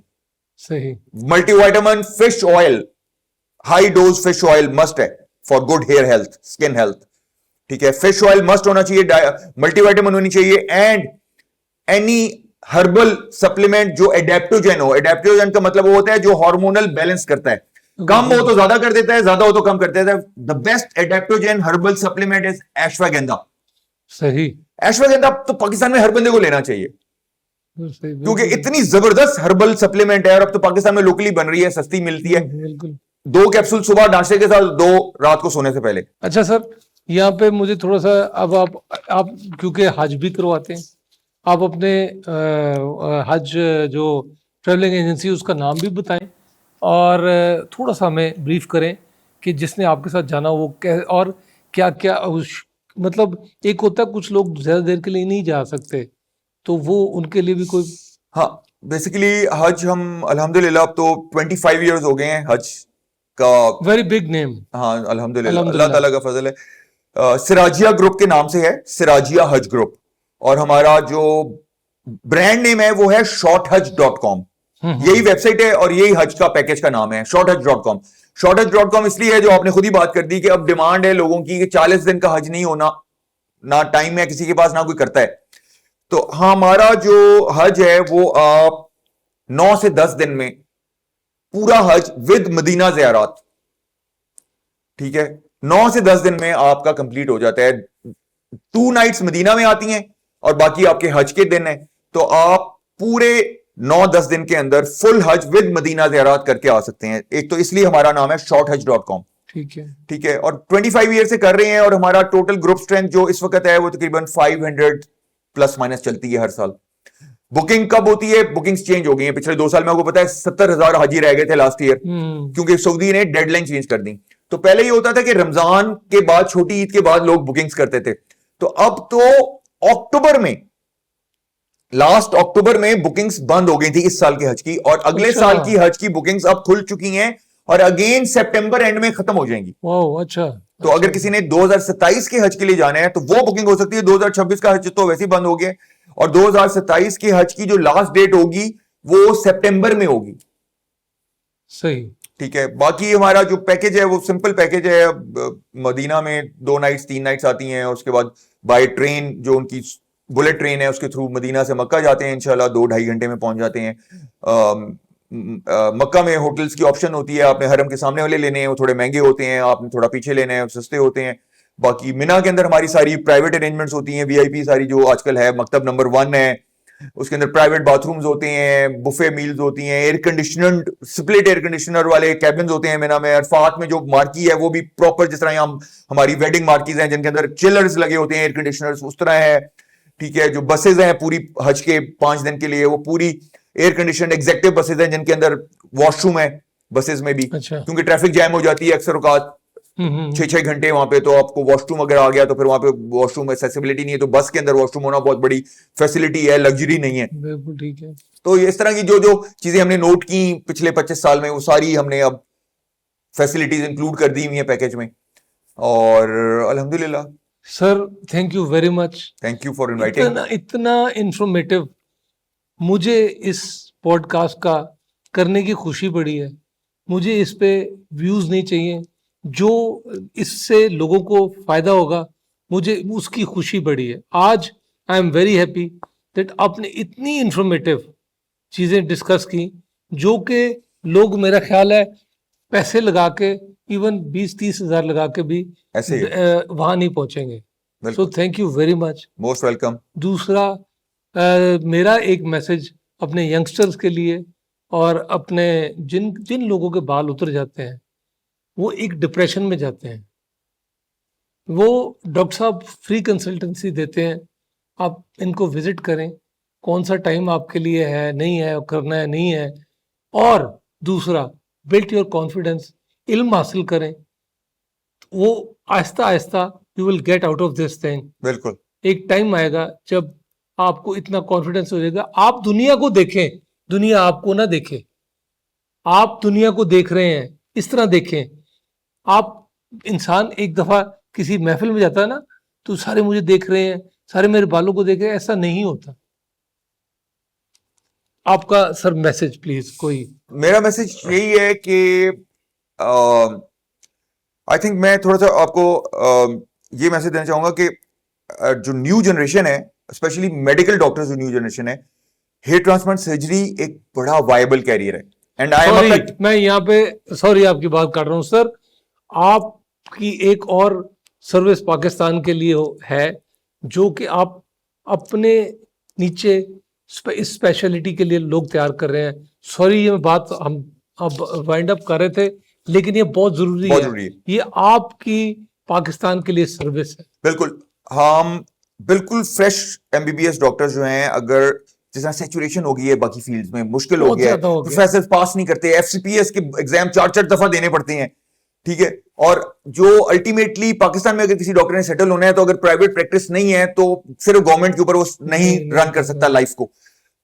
सही। Multivitamin, fish oil, high dose fish oil must है for good hair health, skin health. ठीक है, fish oil must होना चाहिए, multivitamin होनी चाहिए, and any हर्बल सप्लीमेंट जो एडेप्टोजेन हो। एडेप्टोजेन का मतलब वो होता है जो हार्मोनल बैलेंस करता है, कम हो तो ज्यादा कर देता है, ज्यादा हो तो कम कर देता है। The best adaptogen herbal supplement is ashwagandha. सही, एश्वागेंदा तो पाकिस्तान में हर बंदे को लेना चाहिए, क्योंकि इतनी जबरदस्त हर्बल सप्लीमेंट है, और अब तो पाकिस्तान में लोकली बन रही है, सस्ती मिलती है। बिल्कुल। 2 कैप्सूल सुबह नाश्ते के साथ, 2 रात को सोने से पहले। अच्छा सर, यहाँ पे मुझे थोड़ा सा, अब आप क्योंकि हज भी करवाते हैं, आप अपने हज जो ट्रेवलिंग एजेंसी उसका नाम भी बताएं, और थोड़ा सा हमें ब्रीफ करें कि जिसने आपके साथ जाना वो और क्या क्या मतलब एक होता है कुछ लोग ज्यादा देर के लिए नहीं जा सकते, तो वो उनके लिए भी कोई? हाँ, बेसिकली हज हम अल्हम्दुलिल्लाह अब तो 25 इयर्स हो गए हैं हज का। Very big name. हाँ अल्हम्दुलिल्लाह, अल्लाह अल्हम्दुलिल्लाह। ताला का फजल है। सिराजिया ग्रुप के नाम से है, सिराजिया हज ग्रुप। और हमारा जो ब्रांड नेम है वो है shorthaj.com। यही वेबसाइट है और यही हज का पैकेज का नाम है, shorthaj.com। shorthaj.com इसलिए है, जो आपने खुद ही बात कर दी, कि अब डिमांड है लोगों की कि 40 दिन का हज नहीं होना, ना टाइम है किसी के पास, ना कोई करता है। तो हमारा जो हज है वो आप 9 से 10 दिन में पूरा हज विद मदीना ज़ियारत, ठीक है, 9 से 10 दिन में आपका कंप्लीट हो जाता है। 2 नाइट्स मदीना में आती हैं और बाकी आपके हज के दिन है। तो आप पूरे 9-10 दिन के अंदर फुल हज विद मदीना ज़ियारत करके आ सकते हैं। एक तो इसलिए हमारा नाम है shorthaj.com। ठीक है। ठीक है, और 25 ईयर से कर रहे हैं। और हमारा टोटल ग्रुप स्ट्रेंथ जो इस वक्त है वो तकरीबन 500 प्लस माइनस चलती है हर साल। बुकिंग कब होती है? बुकिंग्स चेंज हो गई हैं पिछले 2 साल में। आपको पता है 70,000 हाजी रह गए थे लास्ट ईयर, क्योंकि सऊदी ने डेडलाइन चेंज कर दी। तो पहले ये होता था कि रमजान के बाद, छोटी ईद के बाद लोग बुकिंग्स करते थे। तो अब तो अक्टूबर में, लास्ट अक्टूबर में बुकिंग्स बंद हो गई थी इस साल के हज की, और अगले अच्छा। साल की हज की बुकिंग्स अब खुल चुकी हैं और अगेन सितंबर एंड में खत्म हो जाएंगी। वाह, अच्छा। तो अगर किसी ने 2027 के हज के लिए जाना है तो वो बुकिंग हो सकती है। 2026 का हज तो वैसे ही बंद हो गया, और 2027 के हज की जो लास्ट डेट होगी वो सितंबर में होगी। सही। ठीक है, बाकी हमारा जो पैकेज है वो सिंपल पैकेज है। मदीना में 2 नाइट्स 3 नाइट्स आती हैं, और उसके बाद बाय ट्रेन, जो उनकी बुलेट ट्रेन है, उसके थ्रू मदीना से मक्का जाते हैं। इंशाल्लाह 2-2.5 घंटे में पहुंच जाते हैं। मक्का में होटल्स की ऑप्शन होती है, आपने हरम के सामने वाले लेने हैं, वो थोड़े महंगे होते हैं, आपने थोड़ा पीछे लेने हैं, सस्ते होते हैं। बाकी मिना के अंदर हमारी सारी प्राइवेट अरेंजमेंट्स होती हैं, वीआईपी सारी, जो आजकल है। मकतब नंबर 1 है, उसके अंदर प्राइवेट बाथरूम्स होते हैं, बुफे मील्स होती हैं, एयर कंडीशनर्ड स्प्लिट एयर कंडीशनर वाले कैबिन्स होते हैं मिना में। अरफात में जो मार्की है वो भी प्रॉपर, जिस तरह हम हमारी वेडिंग मार्कीज हैं जिनके अंदर चिलर्स लगे होते हैं, एयर कंडीशनर्स, उस तरह है। ठीक है, जो बसेज हैं पूरी हज के 5 दिन के लिए, वो पूरी एयर कंडीशन एग्जेक्टिव बसेज हैं जिनके अंदर वॉशरूम है बसेज में भी, अच्छा। क्योंकि ट्रैफिक जैम हो जाती है अक्सर औकात 6-6 घंटे वहां पे। तो आपको वॉशरूम अगर आ गया तो फिर वहां पे वॉशरूम एक्सेसिबिलिटी नहीं है, तो बस के अंदर वॉशरूम होना बहुत बड़ी फैसिलिटी है, लग्जरी नहीं है। बिल्कुल ठीक है। तो इस तरह की जो जो चीजें हमने नोट की पिछले 25 साल में, वो सारी हमने अब फैसिलिटीज इंक्लूड कर दी हुई हैं पैकेज में, और अल्हम्दुलिल्लाह। Sir thank you very much. Thank you for inviting. इतना इतना इंफॉर्मेटिव मुझे इस पॉडकास्ट का करने की खुशी पड़ी है। मुझे इस पे व्यूज नहीं चाहिए, जो इससे लोगों को फायदा होगा मुझे उसकी खुशी पड़ी है। आज I am very happy that आपने इतनी इंफॉर्मेटिव चीजें डिस्कस की, जो कि लोग, मेरा ख्याल है, पैसे लगा के, इवन 20-30 हजार लगा के भी ऐसे ही, वहां नहीं पहुंचेंगे। सो बिल्कुल, thank you very much. Most welcome. दूसरा, मेरा एक मैसेज अपने यंगस्टर्स के लिए, और अपने जिन जिन लोगों के बाल उतर जाते हैं, वो एक डिप्रेशन में जाते हैं, वो डॉक्टर साहब फ्री कंसल्टेंसी देते हैं, आप इनको विजिट करें। कौन सा टाइम आपके लिए है, नहीं है, करना है, नहीं है। और दूसरा, बिल्ड योर कॉन्फिडेंस, इल्म हासिल करें। वो Aahista Aahista you will get out of this thing. बिल्कुल, एक टाइम आएगा जब आपको इतना कॉन्फिडेंस हो जाएगा, आप दुनिया को देखें, दुनिया आपको ना देखे। आप दुनिया को देख रहे हैं, इस तरह देखें। आप, इंसान एक दफा किसी महफिल में जाता है ना, तो सारे मुझे देख रहे हैं, सारे मेरे बालों को देख रहे हैं, ऐसा नहीं होता। आपका सर मैसेज प्लीज कोई। मेरा मैसेज यही है कि आई थिंक मैं थोड़ा सा आपको ये मैसेज देना चाहूंगा कि जो न्यू जनरेशन है, स्पेशली मेडिकल डॉक्टर्स, जो न्यू जनरेशन है, हेयर ट्रांसप्लांट सर्जरी एक बड़ा वायबल कैरियर है। एंड आई एम, सॉरी, मैं यहाँ पे सॉरी आपकी बात काट रहा हूँ सर। आपकी एक और सर्विस पाकिस्तान के लिए है, जो कि आप अपने नीचे इस स्पेशलिटी के लिए लोग तैयार कर रहे हैं। सॉरी, ये बात हम अब वाइंड अप कर रहे थे, लेकिन ये बहुत जरूरी है। ये आपकी पाकिस्तान के लिए सर्विस है। बिल्कुल, हम बिल्कुल फ्रेश एमबीबीएस डॉक्टर्स जो हैं, अगर जिस तरह सैचुरेशन हो गई है बाकी फील्ड्स में, मुश्किल हो गया है, प्रोफेसर पास नहीं करते, एफसीपीएस के एग्जाम 4-4 दफा देने पड़ते हैं, ठीक है। और जो अल्टीमेटली पाकिस्तान में अगर किसी डॉक्टर ने सेटल होना है तो अगर प्राइवेट प्रैक्टिस नहीं है तो सिर्फ गवर्नमेंट के ऊपर वो नहीं रन कर सकता लाइफ को,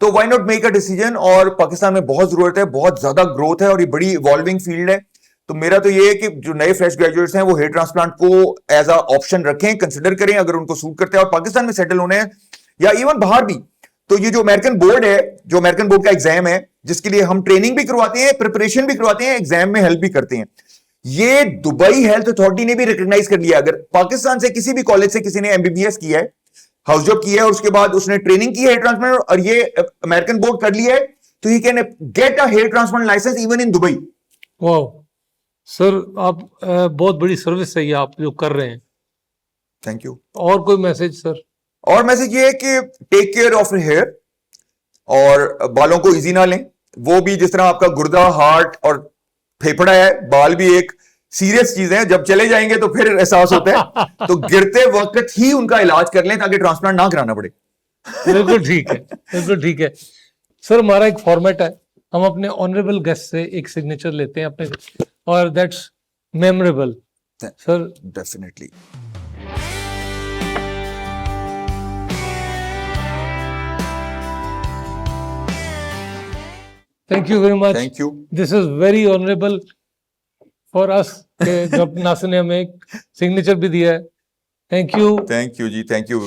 तो why not make a decision. और पाकिस्तान में बहुत जरूरत है, बहुत ज्यादा ग्रोथ है और ये बड़ी इवॉल्विंग फील्ड है। तो मेरा तो ये है कि जो नए फ्रेश ग्रेजुएट्स हैं वो हेयर ट्रांसप्लांट को एज अ ऑप्शन रखें, कंसिडर करें अगर उनको सूट करते हैं और पाकिस्तान में सेटल होने हैं या इवन बाहर भी। तो ये जो अमेरिकन बोर्ड है, जो अमेरिकन बोर्ड का एग्जाम है जिसके लिए हम ट्रेनिंग भी करवाते हैं, प्रिपरेशन भी करवाते हैं, एग्जाम में हेल्प भी करते हैं, ये दुबई हेल्थ अथॉरिटी ने भी रिकॉग्नाइज कर लिया। अगर पाकिस्तान से किसी भी कॉलेज से किसी ने एमबीबीएस किया है, हाउस जॉब किया है और उसके बाद उसने ट्रेनिंग की है हेयर ट्रांसप्लांट और ये अमेरिकन बोर्ड कर लिया है, तो he can get a hair transplant licence even in Dubai. वाह सर, आप बहुत बड़ी सर्विस है ये आप जो कर रहे हैं। Thank you. और कोई मैसेज सर? और मैसेज ये है कि टेक केयर ऑफ हेयर और बालों को इजी ना लें। वो भी जिस तरह आपका गुर्दा, हार्ट और फेफड़ा है, बाल भी एक सीरियस चीज है, जब चले जाएंगे तो फिर एहसास होता है। तो गिरते वक्त ही उनका इलाज कर लें ताकि ट्रांसप्लांट ना कराना पड़े। बिल्कुल ठीक है, बिल्कुल ठीक है सर। हमारा एक फॉर्मेट है, हम अपने ऑनरेबल गेस्ट से एक सिग्नेचर लेते हैं अपने, और that's memorable sir. Definitely. Thank you very much. Thank you. This is very honourable for us कि जब नासिर ने हमें एक सिग्नेचर भी दिया है। Thank you. थैंक यू जी, thank you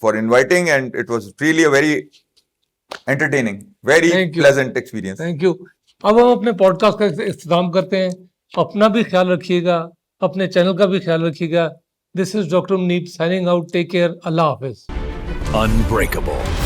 for inviting and it was really a very entertaining, very pleasant experience. Thank you. अब हम अपने पॉडकास्ट का इख्तिताम करते हैं। अपना भी ख्याल रखिएगा, अपने चैनल का भी ख्याल रखिएगा। This is doctor Munib signing out. Take care. अल्लाह हाफिज। Unbreakable